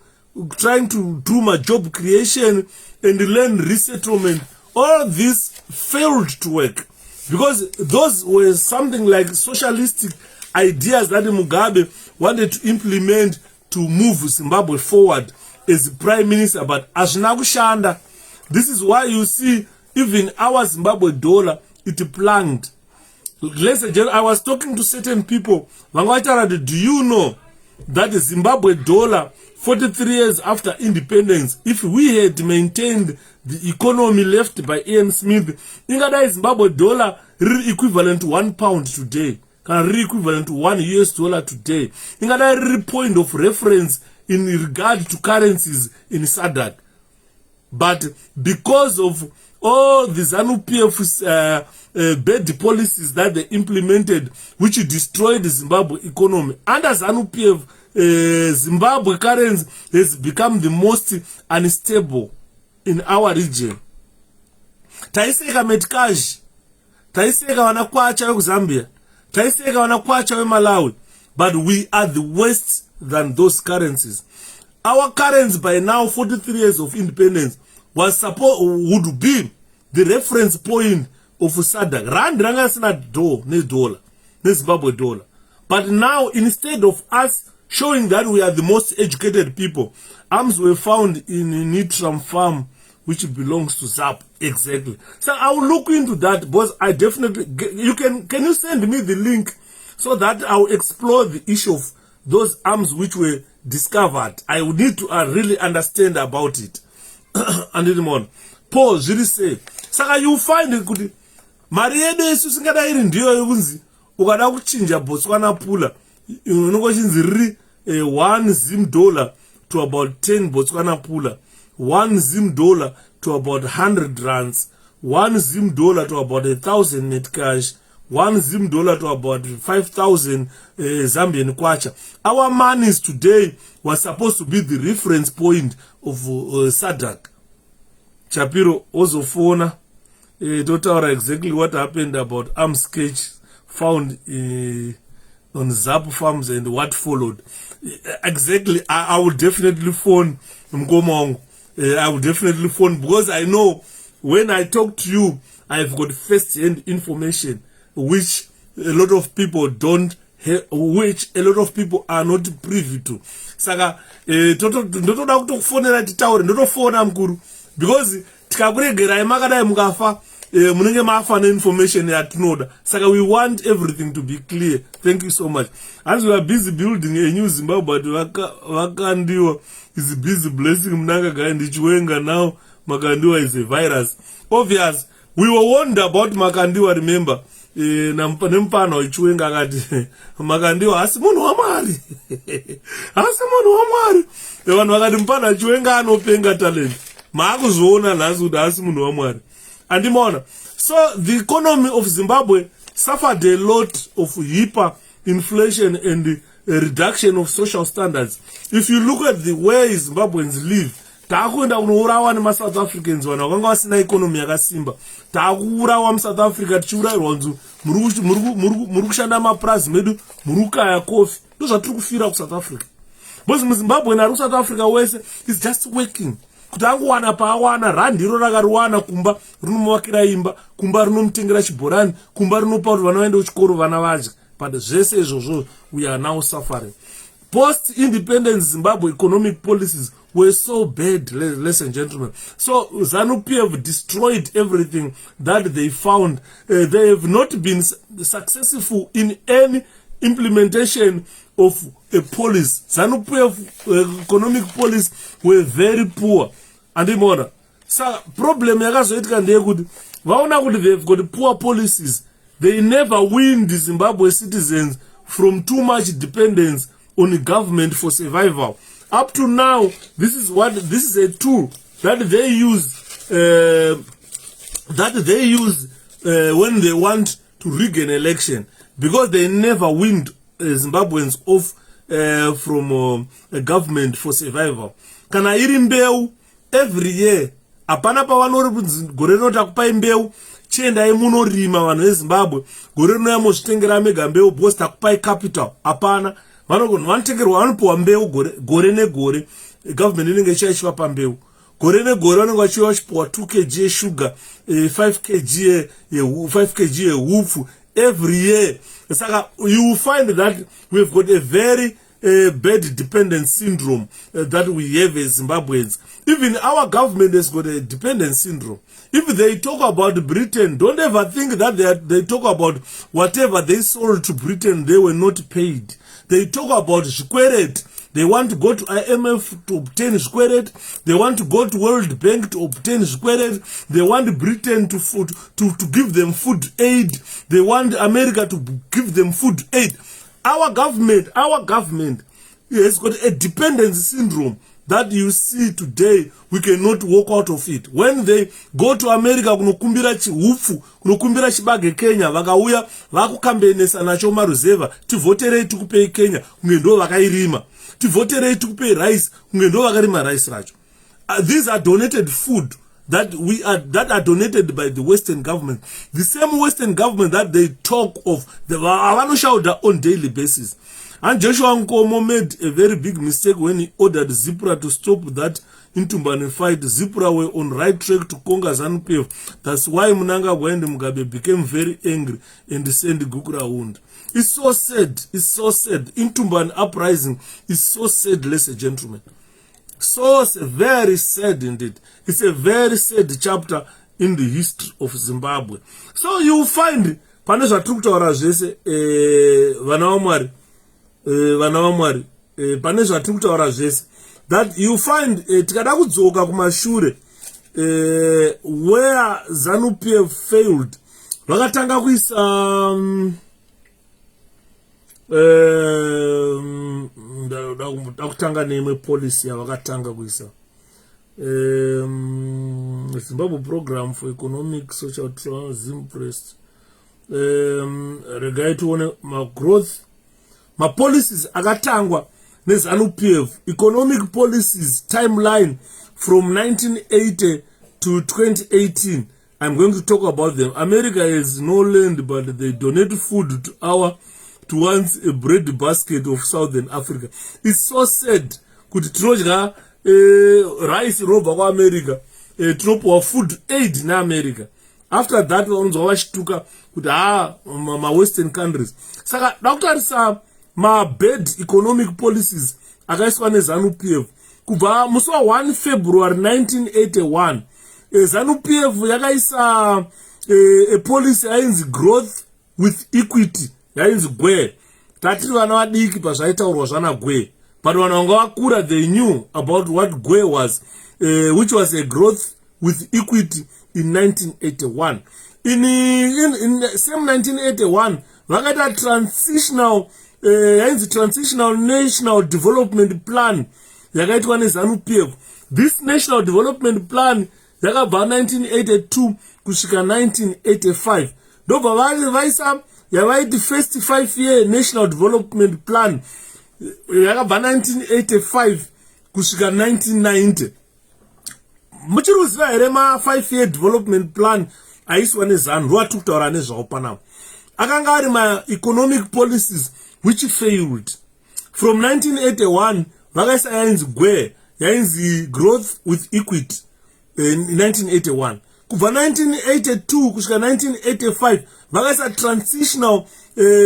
trying to do my job creation and land resettlement. All this failed to work because those were something like socialistic ideas that Mugabe wanted to implement to move Zimbabwe forward as prime minister, but azvina kushanda. This is why you see even our Zimbabwe dollar, it plunged. I was talking to certain people. Do you know that the Zimbabwe dollar 43 years after independence, if we had maintained the economy left by Ian Smith, ingadai Zimbabwe dollar equivalent to £1 today, can equivalent to $1 today. Ingadai point of reference in regard to currencies in SADC. But because of all the ZANU-PF's bad policies that they implemented, which destroyed the Zimbabwe economy, under ZANU-PF, Zimbabwe currency has become the most unstable in our region. Taiseka metikaji, taiseka wanakwacha we Zambia, taiseka wanakwacha we Malawi, but we are the worst than those currencies. Our currency by now, 43 years of independence, would be the reference point of SADC. Rand rangasina dollar, Zimbabwe dollar. But now, instead of us showing that we are the most educated people, arms were found in Nitram farm, which belongs to ZAP. Exactly. So I will look into that, because I definitely, can you send me the link so that I will explore the issue of those arms which were discovered. I would need to really understand about it. And then on. Paul, really say, Saka you find it good. Mariede yesu singadairi ndiyo yokunzi ukada kuchinja Botswana pula unokochinzi $1 Zim to about 10 Botswana pula, $1 Zim to about 100 rands, $1 Zim to about 1,000 net cash, $1 Zim to about 5,000 Zambian kwacha. Our monies today was supposed to be the reference point of SADC. Chapiro also phone told exactly what happened about arms sketch found on ZAP farms and what followed. Exactly, I will definitely phone Mkomong. I will definitely phone, because I know when I talk to you, I've got first-hand information which a lot of people don't which a lot of people are not privy to. Saka ndotoda kutokufonera titaure, ndotofona mkuru, because tikakuregerai makadai mukafa munenge mafa neinformation yatinoda. Saka we want everything to be clear. Thank you so much. As we are busy building a new Zimbabwe, but Makandiwa is busy blessing Mnanga and Chiwenga now. Makandiwa is a virus. Obvious. We were warned about Makandiwa, remember. Nampano Chiwenga gati Makandiwa asimunu wamari. Asimunu wamari. Ewan Makadimpana Chiwenga no penga talent. Maakuzona nazuda asimunu wamari. And so the economy of Zimbabwe suffered a lot of hyperinflation and a reduction of social standards. If you look at the way Zimbabweans live, takuenda kunourawa nema-South Africans wana wakanga wasina economy yakasimba. Takuurawa mu-South Africa tichiurayirwa nzu muri kushanda mapurazi medu muri kukaya kofi. Ndozvatiri kufira ku South Africa. Because muZimbabwe nari South Africa wese is just working. Kutanguwana paawana randiro rakariwana kumba rinomuvakira imba, kumba rinomutengera chibhorani, kumba rinopa kuti vana vaende kuchikoro vana vadya. But zvese izvozvo we are now suffering. Post-independence Zimbabwe economic policies were so bad, ladies and gentlemen. So ZANU-PF destroyed everything that they found. They have not been successful in any implementation of a policy. ZANU-PF economic policies were very poor. And the so problem yakazoitika ndeyekuti vaona kuti they've got poor policies. They never win the Zimbabwe citizens from too much dependence on the government for survival. Up to now, this is a tool that they use when they want to rig an election, because they never win Zimbabweans off from a government for survival. Kana iri mbeu every year apana pavanori gore rinotakupai mbeu chiendai munorima vanhu veZimbabwe gore rinouya mozvitengera mega mbeu because takupai capital apana. Vanotengerwa vanopiwa mbeu gore negore. Government inenge ichivapa mbeu gore negore. Vanenge vachiva vachipiwa 2 kg yesugar, 5 kg yeupfu every year. Saka you will find that we've got a very bad dependence syndrome that we have as Zimbabweans. Even our government has got a dependence syndrome. If they talk about Britain, don't ever think that they talk about whatever they sold to Britain, they were not paid. They talk about 𝗭𝗶𝗺𝗀. They want to go to IMF to obtain 𝗭𝗶𝗺𝗀. They want to go to World Bank to obtain 𝗭𝗶𝗺𝗀. They want Britain to give them food aid. They want America to give them food aid. Our government has got a dependence syndrome that you see today. We cannot walk out of it. When they go to America, kunokumbira chihupfu, kunokumbira chibage Kenya, vakauya vakukambenesa nacho maruzeva, tivoterei tikupei Kenya, kunge ndo vakairima. Tivoterei tikupei rice, kunge ndo vakarima rice racho. These are donated food that are donated by the Western government. The same Western government that they talk of, they avanoshaudha on daily basis. And Joshua Nkomo made a very big mistake when he ordered 𝗓𝗓𝗓 to stop that Intumbane fight. 𝗓𝗓𝗓 were on right track to conquer ZANU-PF. That's why Mnangagwa and Mugabe became very angry and sent Gukura wound. It's so sad. It's so sad. Intumbane uprising is so sad, ladies and gentlemen. So very sad indeed. It's a very sad chapter in the history of Zimbabwe. So you find pane zvatiri kutaura zvese vana vaMwari pane zvatiri kutaura zvese that you find tikada kudzoka kumashure where ZANU-PF failed. Vakatanga kuisa ndakutanga neimwe policy yavakatanga kuisa Zimbabwe Program for Economic Social Zimpressed. Regai tuone growth policies akatangwa neZANU-PF. Economic policies timeline from 1980 to 2018. I'm going to talk about them. America has no land, but they donate food towards a bread basket of Southern Africa. It's so sad. Kuti tinodya rice robva kwaAmerica, tinopiwa food aid naAmerica. after that vanonzwa vachituka kuti ma-western countries. Saka dakutarisa ma-bad economic policies akaiswa neZANU-PF kubva musi wa1 February 1981. ZANU-PF yakaisa a policy yainzi growth with equity, yainzi 𝗭𝗶𝗺. Tatiri vana vadiki pazvaitaurwa zvana 𝗭𝗶, but vana vanga vakura they knew about what 𝗭𝗶 was, which was a growth with equity in 1981. In same 1981 vakaita transitional transitional national development plan yakaitwa neZANU-PF. This national development plan yakabva 1982 kusvika 1985. Ndobva vaisa yavaiti first 5-year national development plan yakabva 1985 kusvika 1990. Muchiri kuziva here ma 5-year development plan aiswa neZANU ndoatiri kutaura nezvawo panapa. Akanga ari ma economic policies which failed. From 1981 vakaisa yainzi 𝗭𝗺, yainzi growth with equity in 1981. Kubva 1982 kusvika 1985 vakaisa transitional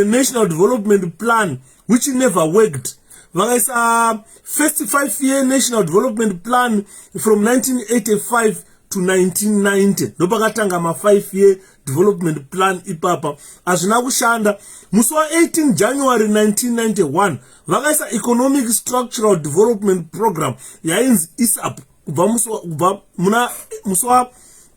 national development plan which never worked. Vakaisa first 5-year national development plan from 1985 to 1990. Ndopakatanga ma 5-year development plan ipapa azvina kushanda. Musi wa 18 January 1991 vakaisa economic structural development program yainzi 𝗍𝗵𝗺 kubva muna musi wa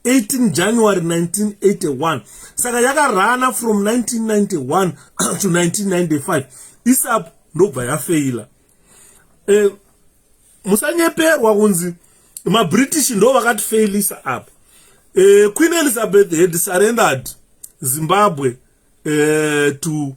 18 January 1981. Saka yakarana from 1991 to 1995. 𝗍𝗵𝗺 ndobva yafeila. Musanyeperwa kunzi ma-British ndo vakatifailisa apa. Queen Elizabeth had surrendered Zimbabwe to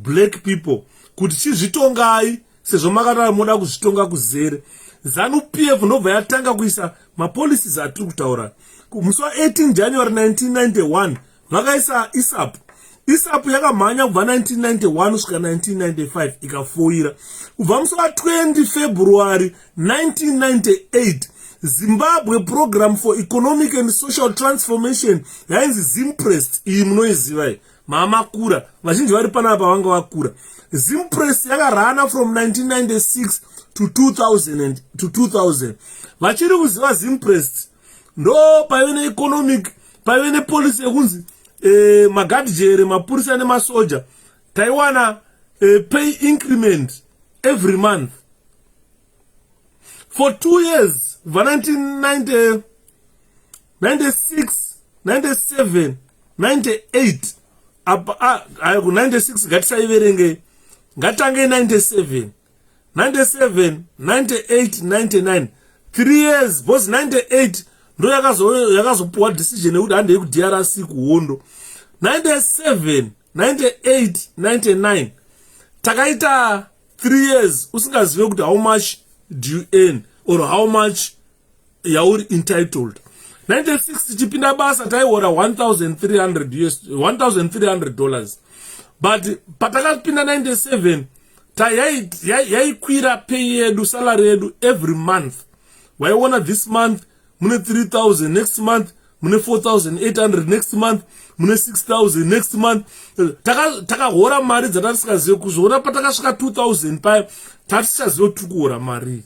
black people kuti chizvitongai sezvo makataura moda kuzvitonga kuzere. ZANU-PF ndobva yatanga kuisa ma-policies atiri kutaura. Musi wa 18 January 1991 vakaisa 𝗍𝗵𝗺. 𝗍𝗵𝗺 yakamhanya kubva 1991 kusvika 1995 ikafoira. Kubva musi wa 20 February 1998 Zimbabwe Program for Economic and Social Transformation yainzi ZIMPREST. Iyi munoiziva iyi, mamakura vazhinji vari panapa vanga vakura. ZIMPREST yakarana from 1996 to 2000. Vachiri kuziva ZIMPREST ndo paive neeconomic, paive nepolicy yekunzi magadhijere, mapurisa nemasoja taiwana pay increment every month for 2 years. Va 1996, 97, 98 apa 96 gatisaiverenge, ngatange 97, 97, 98, 99 3 years. Because 98 ndo yakazopuwa decision yekuti handei kuDRC kuhondo. 97, 98, 99 takaita 3 years usingazive kuti how much do you earn or how much yauri entitled. 96 tichipinda basa taihora $1,300. But patakapinda 97 yaikwira pay yedu, salary yedu every month. Waiona this month mune 3,000, next month mune 4,800, next month mune 6,000, next month takahora mari dzatatisingazive kuzvoona. Patakasvika 2,000 paya tatichazive kuti kuhora mari.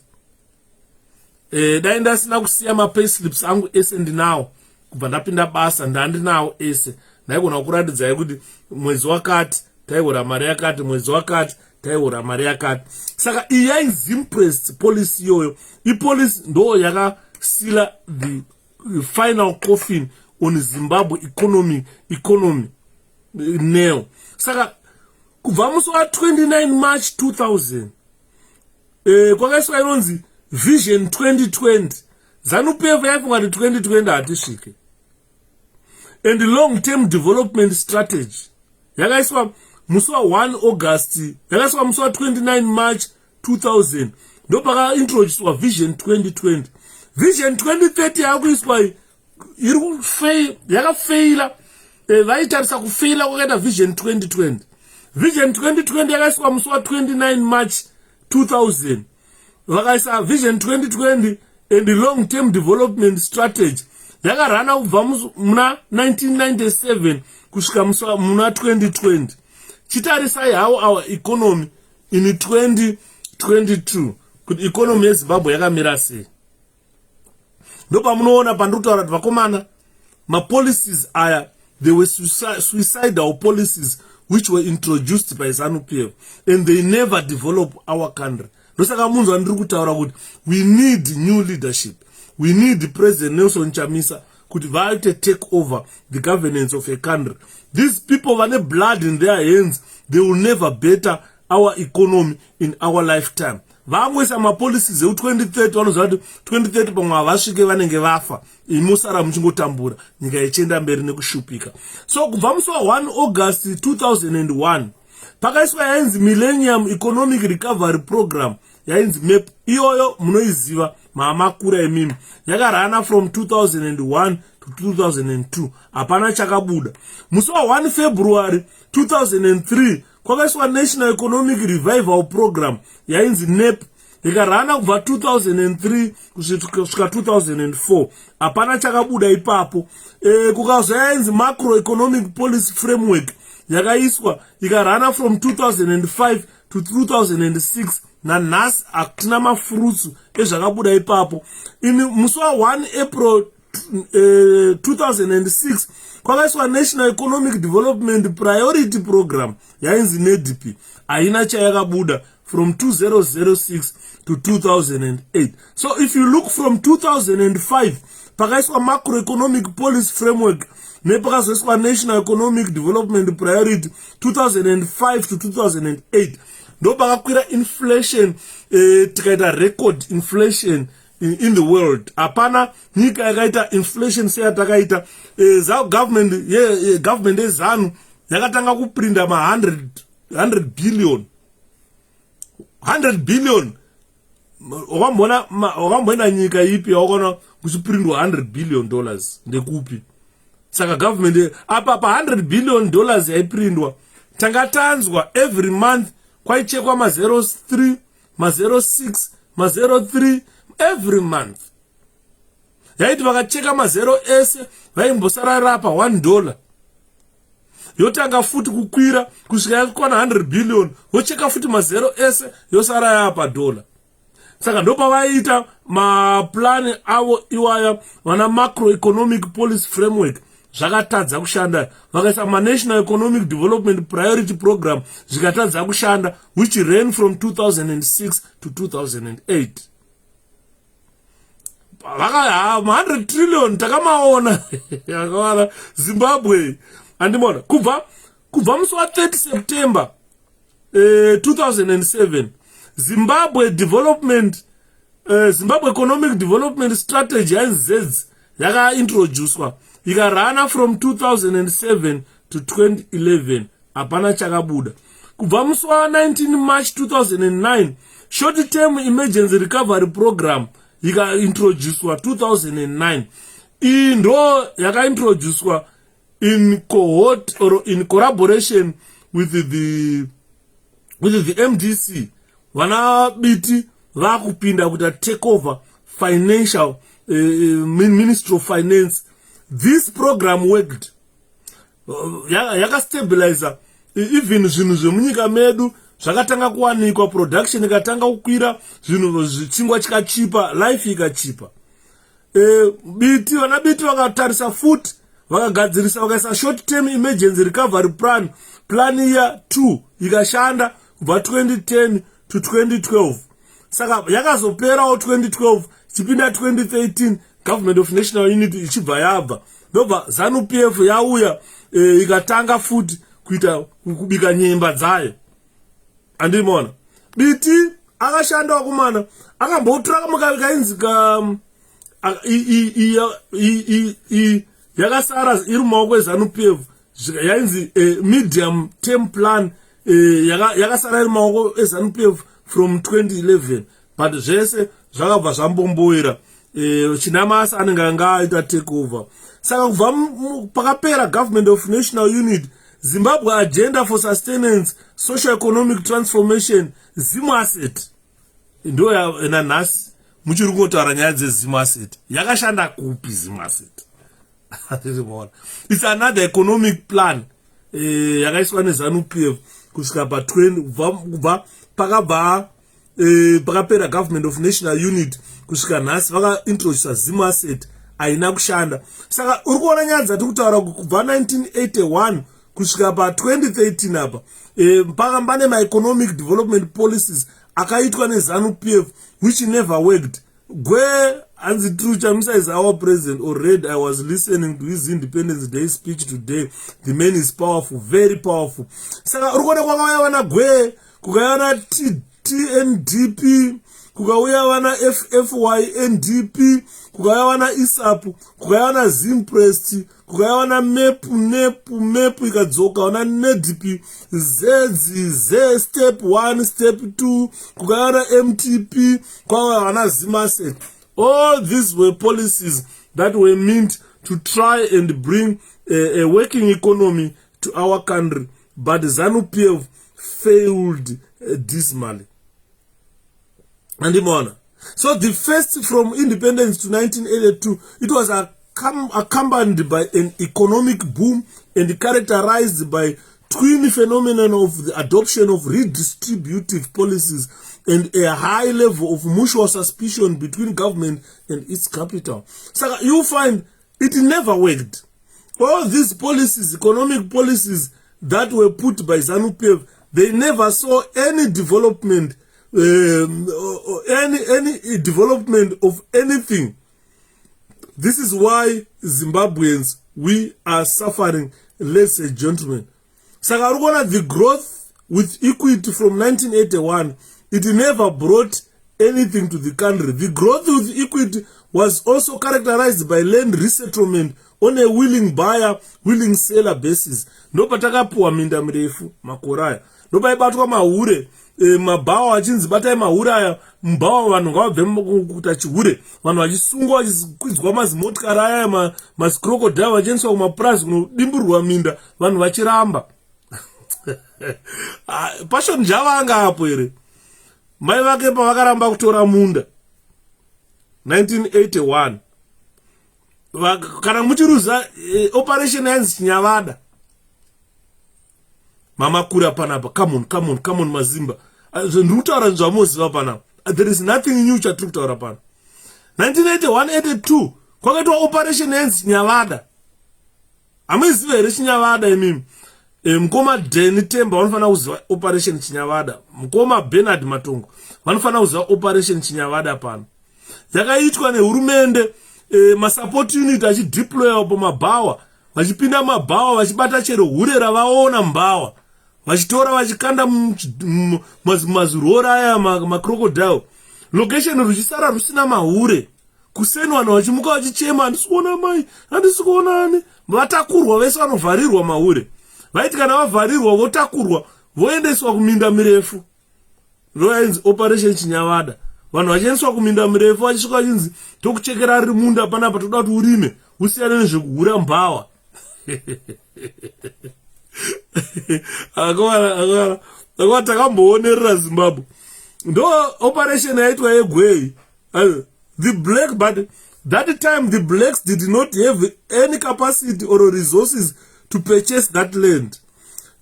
Dai ndasina kusiya mapayslips angu ese ndinawo kubva ndapinda basa, ndandinawo ese, ndaigona kuratidzai kuti mwezi wakati taihora mari yakati, mwezi wakati taihora mari yakati. Saka iyi yainzi ZIMPREST policy iyoyo. Ipolicy ndo yakasila the final coffin on Zimbabwe economy nail. Saka kubva musi wa 29 March 2000 kwakaiswa inonzi Vision 2020. ZANU-PF yaifunga kuti 2020 hatisvike. And long-term development strategy yakaiswa musi wa 1 August, yakaiswa musi wa 29 March 2000. Ndo pakaintroduced Vision 2020. Vision 2030 yakuiswa yakafeila. Vaitarisa kufeila kwakaita Vision 2020. Vision 2020 yakaiswa musi wa 29 March 2000. Vakaisa Vision 2020 and the long-term development strategy yakarana kubva muna 1997 kusvika muna 2020. Chitarisai how our economy in 2022 kuti economy yeZimbabwe yakamira sei. Ndopamunoona pandikutaura kuti vakomana policies aya, they were suicidal policies which were introduced by ZANU-PF, and they never develop our country. Ndosaka munzwa ndiri kutaura kuti we need new leadership. We need President Nelson Chamisa kuti vaite take over the governance of a country. These people vane blood in their hands, they will never better our economy in our lifetime. Vamwesa policies eu 2030 vanozva kuti 2030 pamwe havasvike vanenge vafa, imusara muchingotambura nyika ichienda mberi nekushupika. So kubva musi wa1 August 2001 pakaiswa yainzi Millennium Economic Recovery Program, yainzi 𝗓𝗡. Iyoyo munoiziva mamakura emimi, yakarana from 2001 to 2002, hapana chakabuda. Musi wa1 February 2003 kwakaiswa National Economic Revival Program, yainzi 𝗓𝗡, ikarana kubva 2003 kusvika 2004, hapana chakabuda ipapo. Kukazva yainzi Macroeconomic Policy Framework, yakaiswa ikarana from 2005 to 2006, nanhasi hakutina mafurutsu ezvakabuda ipapo. Musi wa1 April 2006 kwakaiswa National Economic Development Priority Program, yainzi 𝗓𝗡, haina chayakabuda from 2006 to 2008. So if you look from 2005 pakaiswa Macroeconomic Policy Framework nepakazoiswa National Economic Development Priority 2005 to 2008, ndo pakakwira inflation, tikaita record inflation in the world. Hapana nyika yakaita inflation seyatakaita. Government yeZANU yakatanga kuprinta 100 billion. 100 billion. Wakamboenda nyika ipi wakona kuchiprintwa $100 billion ndekupi? Saka government apa pa $100 billion yaiprintwa, tangatanzwa every month kwaichekwa ma03, ma06, ma03 every month. Yaiti vakacheka ma0 ese vaimbosara rapa $1. Yotanga futi kukwira kusvika yakwana 100 billion, wocheka futi ma0 ese yosara yapa $1. Saka ndopa vaita maplan avo iwaya wana Macroeconomic Policy Framework zvakatadza kushanda. Vakaisa National Economic Development Priority Program zvikatadza kushanda, which ran from 2006 to 2008. Vaka 100 trillion takamaona yakawala Zimbabwe. Andimona kubva musi wa 30 September 2007 Zimbabwe Economic Development Strategy 𝗓𝗡 yakaintroduced, ikarana from 2007 to 2011, hapana chakabuda. Kubva musi wa 19 March 2009 Short Term Emergency Recovery Program yakaintroduced 2009. Iyi ndo yakaintroduced in cohort or in collaboration with the MDC. Vana biti vakupinda kuta take over financial Ministry of Finance. This program worked. Yaka stabilizer even zvinhu zvemunyika medu zvakatanga kuwanikwa, production ikatanga kukwira, zvinhu zvichingwa chikachipa, life ikachipa. Vana biti vakatarisa futi vakagadzirisa vakaisa Short Term Emergency Recovery Plan year 2 ikashanda kubva 2010 to 2012. Saka yakazoperawo 2012 chipinda 2013 Government of National Unity ichibva yabva. Ndobva ZANU-PF yauya ikatanga futi kuita kubika nyemba dzayo. Andimona biti akashanda wakumana akambotra mukakainzi yakasara iri mumaoko eZANU-PF yainzi medium term plan, yakasara iri mumaoko eZANU-PF from 2011, but zvese zvakabva zvambomboira. Chinamasa anenge anga aita take over. Saka kubva pakapera Government of National Unity, Zimbabwe Agenda for Sustenance Socio-Economic Transformation 𝗓𝗎 ndo yanhasi muchiri kungotaura nyaya dzeZIMASET. Yakashanda kupi 𝗓𝗎? It's another economic plan. Yakaiswa neZANU-PF kusvika pa pakapera government of national unit kusvika nhasi vakaintrodusa 𝗓𝗎 aina kushanda. Saka uri kuona nyaya dzati kutaura kubva 1981 kusvika pa 2013 apa pakambane ma-economic development policies akaitwa neZANU-PF which never worked. Hansi Truchamisa is our president already. I was listening to his Independence Day speech today. The man is powerful, very powerful. Saka urikona kwakauya vana Gwe, kukauya vana TNDP, kukauya vana FFYNDP, kukauya vana 𝗓𝗔𝗺, kukauya vana 𝗓𝗔𝗺𝗀, kukauya vana MEP ikadzoka vana NEDP, Z step 1, step 2, kukauya vana MTP, kukauya vana 𝗓𝗎. All these were policies that were meant to try and bring a working economy to our country, but ZANU-PF failed dismally. And so the first from independence to 1982, it was accompanied by an economic boom and characterized by twin phenomenon of the adoption of redistributive policies and a high level of mutual suspicion between government and its capital. So you find it never worked. All these policies, economic policies that were put by ZANU-PF, they never saw any development, any development of anything. This is why Zimbabweans, we are suffering, ladies and gentlemen. So the growth with equity from 1981, it never brought anything to the country. The growth with equity was also characterized by land resettlement on a willing buyer, willing seller basis. No patakapuwa minda mirefu makoraya. No paibatwa mahure, mabawa achinzi batai mahure aya, mbawa vanhu ngavabve kuita chihure. Vanhu vachisungwa vachikwidзwa mazimotikari aya, 𝗓𝗏𝗧𝗃𝗍 vachiendeswa kumapurazi kunodimburwa minda, vanhu vachiramba. Passion javanga apo here. Mai vake pavakaramba kutora munda 1981 kana muchiruza operation yanzi chinyavada mamakura panapa. Come on mazimba ndikutaura zvamuziva panapa. There is nothing new chatiri kutaura pana. 1981-82 kwakaitwa operation yanzi chinyavada. Amuziva here chinyavada imimi? Mukoma Deni Temba vanofana kuziva operation chinyavada. Mukoma Bernard Matongo vanofana kuziva operation chinyavada pano. Yakaitwa nehurumende, masupport unit achideploya po mabawa, vachipinda mabawa vachibata chero hure ravaona mbawa, vachitora vachikanda mazurora aya macrocodile. Location ruchisara rusina mahure. Kuseni vanhu vachimuka vachichema, handisikuona mai, handisikuonani. Vatakurwa vese vanovharirwa mahure. Vaiti kana vavharirwa votakurwa voendeswa kuminda mirefu. Royanzi operation chinyavada. Vanhu vachiendeswa kuminda mirefu vachisvika vachinzi tokuchekera riri munda panapa, toda kuti urime usiyane nezvekuhura mbawa. Akava takamboonerera Zimbabwe. Ndo operation yaitwa yeGwei. The black, but that time the blacks did not have any capacity or resources to purchase that land.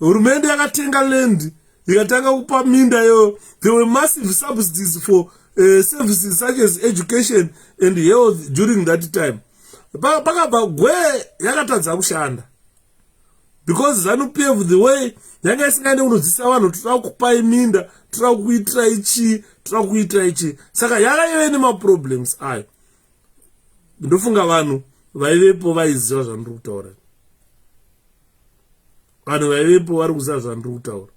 Hurumende yakatenga land, ikatanga kupa minda yo. There were massive subsidies for services such as education and health during that time. Pakabva Gwe yakatadza kushanda. Because ZANU-PF the way yanga isingane unodzisa vanhu toda kupai minda, toda kuitira ichi, toda kuitira ichi. Saka yakaive nemaproblems ayo. Ndofunga vanhu vaivepo vaiziva zvandiri kutaura. Vanhu vaivepo vari kuziva zvandiri kutaura.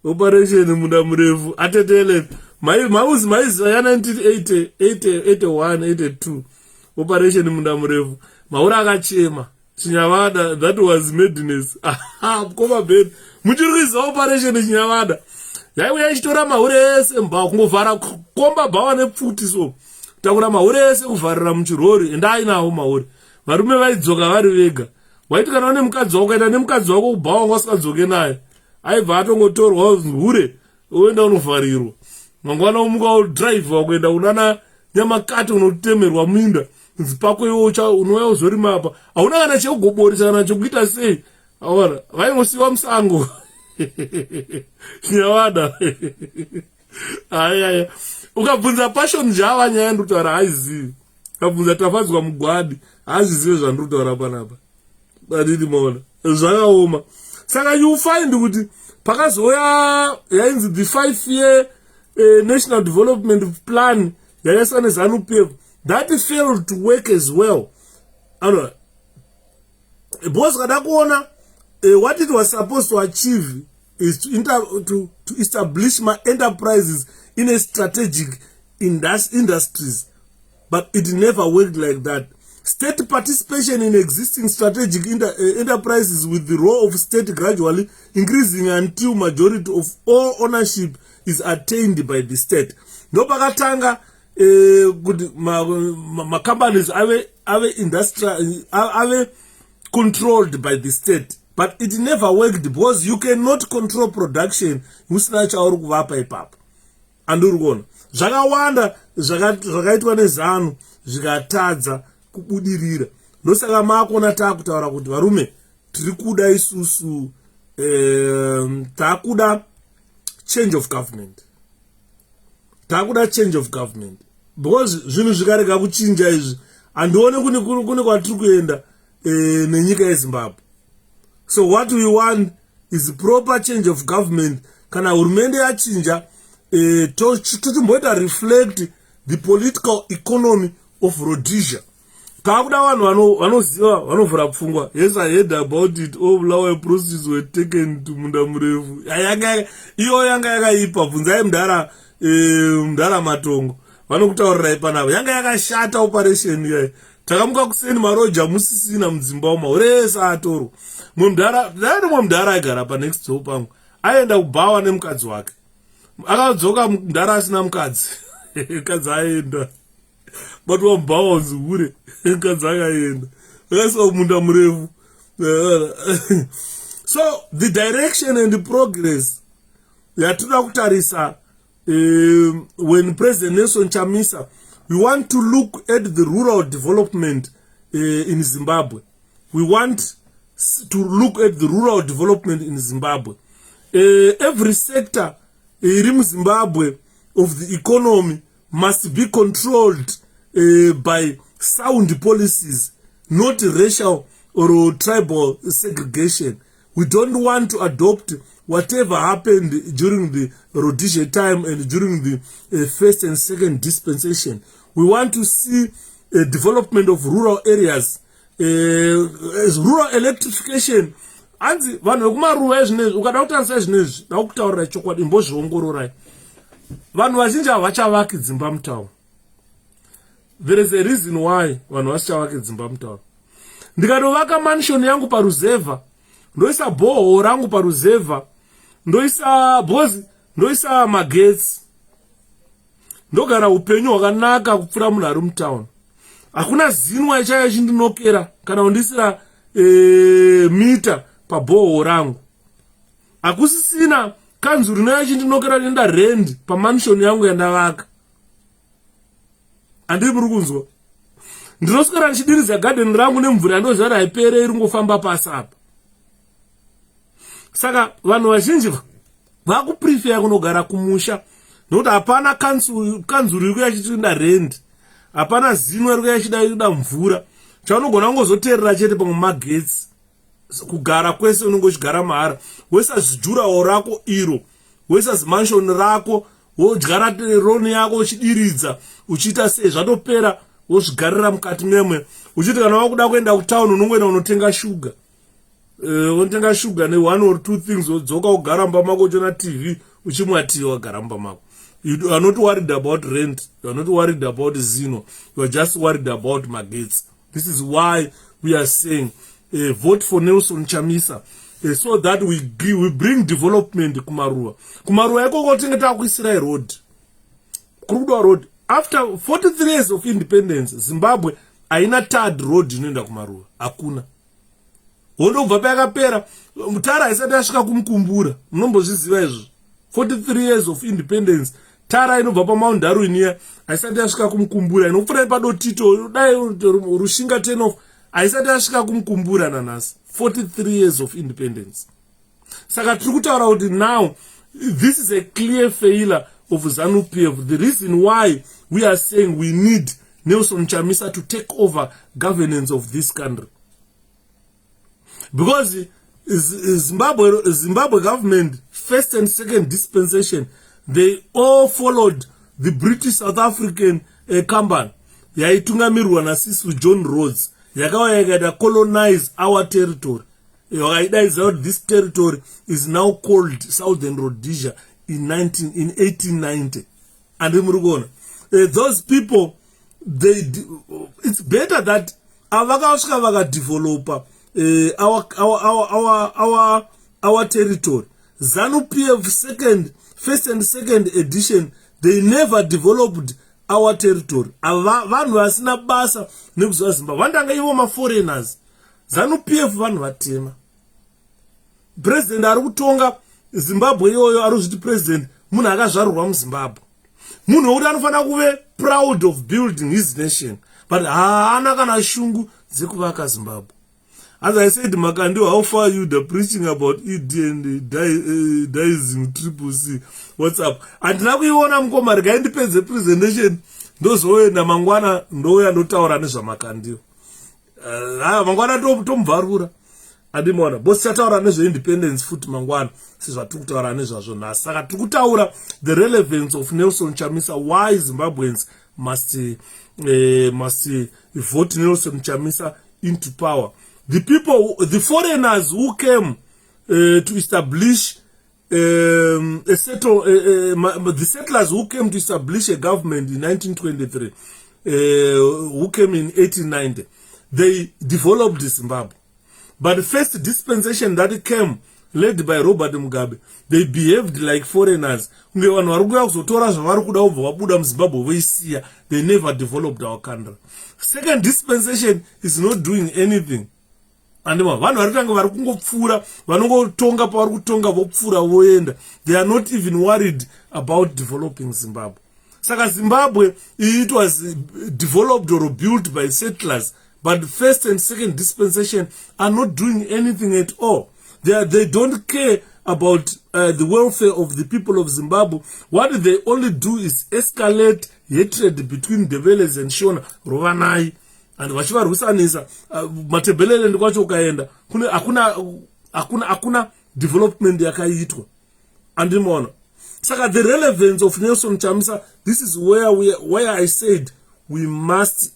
Operation munda murefu atetele mauzi maiziva ya 1980, 81, 82. Operation munda murefu maura akachema chinyavada, that was madness. Koma bed muchirikiza operation chinyavada yaiuya ichitora mahure ese mbawa kungovhara komba bhawa nepfuti so takura mahure ese kuvharira muchirori enda ainawo mahure. Varume vaidzoka vari vega. Waiti kana une mukadzi wako ukaenda nemukadzi wako kubhawa wanga usingadzoke naye, aibva atongotorwa hure uenda unovharirwa. Mangwana umuka udrive wakuenda unana nyamakati unotemerwa minda nzipako iwo unouya uzorima apa hauna kana chekugoboresa kana chokuita sei aona vaingosiwa musango nyawada aya ukabvunza passion java nyaya ndokutaura haizivi ukabvunza tafadzwa mugwadi hazvizive zvandokutaura panapa badidi maona zvakaoma saka you find kuti pakazouya yainzi the 5-year national development plan yakaiswa neZANU-PF that failed to work as well because kada kuona what it was supposed to achieve is to establish my enterprises in a strategic industries, but it never worked like that. State participation in existing strategic enterprises with the role of state gradually increasing until majority of all ownership is attained by the state. No pakatanga ma companies ave industrial ave controlled by the state, but it never worked because you cannot control production usina chauri kuvapa ipapo. Anduri kuona zvakawanda zvakaitwa neZANU zvikatadza kubudirira. Ndosaka makona takutaura kuti varume tiri kuda isusu takuda change of government. Takuda change of government because zvinhu zvikarega kuchinja izvi andione kune kwatiri kuenda nenyika yeZimbabwe. So what we want is proper change of government. Kana hurumende yachinja tochimboita reflect the political economy of Rhodesia. Takuda vanhu vanoziva vanovhura pfungwa. Yes, I heard about it. All our proceeds were taken to munda murefu. Iyo yanga yakaipa. Bvunzai mudhara matongo. Vanokutaurirai panapa. Yanga yakashata operation yayi. Takamuka kuseni maroja musisina muZimbabwe uresa atoro. Mudhara aigara pa next door pangu. Aenda kubhawa nemukadzi wake. Akadzoka mudhara asina mukadzi. Mukadzi aenda. But wambhawa nzuhure. Mukadzi akaenda. Akasiwa munda murefu. So the direction and the progress yatoda kutarisa when President Nelson Chamisa, we want to look at the rural development in Zimbabwe. We want to look at the rural development in Zimbabwe. Every sector in Zimbabwe of the economy must be controlled by sound policies, not racial or tribal segregation. We don't want to adopt whatever happened during the Rhodesia time and during the first and second dispensation. We want to see a development of rural areas, rural electrification. Anzi vanhu vekumaruwa ezvinezvi ukada kutarisa ezvinezvi ndakutaurira chokwadi imbozviongororai. Vanhu vazhinji havachavaki dzimba mutauni. There is a reason why vanhu vasichavaki dzimba mutauni. Ndikatovaka mansion yangu paruzevha, ndoisa boho rangu paruzevha, ndoisa magetsi, ndogara upenyu hwakanaka kupfuura munhu ari mutauni. Hakuna zinwa ichaya chindinokera kana kundisira mita paboho rangu. Hakusisina kanzuru nayo chindinokera nenda rent pamansion yangu yandavaka. Andiri muri kunzwa. Ndinoswera ndichidiridza garden rangu nemvura ndozara haipere iri ngofamba pasi apa. Saka vanhu vazhinji vakuprefer kunogara kumusha nokuti hapana kanzuru iri kuya chichida rent. Hapana zinwa iri kuya chida mvura. Chaunogona kungozoteerera chete pamwe magetsi. Kugara kwese unenge uchigara mahara. Woisa zijurawo rako iro. Woisa zimansion rako. Wodyara roni yako uchidiridza. Uchiita sei zvatopera. Wozvigarira mukati memwe. Uchiti kana wakuda kuenda kutown unongoenda unotenga sugar. Unotenga sugar ne one or two things wodzoka kugara mumba mako uchiona TV uchimwa tea wagara mumba mako. You are not worried about rent. You are not worried about zino. You are just worried about magetsi. This is why we are saying vote for Nelson Chamisa so that we bring development kumaruwa. Kumaruwa yako kotingeta kuisira road. Kurudwa road. After 43 years of independence, Zimbabwe haina third road inoenda kumaruwa. Hakuna. Wondobva pakapera mutara isati yasvika kumkumbura. Munombozviziva izvo. 43 years of independence, tara inobva paMount Darwin iya haisati yasvika kumukumbura, inopfuura padotito dai rushinga 10 off haisati yasvika kumukumbura nanhasi. 43 years of independence. Saka tiri kutaura kuti now this is a clear failure of ZANU-PF. The reason why we are saying we need Nelson Chamisa to take over governance of this country, because Zimbabwe government, first and second dispensation, they all followed the British South African company yaitungamirwa naSisu John Rhodes, yakauya ikaita colonize our territory. This territory is now called Southern Rhodesia in 1890. And those people, it's better that avakasvika develop our territory. ZANU-PF first and second edition, they never developed our territory. Vanhu vasina basa nekuziva Zimbabwe vandanga ivo maforeigners. ZANU-PF vanhu vatema. President ari kutonga Zimbabwe iyoyo ari kuzviti president munhu akazvarurwa muZimbabwe, munhu wekuti anofanira kuve proud of building his nation, but haana kana shungu dzekuvaka Zimbabwe. As I said, Makando, how far you the preaching about ED and dying 𝗏𝗏𝐶? What's up? And now we want to come and independence presentation. Those who are in the Mangwana, no, and not our Anisha Makando. Mangwana Tom Varura. Adimona, both Sataura Anisha independence foot Mangwan, says what took our Anisha Zona. Saka Tukutaura, the relevance of Nelson Chamisa, why Zimbabweans must vote Nelson Chamisa into power. The people, the foreigners who came to establish the settlers who came to establish a government in 1923, who came in 1890, they developed Zimbabwe. But the first dispensation that came, led by Robert Mugabe, they behaved like foreigners. They never developed our country. Second dispensation is not doing anything. And they are not even worried about developing Zimbabwe. Saka Zimbabwe, it was developed or built by settlers, but first and second dispensation are not doing anything at all. They don't care about the welfare of the people of Zimbabwe. What they only do is escalate hatred between Develers and Shona, Rovanai. And vachiva rusanisa matebelele ndikwacho ukaenda kune akuna development yakaitwa andimona. Saka the relevance of Nelson Chamisa, this is where I said we must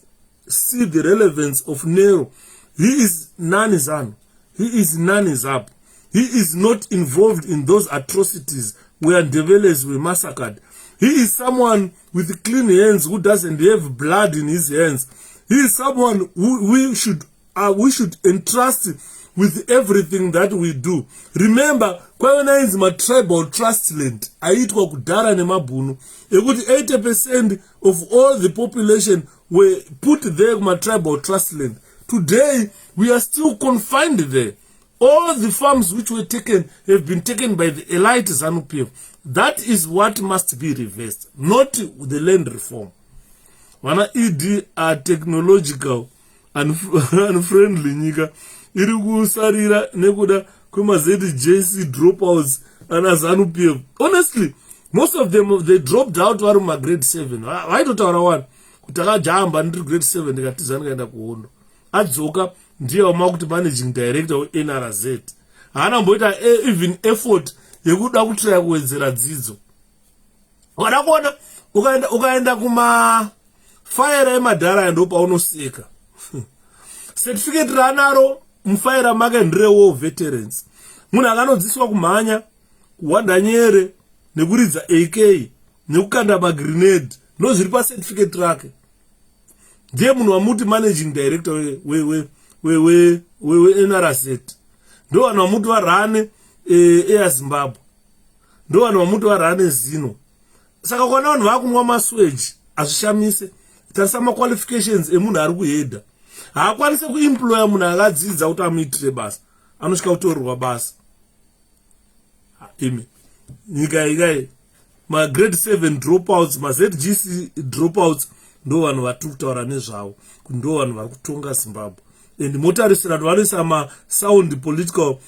see the relevance of Nero. He is none-is-an. He is none-is-up. He is not involved in those atrocities where Develers were massacred. He is someone with clean hands who doesn't have blood in his hands. He is someone who we should entrust with everything that we do. Remember, Colonial is my tribal trust land. Aitwa kudara nemabhunu. Ekuti 80% of all the population were put there my tribal trust land. Today, we are still confined there. All the farms which were taken have been taken by the elite ZANU-PF. That is what must be reversed, not the land reform. Wana ED are technological and friendly nyika. Iri kusarira nekuda kwema ZJC dropouts and ZANU-PF. Honestly, most of them, they dropped out vari ma grade 7. Why don't I want? Kutaka jamba ndiri grade 7 ndikatizana kaenda kuhondo. Adzoka ndiye wamakuti managing director we NRZ. Haana mboita even effort yekuda kutraya kuwedzera dzidzo. Wadakuona ukaenda kuma fire emadhara ndo paunoseka. Certificate ranaro mufire make ndrewo veterans. Munhu akanodziswa kumhanya, kuwanda nyere, nekuridza AK, nekukanda magrenade, ndozviri pa certificate rake. Ndiye munhu wamuti managing director we NRZ. Ndo vanhu vamuti varane Air Zimbabwe. Ndo vanhu vamuti varane Zino. Saka kwana vanhu vakumwa masweji azvishamise. Tarisa ma qualifications emunhu ari kuhedha. Haakwanise kuemploya munhu akadzidza kuti amuitire basa. Anosvika kutorerwa basa. Imi. Nyika ikai. grade 7 dropouts, ZGC dropouts, ndo vanhu vatiri kutaura nezvavo kuti ndo vanhu vari kutonga Zimbabwe. And motarisira vanoisa sound political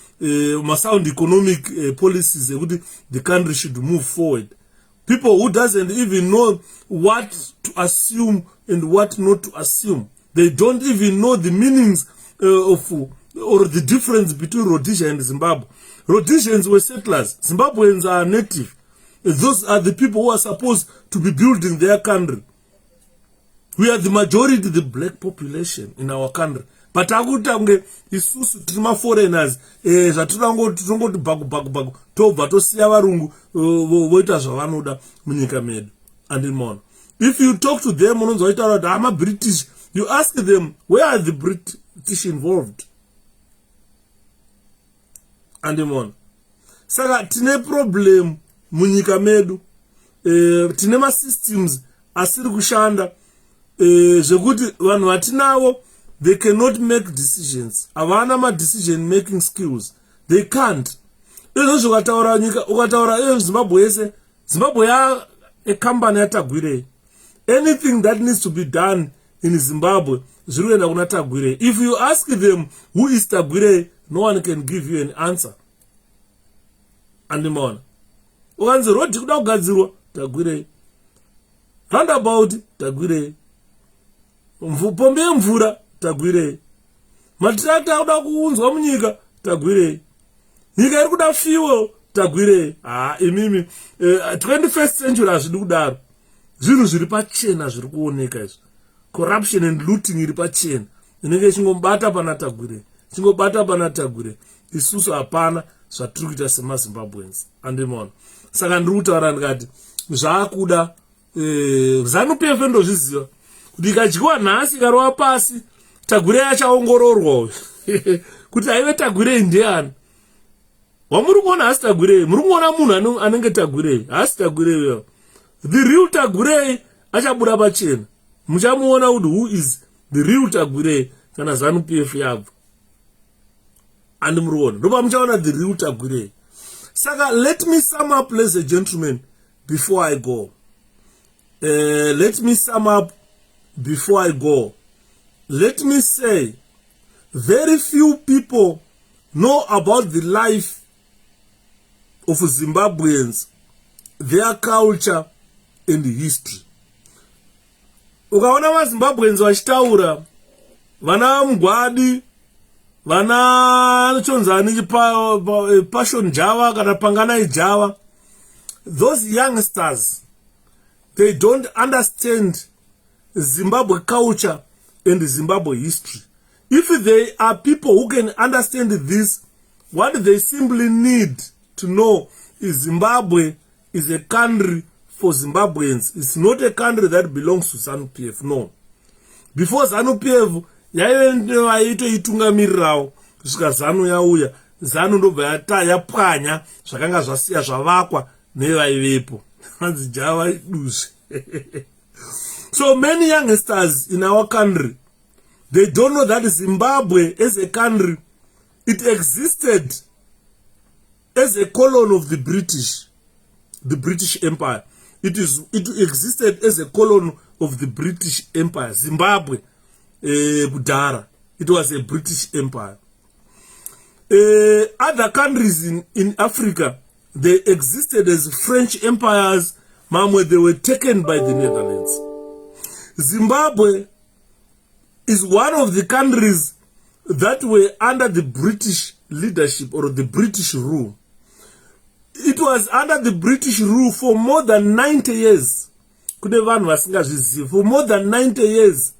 sound economic policies ekuti the country should move forward. People who doesn't even know what to assume and what not to assume. They don't even know the meanings or the difference between Rhodesia and Zimbabwe. Rhodesians were settlers. Zimbabweans are native. Those are the people who are supposed to be building their country. We are the majority, the black population in our country. But akutange isusu tima foreigners zvatirangoti bhaku tobva tosiya varungu voita zvavanoda munyika medu. And if you talk to them unonzvaitaura kuti I'm a British, you ask them where are the British involved. And saka tine problem munyika medu, tine ma systems asiri kushanda zvekuti vanhu vatinavo they cannot make decisions. Havana ma decision making skills. They can't. Ukataura Zimbabwe yese, Zimbabwe ya a company yatagwire. Anything that needs to be done in Zimbabwe, zviruenda kuna Tagwire. If you ask them who is Tagwire, no one can give you an answer. Andimona. Ukanzi road kuda kugadzirwa Tagwire. Roundabout Tagwire. Pombe yemvura Tagwire. Matractor kuda kuunzwa munyika Tagwire. Nyika iri kuda fuel Tagwire. Imimi 21st century hazvidi kudaro. Zvinhu zviri pachena zviri kuoneka izvi. Corruption and looting iri pachena. Inenge ichingobata pana Tagwire. Chingobata pana Tagwire. Isusu hapana zvatiri kuita semaZimbabweans. Andimona. Saka ndiri kutaura ndikati zvaakuda ZANU-PF ndozviziva kuti ikadyiwa nhasi ikarova pasi Tagwire achaongororwa kuti haive Tagwire ndiani. Wamuri kuona hasi Tagwire, muri kuona munhu anenge Tagwire, hasi Tagwire. The real Tagwire achabuda pachena. Muchamuona kuti who is the real Tagwire kana ZANU-PF yabva. And muruona ndoba muchaona the real Tagwire. Saka let me sum up, ladies and gentlemen, before I go. Let me sum up before I go. Let me say, very few people know about the life of Zimbabweans, their culture and history. Ukaona vaZimbabweans vachitaura, vana Mugwadi, vana chonzani passion Java kana Panganai Java, those youngsters, they don't understand Zimbabwe culture and Zimbabwe history. If they are people who can understand this, what they simply need to know is Zimbabwe is a country for Zimbabweans. It's not a country that belongs to ZANU-PF, no. Before ZANU-PF, yaitoitungamirirawo kusvika ZANU yauya, ZANU ndobva yapwanya zvakanga zvasiya zvavakwa nevaivepo. Java duzi. So many youngsters in our country, they don't know that Zimbabwe as a country, it existed as a colony of the British Empire. It existed as a colony of the British Empire. Zimbabwe, Budara, it was a British Empire. Other countries in Africa, they existed as French empires, where they were taken by the Netherlands. Zimbabwe is one of the countries that were under the British leadership or the British rule. It was under the British rule for more than 90 years. For more than 90 years.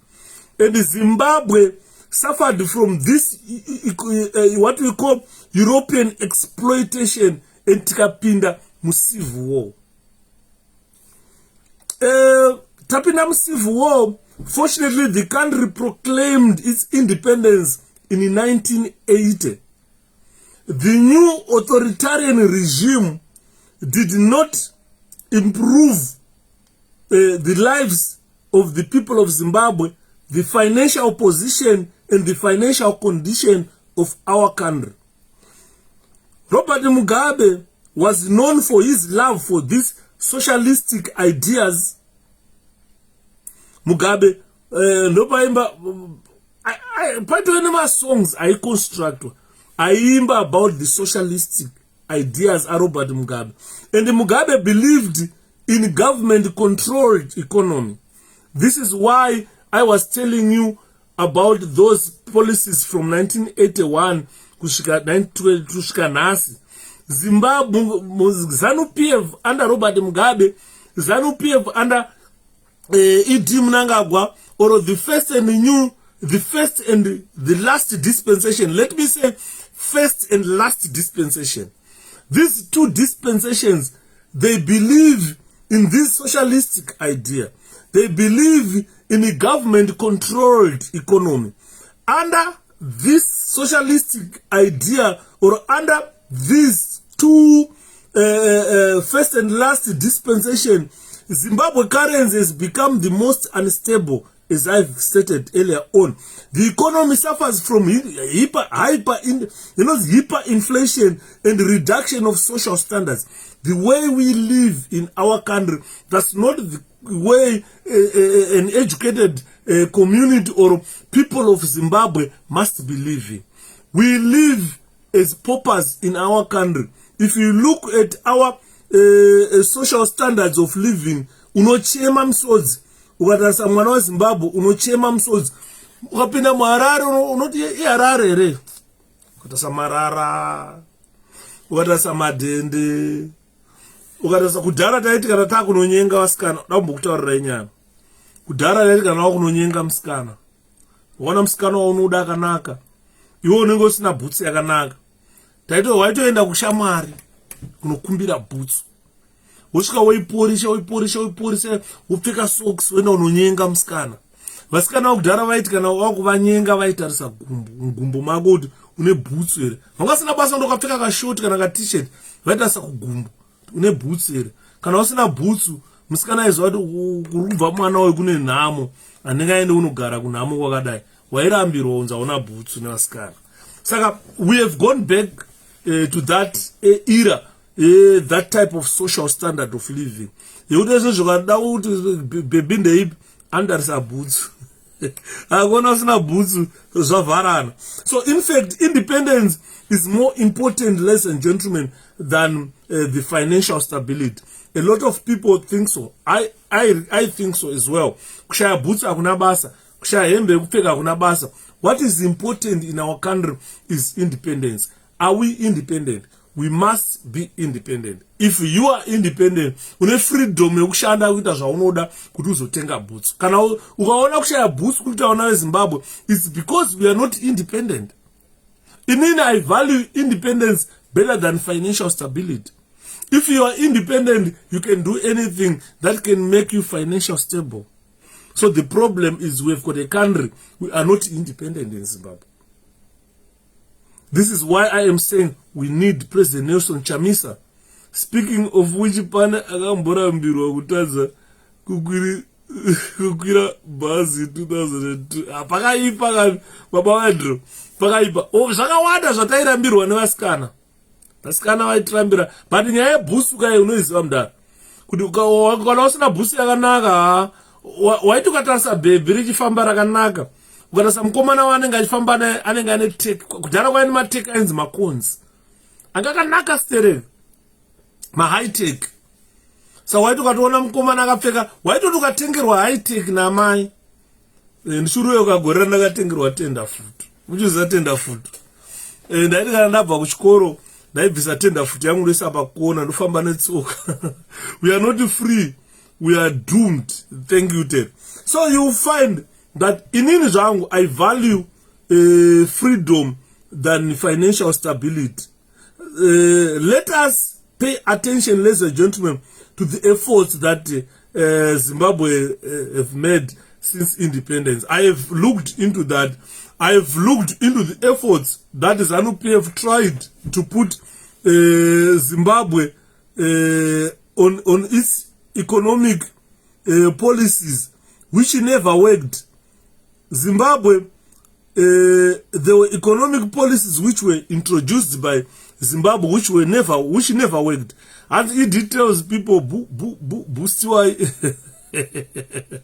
And Zimbabwe suffered from this, what we call European exploitation and tikapinda mu civil war. Tapinda mu civil war, fortunately the country proclaimed its independence in 1980. The new authoritarian regime did not improve the lives of the people of Zimbabwe, the financial position and the financial condition of our country. Robert Mugabe was known for his love for this socialistic ideas. Mugabe, nopaimba, part of my songs I construct, I imba about the socialistic ideas of Robert Mugabe. And Mugabe believed in government-controlled economy. This is why I was telling you about those policies from 1981 kusvika 1912 Zimbabwe, ZANU-PF under Robert Mugabe, ZANU-PF under E.D. Mnangagwa, or the first and the last dispensation. Let me say first and last dispensation. These two dispensations, they believe in this socialistic idea. They believe in a government-controlled economy. Under this socialistic idea, or under these two first and last dispensation, Zimbabwe currency has become the most unstable, as I've stated earlier on. The economy suffers from hyperinflation and reduction of social standards. The way we live in our country, that's not the way an educated community or people of Zimbabwe must be living. We live as paupers in our country. If you look at our social standards of living, unochema msodzi. Ukatasa mwana wa Zimbabwe, unochema msodzi. Ukapinda muHarare, unoti iHarare re. Ukatasa Marara, ukatasa Madende, ukatasa kudhara taiti kana takunonyenga vasikana. Ndakambokutaurira inyana. Kudhara taiti kana wakunonyenga musikana. Ukaona musikana waunoda akanaka, iwe unenge usina bhutsu yakanaka, waitoenda kushamwari kunokumbira bhutsu, wosvika woiporesa, wopfeka socks, woenda unonyenga musikana. Vasikana vakudhara vaiti kana wakuvanyenga vaitarisa gumbo mako kuti une bhutsu here. Vangasina basa ndokapfeka kashoti kana ka-t-shirt, vaitarisa kugumbo une bhutsu here. Kana usina bhutsu, musikana aiziva kuti kurubva mwana wayo kune nhamo, anenge aende unogara kunhamo kwakadai, wairambirwa unza una bhutsu nevasikana. Saka we have gone back to that era, that type of social standard of living. Yekuti izvo zvakada kuti bhebhi ndeipi andarisa bhutsu. Akona usina bhutsu zvavharana. So in fact, independence is more important, ladies and gentlemen, than the financial stability. A lot of people think so. I think so as well. Kushaya bhutsu hakuna basa, kushaya hembe yekupfeka hakuna basa. What is important in our country is independence. Are we independent? We must be independent. If you are independent, une freedom yekushanda kuita zvaunoda kuti uzotenga bhutsu. Kana ukaona kushaya bhutsu kuti taona veZimbabwe, it's because we are not independent. Inini, I value independence better than financial stability. If you are independent, you can do anything that can make you financially stable. So the problem is we've got a country, we are not independent in Zimbabwe. This is why I am saying we need President Nelson Chamisa. Speaking of which, pane akamborambirwa kutadza kukwira bhazi 2002. Pakaipa baba vadro. Pakaipa. Zvakawanda zvatairambirwa nevasikana. Vasikana vaitirambira. But nyaya yebhusu kai unoiziva mudaro. Kuti kana usina bhusu yakanaka, waiti ukatarisa bhebhi richifamba rakanaka, ukatarisa mukomana wanenge achifamba naye anenge ane tech. Kudhara kwaine matech ainzi makonzi, anga akanaka stereo, mahigh tech. So waiti ukatoona mukomana akapfeka, waitoti ukatengerwa high tech namai. Ndishuruyo ukagorera ndakatengerwa tenda futu. Uchiziva tenda futu. Ndaiti kana ndabva kuchikoro ndaibvisa tenda futu yangu ndoisa pakona ndofamba netsoka. We are not free. We are doomed. Thank you, Ted. So you find that in zvangu, I value freedom than financial stability. Let us pay attention, ladies and gentlemen, to the efforts that Zimbabwe have made since independence. I have looked into that. I have looked into the efforts that ZANU-PF tried to put Zimbabwe on its economic policies, which never worked. Zimbabwe, there were economic policies which were introduced by Zimbabwe which never worked. And it tells people 𝗭𝗶𝗺𝗯𝗯𝘂𝗧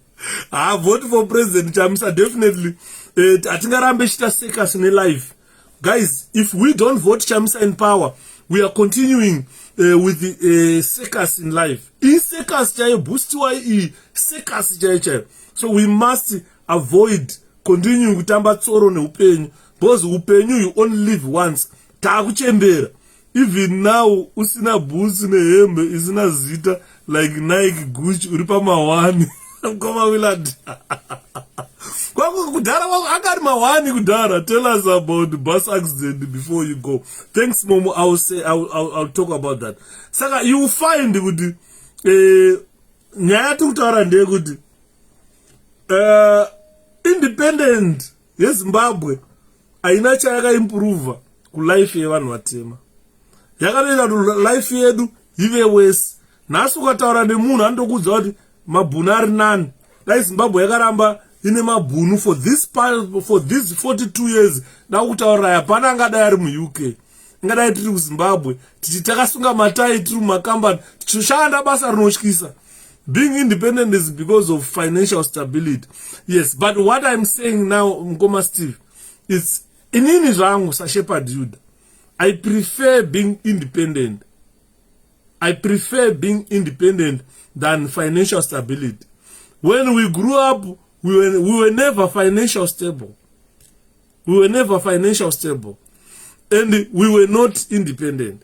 I vote for President Chamisa definitely. Atingarambe chita circus in life. Guys, if we don't vote Chamisa in power, we are continuing with the circus in life. Circus circus. So we must avoid continuing kutamba tsoro neupenyu, because upenyu you only live once. Takuchembera. Even now, usina boots nehembe, isina zita like Nike, Gucci, uripa mawani. Koma wilad. Tell us about the bus accident before you go. Thanks, Momo. I'll talk about that. Saka, you will find good. Independent. Yes, Zimbabwe. Aina chaka improve ku life yevanhu vatema. Yakarenda life yedu ive wese. Nasu ukataura nemunhu andokudza kuti mabhunu ari nani. Dai Zimbabwe yakaramba ine mabhunu for these 42 years. Nakutaura hapana angadai ari mu-UK. Ingadai tiri kuZimbabwe tichi takasunga matai tiri mumakambani tichishanda basa rinotyisa. Being independent is because of financial stability. Yes, but what I'm saying now, Mkoma Steve, is inini zvangu saShepherd Judah. I prefer being independent. I prefer being independent than financial stability. When we grew up, we were never financially stable. We were never financially stable. And we were not independent.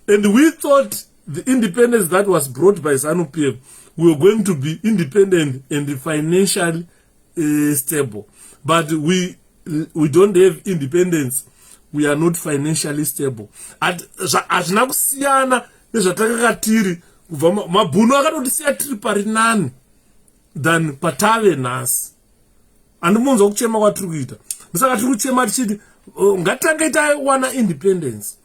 And we thought the independence that was brought by ZANU-PF, we were going to be independent and financially stable. But we don't have independence. We are not financially stable. Azvina kusiyana nezvatakakatiri kubva mabhunu akatotisiya tiri pari nani than patave nhasi. Handimunzwa kuchema kwatiri kuita. Saka tiri kuchema tichiti ngatitange tawana independence.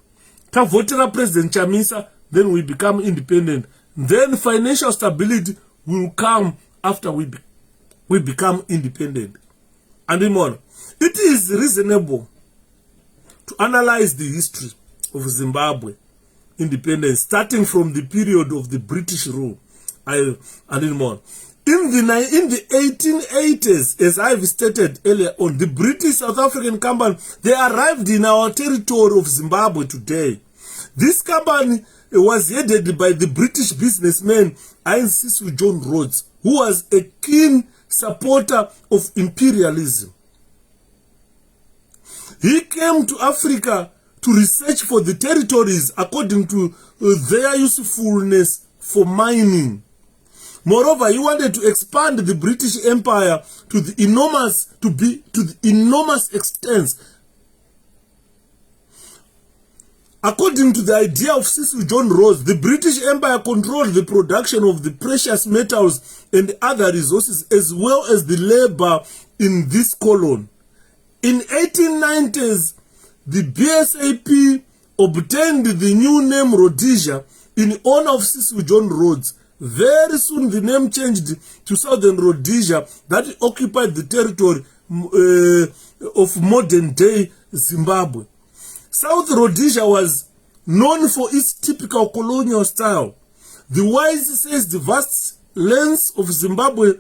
Tavotera President Chamisa, then we become independent. Then financial stability will come after we become independent. And more, it is reasonable to analyze the history of Zimbabwe independence, starting from the period of the British rule. And more. In the 1880s, as I've stated earlier on, the British South African company, they arrived in our territory of Zimbabwe today. This company was headed by the British businessman 𝗓𝗓𝗄𝗎 John Rhodes, who was a keen supporter of imperialism. He came to Africa to research for the territories according to their usefulness for mining. Moreover, he wanted to expand the British Empire to the enormous extent. According to the idea of 𝗓𝗓𝗄𝗎 John Rhodes, the British Empire controlled the production of the precious metals and other resources as well as the labor in this colony. In 1890s, the BSAP obtained the new name Rhodesia in honor of 𝗓𝗓𝗄𝗎 John Rhodes. Very soon the name changed to Southern Rhodesia that occupied the territory of modern-day Zimbabwe. South Rhodesia was known for its typical colonial style. The Wise says the vast lands of Zimbabwe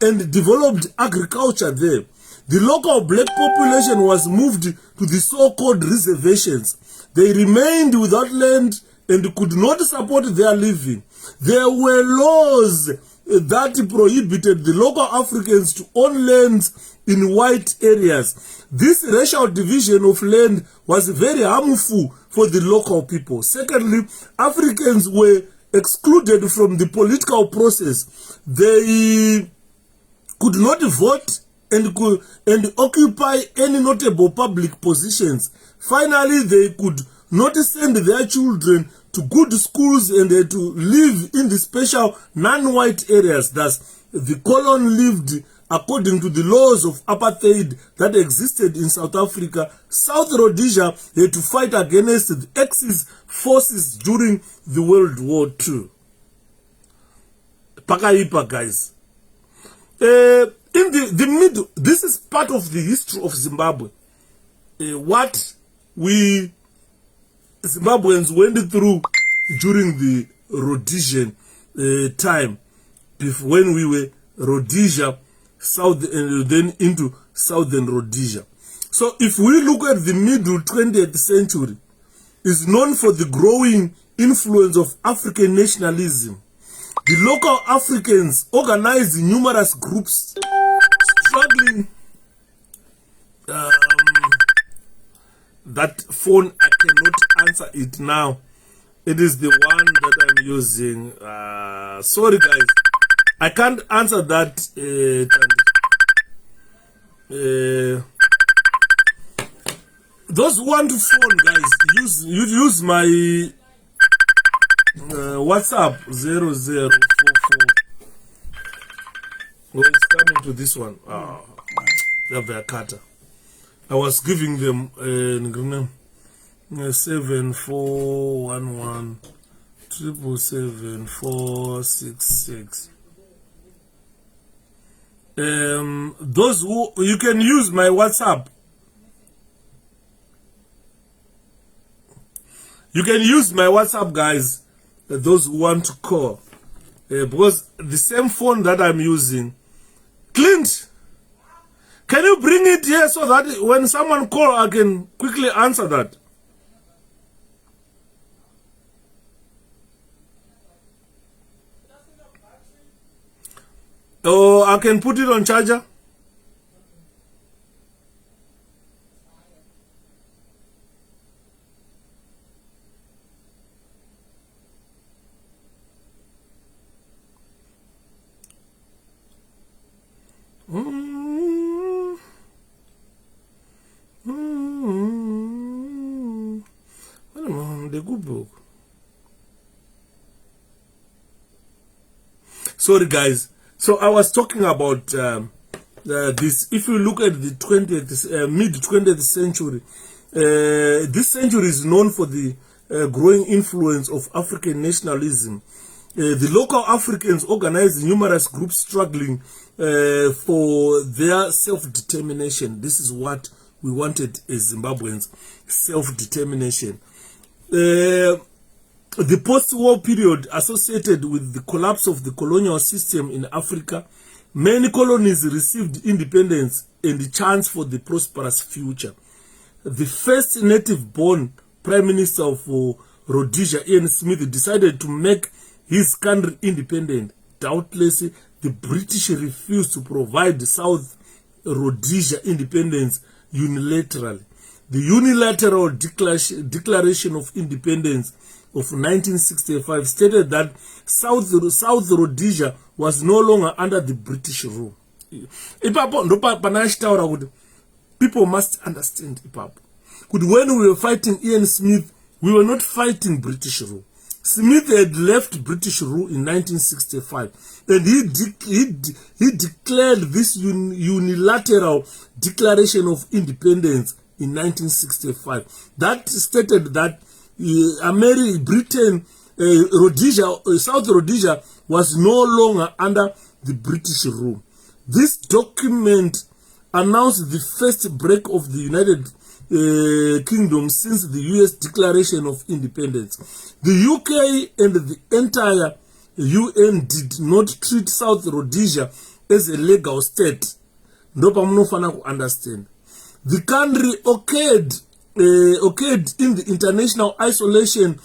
and developed agriculture there. The local black population was moved to the so-called reservations. They remained without land and could not support their living. There were laws that prohibited the local Africans to own lands in white areas. This racial division of land was very harmful for the local people. Secondly, Africans were excluded from the political process. They could not vote and occupy any notable public positions. Finally, they could not send their children to good schools and to live in the special non-white areas. Thus, the colony lived according to the laws of apartheid that existed in South Africa. South Rhodesia had to fight against the Axis forces during the World War II. Pakaipa, guys. In the middle, this is part of the history of Zimbabwe. What we Zimbabweans went through during the Rhodesian time, when we were Rhodesia, South, and then into Southern Rhodesia. So if we look at the middle 20th century, is known for the growing influence of African nationalism. The local Africans organized numerous groups struggling. That phone, I cannot answer it now. It is the one that I'm using. Sorry guys, I can't answer that. Those who want to phone, guys, use my WhatsApp 0044. Oh, it's coming to this one. 𝗓𝗲𝗧𝗘. I was giving them 7411777466. Those who, you can use my WhatsApp. You can use my WhatsApp, guys, those who want to call. Because the same phone that I'm using. Clint, can you bring it here so that when someone calls, I can quickly answer that? Oh, I can put it on charger. The good book. Sorry guys, so I was talking about this. If you look at the mid 20th century, this century is known for the growing influence of African nationalism. The local Africans organized numerous groups struggling for their self-determination. This is what we wanted as Zimbabweans, self-determination. The post-war period associated with the collapse of the colonial system in Africa, many colonies received independence and the chance for the prosperous future. The first native-born Prime Minister of Rhodesia, 𝗓𝗍𝗧, decided to make his country independent. Doubtless, the British refused to provide South Rhodesia independence unilaterally. The unilateral Declaration of Independence of 1965 stated that South Rhodesia was no longer under the British rule. People must understand. When we were fighting 𝗓𝗍𝗧, we were not fighting British rule. Smith had left British rule in 1965, and he declared this unilateral Declaration of Independence in 1965. That stated that Britain, South Rhodesia was no longer under the British rule. This document announced the first break of the United Kingdom since the US Declaration of Independence. The UK and the entire UN did not treat South Rhodesia as a legal state. No pamunofana understand. The country occurred in the international isolation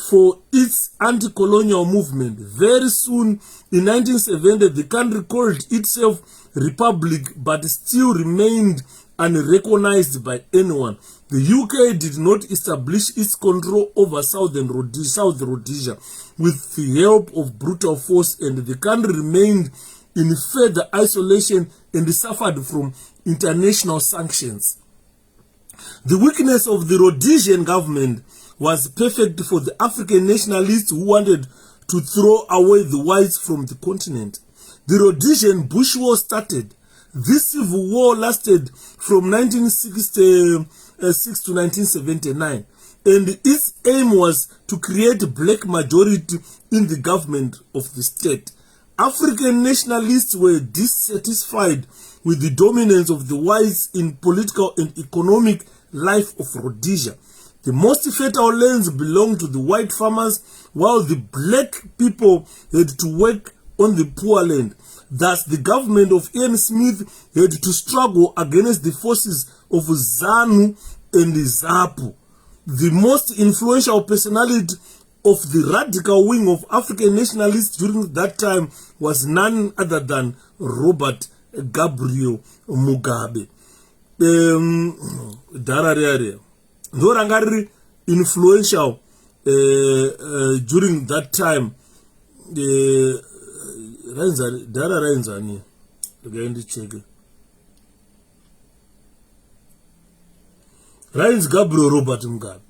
for its anti-colonial movement. Very soon, in 1970, the country called itself Republic, but still remained unrecognized by anyone. The UK did not establish its control over South Rhodesia with the help of brutal force, and the country remained in further isolation and suffered from international sanctions. The weakness of the Rhodesian government was perfect for the African nationalists who wanted to throw away the whites from the continent. The Rhodesian Bush War started. This civil war lasted from 1966 to 1979, and its aim was to create a black majority in the government of the state. African nationalists were dissatisfied with the dominance of the whites in political and economic life of Rhodesia. The most fertile lands belonged to the white farmers, while the black people had to work on the poor land. Thus, the government of Ian Smith had to struggle against the forces of ZANU and ZAPU. The most influential personality of the radical wing of African nationalists during that time was none other than Robert Gabriel Mugabe. Very influential during that time. Ryan's Gabriel Robert Mugabe.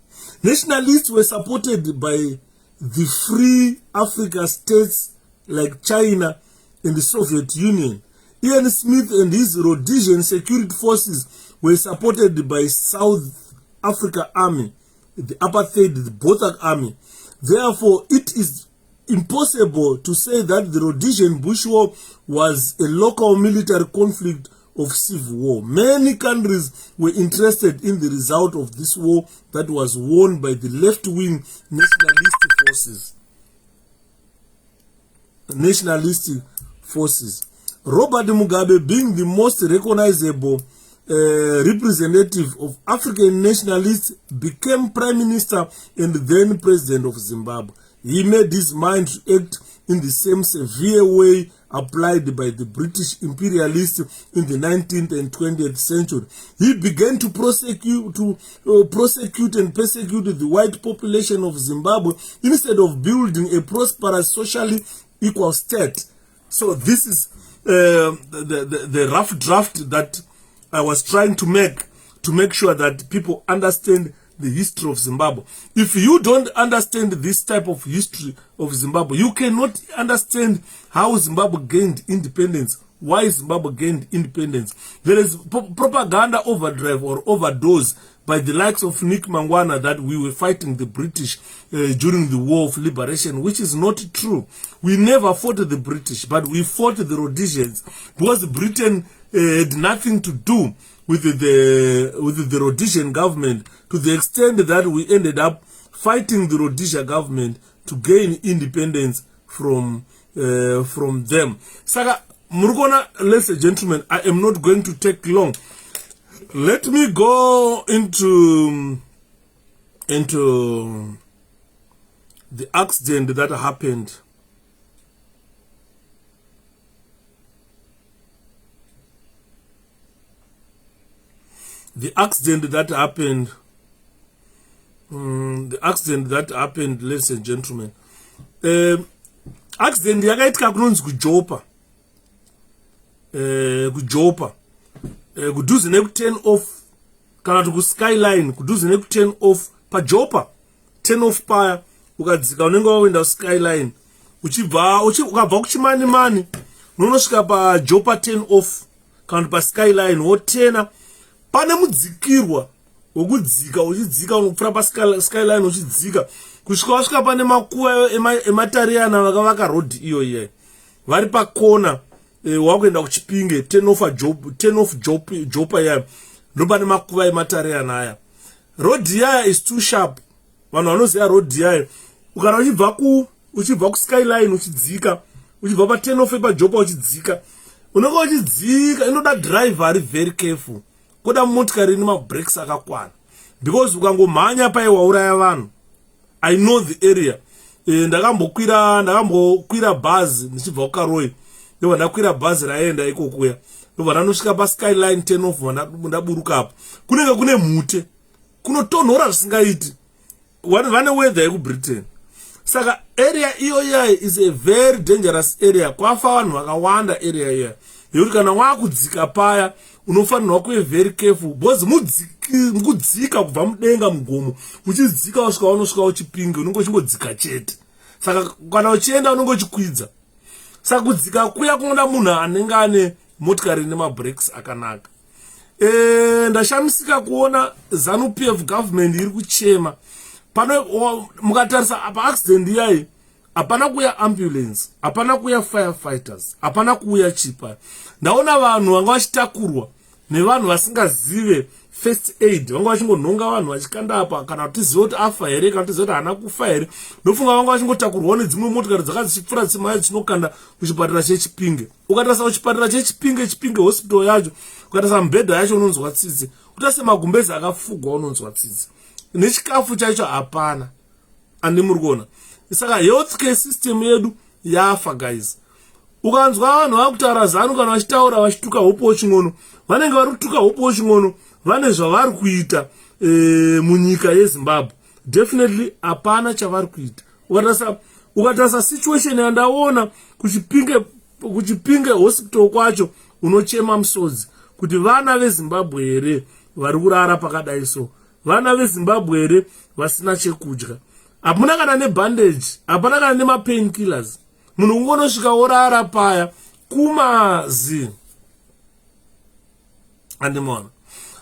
Nationalists were supported by the free Africa states like China and the Soviet Union. Ian Smith and his Rhodesian security forces were supported by South Africa Army, the apartheid, the Bothak Army. Therefore, it is impossible to say that the Rhodesian Bush War was a local military conflict of civil war. Many countries were interested in the result of this war that was won by the left-wing nationalistic forces. Robert Mugabe, being the most recognizable representative of African nationalists, became Prime Minister and then President of Zimbabwe. He made his mind to act in the same severe way applied by the British imperialists in the 19th and 20th century. He began to prosecute and persecute the white population of Zimbabwe instead of building a prosperous, socially equal state. So this is the rough draft that I was trying to make sure that people understand the history of Zimbabwe. If you don't understand this type of history of Zimbabwe, you cannot understand how Zimbabwe gained independence, why Zimbabwe gained independence. There is propaganda overdrive or overdose by the likes of Nick Mangwana that we were fighting the British during the War of Liberation, which is not true. We never fought the British, but we fought the Rhodesians because Britain had nothing to do with the Rhodesian government, to the extent that we ended up fighting the Rhodesia government to gain independence from them. Saka Murugona, ladies and gentlemen, I am not going to take long. Let me go into the accident that happened. The accident that happened, ladies and gentlemen. Accident yakaitika kunonzi kuJopa. Kuduze neku 10 off kana kuti Skyline, kuduze neku 10 off paJopa. 10 off paya ukadzika unenge waenda Skyline. Ukabva kuchimani unosvika paJopa 10 off kana pa Skyline wotena. Pane mudzikirwa wokudzika uchidzika unopfura pa Skyline uchidzika kusvika wasvika pane makuva ematariana vakavaka road iyo vari pakona wakuenda kuchipinge 10 off Jopa ya ndo pane makuva ematariana aya. Road yaya is too sharp. Vanhu vanoziva road yaya. Ukana uchibva ku Skyline uchidzika uchibva pa 10 off pa Jopa uchidzika unenge uchidzika inoda driver ari very careful. Koda motikari ine mabrakes akakwana, because ukangomhanya paiwauraya vanhu. I know the area. Ndakambokwira bhazi ndichibva kuKaroi. Ndobva ndakwira bhazi raenda ikokuya. Ndobva ndanosvika pa Skyline 10 off ndaburuka apo. Kunenge kune mhute. Kunotonhora zvisingaiti. Vane weather yekuBritain. Saka area iyo is a very dangerous area. Kwafa vanhu vakawanda area iya. Yekuti kana wakudzika paya unofanirwa kuve very careful, because mukudzika kubva mudenga mugomo uchidzika wasvika unosvika uchipinge unenge uchingodzika chete. Saka kana uchienda unenge uchikwidza. Saka kudzika kuya kunoda munhu anenge ane motikari ine mabrakes akanaka. Ndashamisika kuona ZANU-PF government iri kuchema. Pano mukatarisa pa accident yayi hapana kuya ambulance, hapana kuya firefighters, hapana kuya chipa. Ndaona vanhu vanga vachitakurwa nevanhu vasingazive first aid, vanga vachingonhonga vanhu vachikanda apa kana kuti tizive kuti afa here kana tizive kuti haana kufa here. Ndofunga vanga vachingotakurwawo nedzimwe motikari dzakanga dzichipfuura dzimaya dzinokanda kuchipatara cheChipinge. Ukatarisa kuchipatara cheChipinge, Chipinge hospital yacho, ukatarisa mibhedha yacho unonzwa tsitsi, utarisa magumbezi akafugwa unonzwa tsitsi, nechikafu chaicho hapana. Andi muri kuona. Saka healthcare system yedu yafa guys. Ukanzwa vanhu vakutaura zano kana vachitaura vachituka hopo ching'ono, vanenge vari kutuka hopo ching'ono, vane zvavari kuita munyika yeZimbabwe. Definitely hapana chavari kuita. Ukatarisa situation yandaona kuchipinge hospital kwacho unochema musodzi kuti vana veZimbabwe here vari kurara pakadai so, vana veZimbabwe here vasina chekudya, hapana kana nebandage, hapana kana nemapainkillers. Munhu ungonosvika orara paya kumazi. Andimona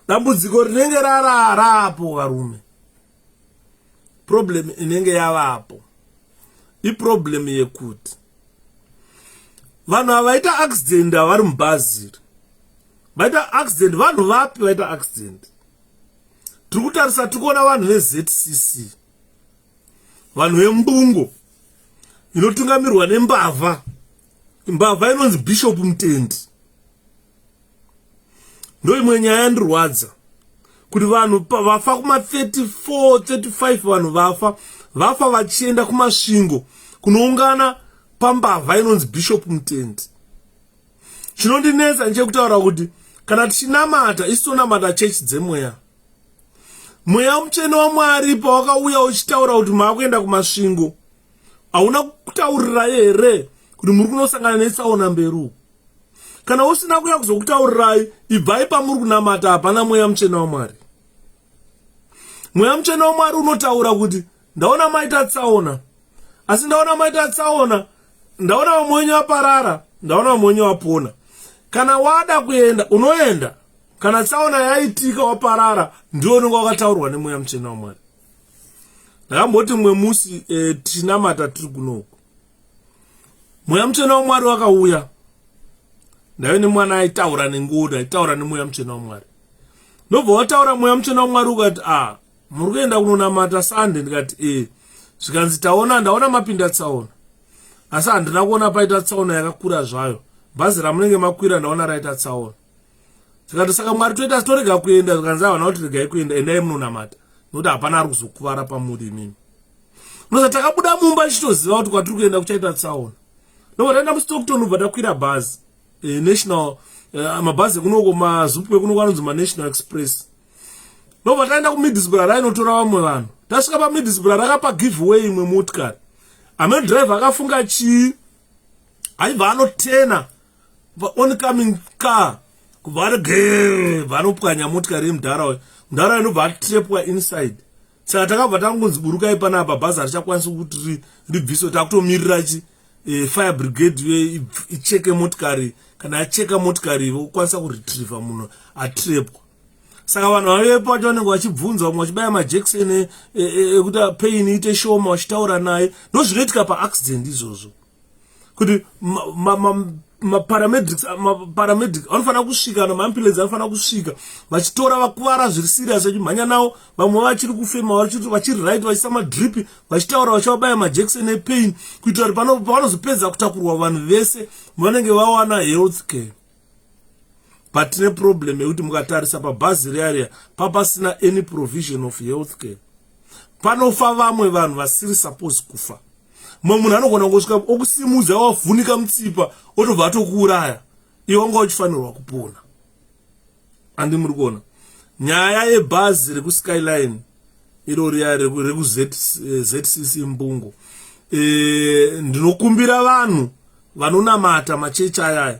dambudziko rinenge rarapo varume, problem inenge yavapo iproblem yekuti vanhu avaita accident vari mubhaziri vaita accident. Vanhu vapi vaita accident? Tiri kutarisa tikuona vanhu veZCC, vanhu vembungo inotungamirwa nembavha. Mbavha inonzi Bishop Mutendi. Ndo imwe nyaya yandirwadza kuti vanhu vafa kuma 34 35 vanhu vafa vachienda kumasvingo kunoungana pambavha inonzi Bishop Mutendi. Chinondinetsa ndechekutaura kuti kana tichinamata isitonamata chechi dzemweya, mweya mutsvene waMwari pawakauya uchitaura kuti maakuenda kumasvingo, hauna kutaurira here kuti muri kunosangana netsaona mberi? Kana usina kuya kuzokutaurirai, ibvai pamuri kunamata hapana mweya mutsvene waMwari. Mweya mutsvene waMwari unotaura kuti ndaona maita tsaona, asi ndaona maita tsaona, ndaona vamwe wenyu vaparara, ndaona vamwe wenyu vapona. Kana wada kuenda unoenda, kana tsaona yaitika waparara, ndiwo unenge wakataurwa nemweya mutsvene waMwari. Ndakamboti mwe musi tichinamata tiri kunoku, mweya mutsvene waMwari wakauya, ndaive nemwana aitaura nengoda, aitaura nemweya mutsvene waMwari. Ndobva wataura mweya mutsvene waMwari ukati muri kuenda kunonamata Sande? Ndikati zvikanzi taona, ndaona mapinda tsaona, asi handina kuona paita tsaona yakakura zvayo. Bhazi ramunenge makwira ndaona raita tsaona. Zvikati saka Mwari toita torega kuenda, zvikanzi havana kuti regai kuenda, endai munonamata, nokuti hapana ari kuzokuvara pamuri imimi. Noza takabuda mumba tichitoziva kuti kwatiri kuenda kuchaita tsaona. Nobva taenda muStockton ubva takwira bhazi national mabhazi kunoko mazupwe kunoko anonzi maNational Express. Nobva taenda kuMiddlesbrough rainotora vamwe vanhu. Tasvika paMiddlesbrough rakapa giveaway imwe motikari. Amene driver akafunga chii, aibva anotena oncoming car kubva vanopwanya motikari yemudhara inobva atrepwa inside. Saka takabva tangunzi burukai panapa, bhazi richakwanisa kuti ribviso, takutomirira fire brigade icheke motikari. Kana acheka motikari ukwanisa kuretrieva munhu atrepwa. Saka vanhu vavepo vacho vanenge vachibvunza, vamwe vachibaya majekiseni ekuti pain iite shoma, vachitaura naye. Ndozvinoitika paaccident izvozvo, kuti paramedic vanofanira kusvika, namaambulensi anofanira kusvika vachitora vakuvara zviri serious, vachimhanya navo, vamwe vachiri kufema vachiri right, vachiisa madripi, vachitaura vachavabaya majekiseni epain, kuitira kuti pavanozopedza kutakurwa vanhu vese vanenge vawana health care. But tine problem yekuti mukatarisa pabhazi rearia papasina any provision of health care. Panofa vamwe vanhu vasiri supposed kufa. Mumwe munhu anogona kungosvika okusimudza wavhunika mutsipa otobva atokuuraya, iwe wanga uchifanirwa kupona. Andi muri kuona nyaya yebhazi rekuSkyline iro riya rekuZCC Mbungo. Ndinokumbira vanhu vanonamata machechi ayaya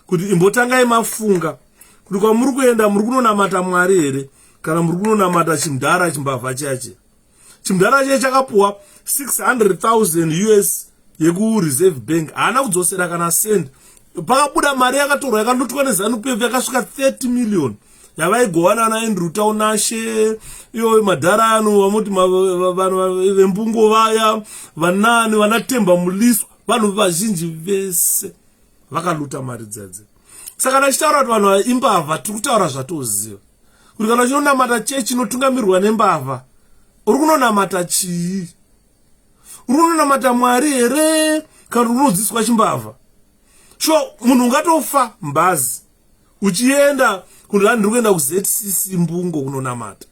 kuti imbotangai mafunga kuti kwamuri kuenda muri kunonamata Mwari here kana muri kunonamata chimudhara chimbavha chache. Chimudhara chache chakapuwa $600,000 yekureserve bank, haana kudzosera kana send. Pakabuda mari yakatorwa yakandotwa neZANU-PF yakasvika 30 million yavaigowana naAndrew Taunashe, iyo madharano vamoti vanhu vembungo vaya, vanani vanatemba muliswa, vanhu vazhinji vese vakaluta mari dzadze. Saka ndachitaura kuti vanhu vaimbavha tiri kutaura zvatoziva kuti kana uchinonamata chechi inotungamirwa nembavha uri kunonamata chii? Uri kunonamata Mwari here kana unodzidziswa chimbavha? Munhu ungatofa mbazi uchienda kuti ndiri kuenda kuZCC Mbungo kunonamata.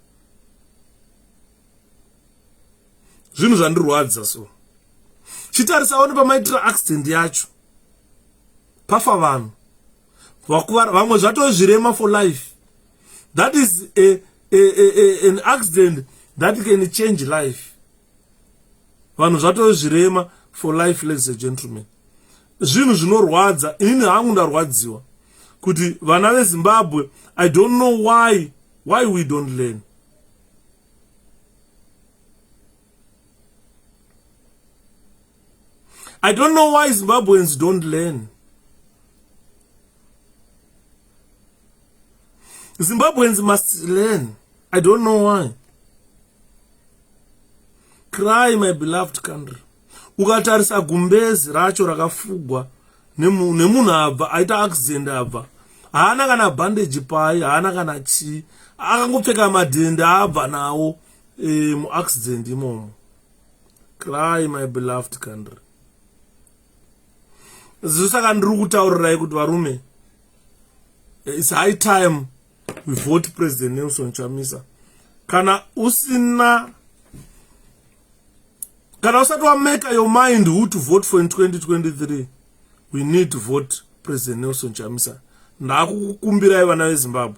Zvinhu zvandirwadza so. Chitarisawo nepamaitira accident yacho. Pafa vanhu. Vamwe zvatozvirema for life. That is an accident that can change life. Vanhu zvatozvirema for life, ladies and gentlemen. Zvinhu zvinorwadza, inini hangu ndarwadziwa. Kuti vana veZimbabwe, I don't know why we don't learn. I don't know why Zimbabweans don't learn. Zimbabweans must learn. I don't know why. Cry, my beloved country. Ukatarisa gumbezi racho rakafugwa nemunhu abva aita accident abva. Haana kana bandage pai, haana kana chi. Akangopfeka madhende abva nawo mu accident imomo. Cry, my beloved country. Saka ndiri kutaurirai kuti varume, it's high time we vote President Nelson Chamisa. Kana usati make your mind who to vote for in 2023, we need to vote President Nelson Chamisa. Ndakukumbirai vana veZimbabwe.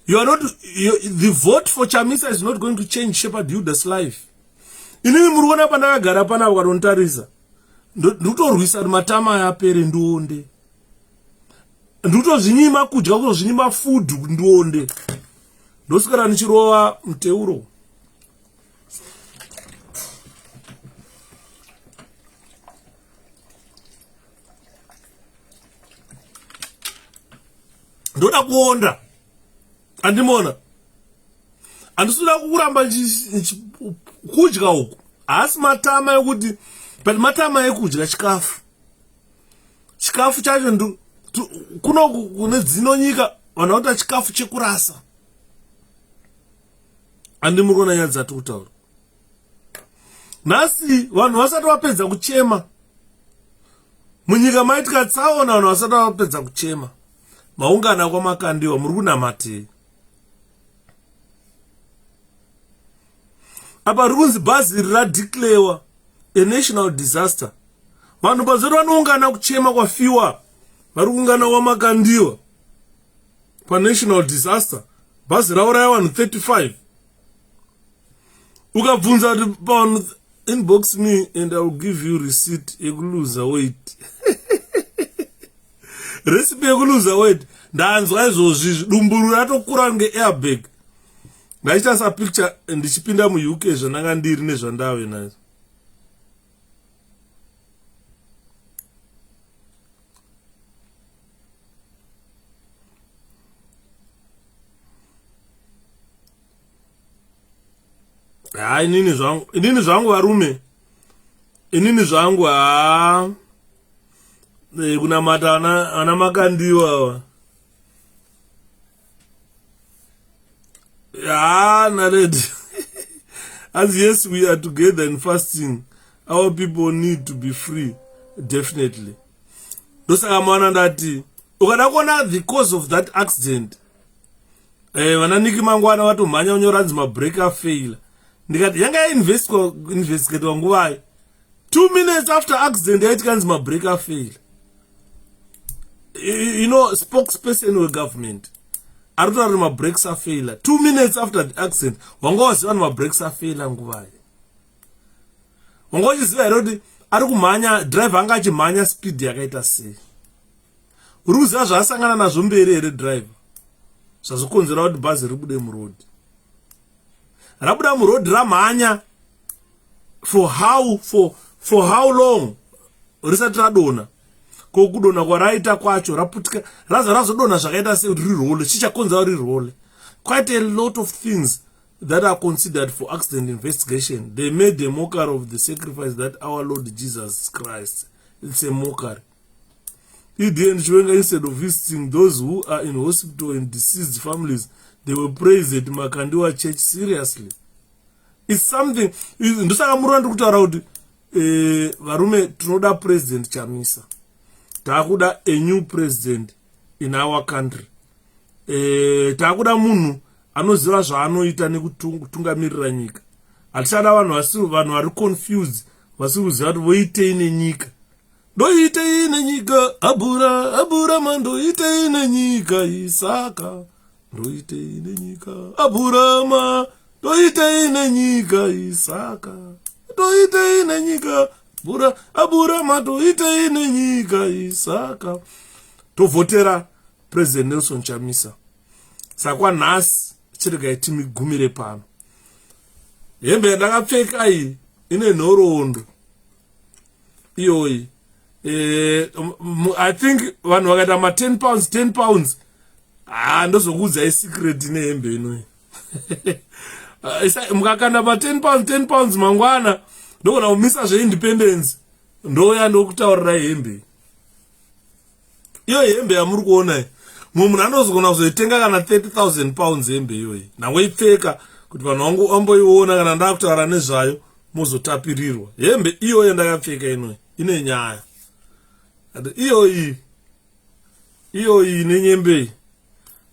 The vote for Chamisa is not going to change Shepherd Yuda's life. Inini muri kuona pandakagara pana vakadontarisa. Ndutorwisa matama yapere nduonde. Ndutozvinyima kudya, kuzozvinyima food nduonde. Ndosikara nichirova muteuro. Ndoda kuonda. Andimona. Andisuda kuramba kudya uku. Asi matama yokuti but matama ekudya chikafu. Chikafu chacho kuno kune dzino nyika vanota chikafu chekurasa. Andimurona nyaya dzati kutaura. Nasi vanhu vasati vapedza kuchema. Munyika maitika tsaona vanhu vasati vapedza kuchema. Maungana kwamakandiwa muri kunamatei. Apa runzi bhazi radeclarewa a national disaster. Vanhu bazoti vanoungana kuchema kwafiwa. Vari kuungana kwamakandiwa pa national disaster. Bhazi rauraya vanhu 35. Ukabvunza kuti pavanhu inbox me and I will give you receipt yekuluza weight. Recipe yekuluza weight. Ndanzwa izvozvi dumburu ratokura ngeairbag. Ndaita sa picture ndichipinda mu UK zvananga ndiri nezvandave nazvo. Inini zvangu varume. Inini zvangu kunamata ana makandiwa. Naredi. As yes, we are together in fasting. Our people need to be free. Definitely. Ndosaka mwana ndati. Ukada kuona the cause of that accident. Vananiki mangwana vatomhanya unyoranzi mabreaker failure. Ndikati yanga investigate wanguvai. 2 minutes after accident yaitika mabreaker failure. You know, spokesperson of government. Arutari mabrakes are failure. 2 minutes after the accident, wangoziva mabrakes are failure nguvai. Wangoziva herodi ari kumhanya driver anga achimhanya speed yakaita sei. Uruziva zvasangana nazvo mberi here driver. Zvazokonzera kuti bhazi ribude muroad. Rabuda muroad ramhanya for how long? Risati radona. Kukudona kwaraita kwacho raputika razodona zvakaita sei rirole chichakonza rirole. Quite a lot of things that are considered for accident investigation. They made a mockery of the sacrifice that our Lord Jesus Christ. It's a mockery. 𝗓𝗐𝗀 Chiwenga, instead of visiting those who are in hospital and deceased families, they will praise the Makandiwa church seriously. It's something, ndosaka murandi kutaura kuti varume tinoda president Chamisa. Takuda a new president in our country. Takuda munhu anoziva zvaanoita nekutungamirira nyika. Atichada vanhu vari confused, vasiri kuziva kuti voitei nenyika. Ndoitei nenyika, abura mandoitei nenyika isaka. Ndoitei nenyika, aburama, ndoitei nenyika isaka. Ndoitei nenyika, aburama, ndoitei nenyika isaka. Tovotera President Nelson Chamisa. Sakwa nhasi chirega timigumire pano. Hembe yandakapfeka iyi ine nhoroondo iyoyi. I think vanhu vakaita ma 10 pounds ndozokuudzai secret nehembe inoyi. Mukakanda ma 10 pounds mangwana ndogona kumisa zveindependence ndoya ndokutaurirai hembe iyo. Hembe yamuri kuona iyi mumwe munhu anozogona kuzoitenga kana 30,000 pounds hembe iyoyi, nangoipfeka kuti vanhu vamboiona kana ndakutaura nezvayo muzotapirirwa. Hembe iyoyi ndakapfeka inoyi ine nyaya. Iyoyi nenyembei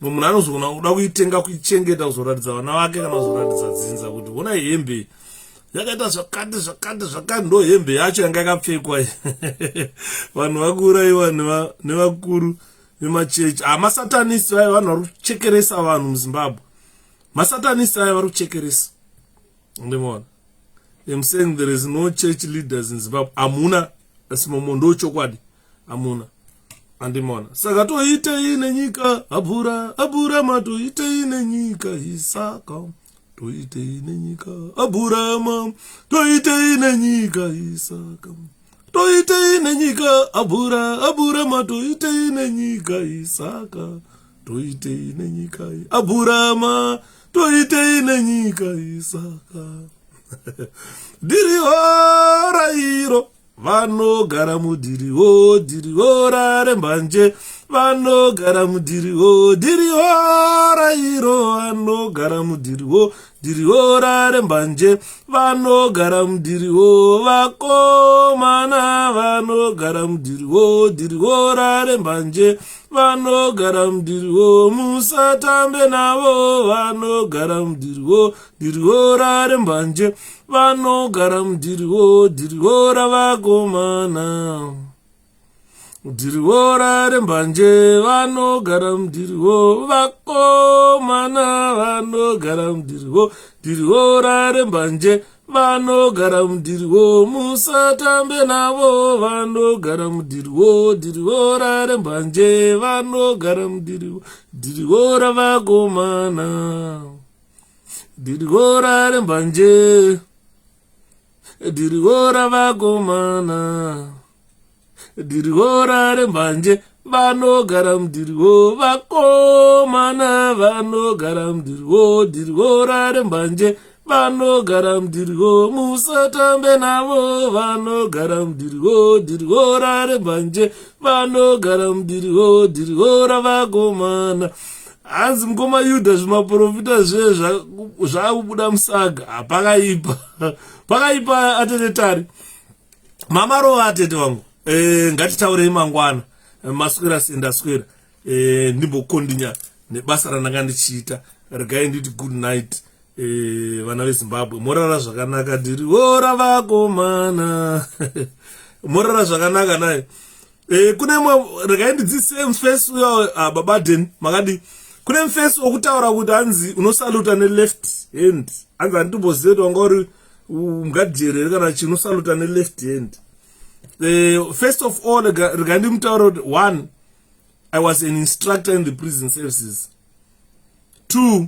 mumwe munhu anozogona kuda kuitenga kuichengeta kuzoratidza vana vake kana kuzoratidza dzinza kuti ona hembe yakaita zvakati ndo hembe yacho yanga yakapfekwa iyi. Vanhu vakuuraiwa nevakuru vemachechi. Masatanist vai vanhu vari kuchekeresa vanhu muZimbabwe. Masatanist vai vari kuchekeresa. Ndimona. I'm saying there is no church leaders in Zimbabwe. Amuna simomo ndo chokwadi. Amuna. Andimona. Saka toitei nenyika abura matoitei nenyika isaka. Toitei nenyika aburama, toitei nenyika isaka. Toitei nenyika aburama, toitei nenyika isaka. Toitei nenyika aburama, toitei nenyika isaka. Diriho rairo vanogara mudiriho rarembanje, vanogara mudiriho rairo, vanogara mudiriho rarembanje, vanogara mudiriho vakomana, vanogara mudiriho rarembanje, vanogara mudiriho musatambe navo, vanogara mudiriho rarembanje, vanogara mudiriho ravakomana. Mudiriho rarembanje, vanogara mudiriho vakomana, vanogara mudiriho rarembanje, vanogara mudiriho musatambe navo, vanogara mudiriho rarembanje, vanogara mudiriho ravakomana. Diriho rarembanje, diriho ravakomana. Diriho rarembanje, vanogara mudiriho vakomana, vanogara diriho rarembanje, vanogara mudiriho musatambe navo, vanogara mudiriho rarembanje, vanogara mudiriho ravakomana. Hanzi mukoma Yudha zvimaprofita zvakubuda musaga pakaipa atetetari mamarova atete vangu. Ngatitaurei mangwana maswera sendaswera ndimbokondinya nebasa randanga ndichiita. Regai nditi good night vana veZimbabwe, morara zvakanaka. Diriho ravakomana. Morara zvakanaka naye. Kune regai ndidzise mufesi baba Den makadi kune mufesi wokutaura kuti hanzi unosaluta neleft hand. Hanzi handimboziva kuti wanga uri ungadyerere kana chinosaluta neleft hand. First of all, regarding Mutauro, 1, I was an instructor in the prison services. 2,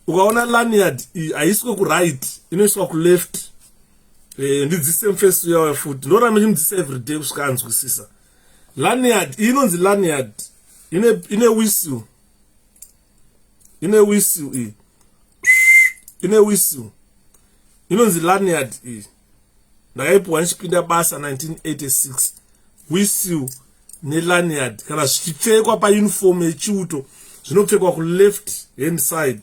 ukaona lanyard aiswa ku right, inoiswa ku left. Ndidzise mfesi yawo futhi. Ndora mechimdzisa every day kusvika anzwisisa. Lanyard, inonzi lanyard. Ine whistle. Ine whistle. Ine whistle. Inonzi lanyard. Ndakaipuwa ndichipinda basa 1986. Whistle nelanyard kana zvichipfekwa pauniform yechiuto zvinopfekwa kuleft hand side.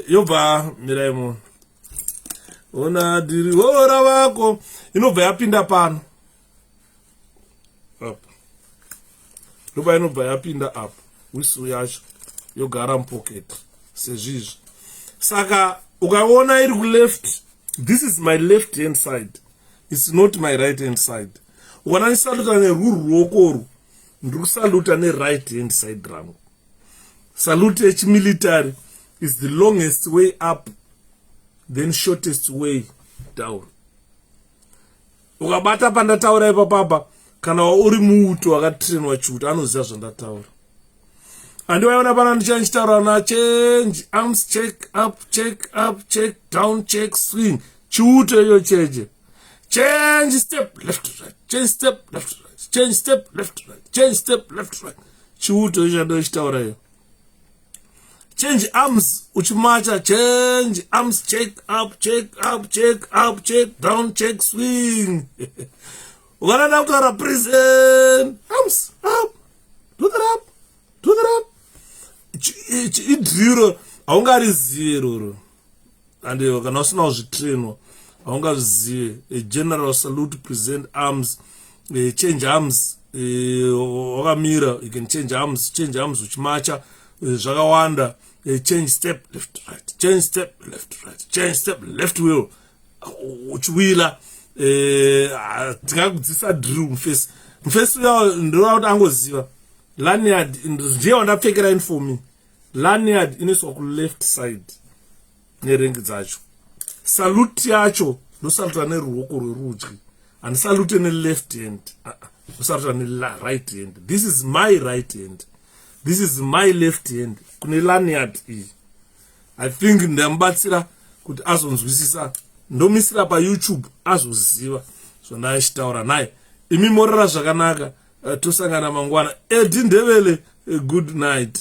Yobva mirai munhu ona diri hora vako inobva yapinda pano apa, ndoba inobva yapinda apa whistle yacho yogara mupocket sezvizvi. Saka ukaona iri kuleft, this is my left hand side, it's not my right hand side. Ukaona ndisaluta neruru ruoko ndiri kusaluta right hand side rangu. Salute echimilitary is the longest way up, then shortest way down. Ukabata pandataura ipapapa kana uri muuto wakatrainwa chiuto anoziva zvandataura. Andiwaiona pana ndichitaura na change arms, check up, check down, check swing. Chiuto iyo cheje. Change step left right, change step left right, change step left right, change step left right. Chiuto iyo ndichitaura iyo. Change arms, uchimacha, change arms, check up, check down, check swing. Ukanada kutaura present, arms up, do that up, do that up. Idriro, haungarizive roro. And kana usina kuzvitrainwa, haungazvizive. A general salute, present arms, change arms, wakamira, you can change arms, uchimacha, zvakawanda. Change step left right, change step left right, change step left wheel uchiwila. Tikakudzisa drill mufesi uya ndinoda kuti angoziva lanyard ndiye wandapfekera uniform. Lanyard inoiswa ku left side nerengi dzacho. Salute yacho nosaluta neruoko rwerudyi, handisalute left hand, nosaluta right hand. This is my right hand, this is my left hand. Kune lanyard iyi I think ndamubatsira kuti azonzwisisa, ndomisira pa YouTube azoziva zvandachitaura naye. Imi morara zvakanaka, tosangana mangwana. Edi Ndebele, good night.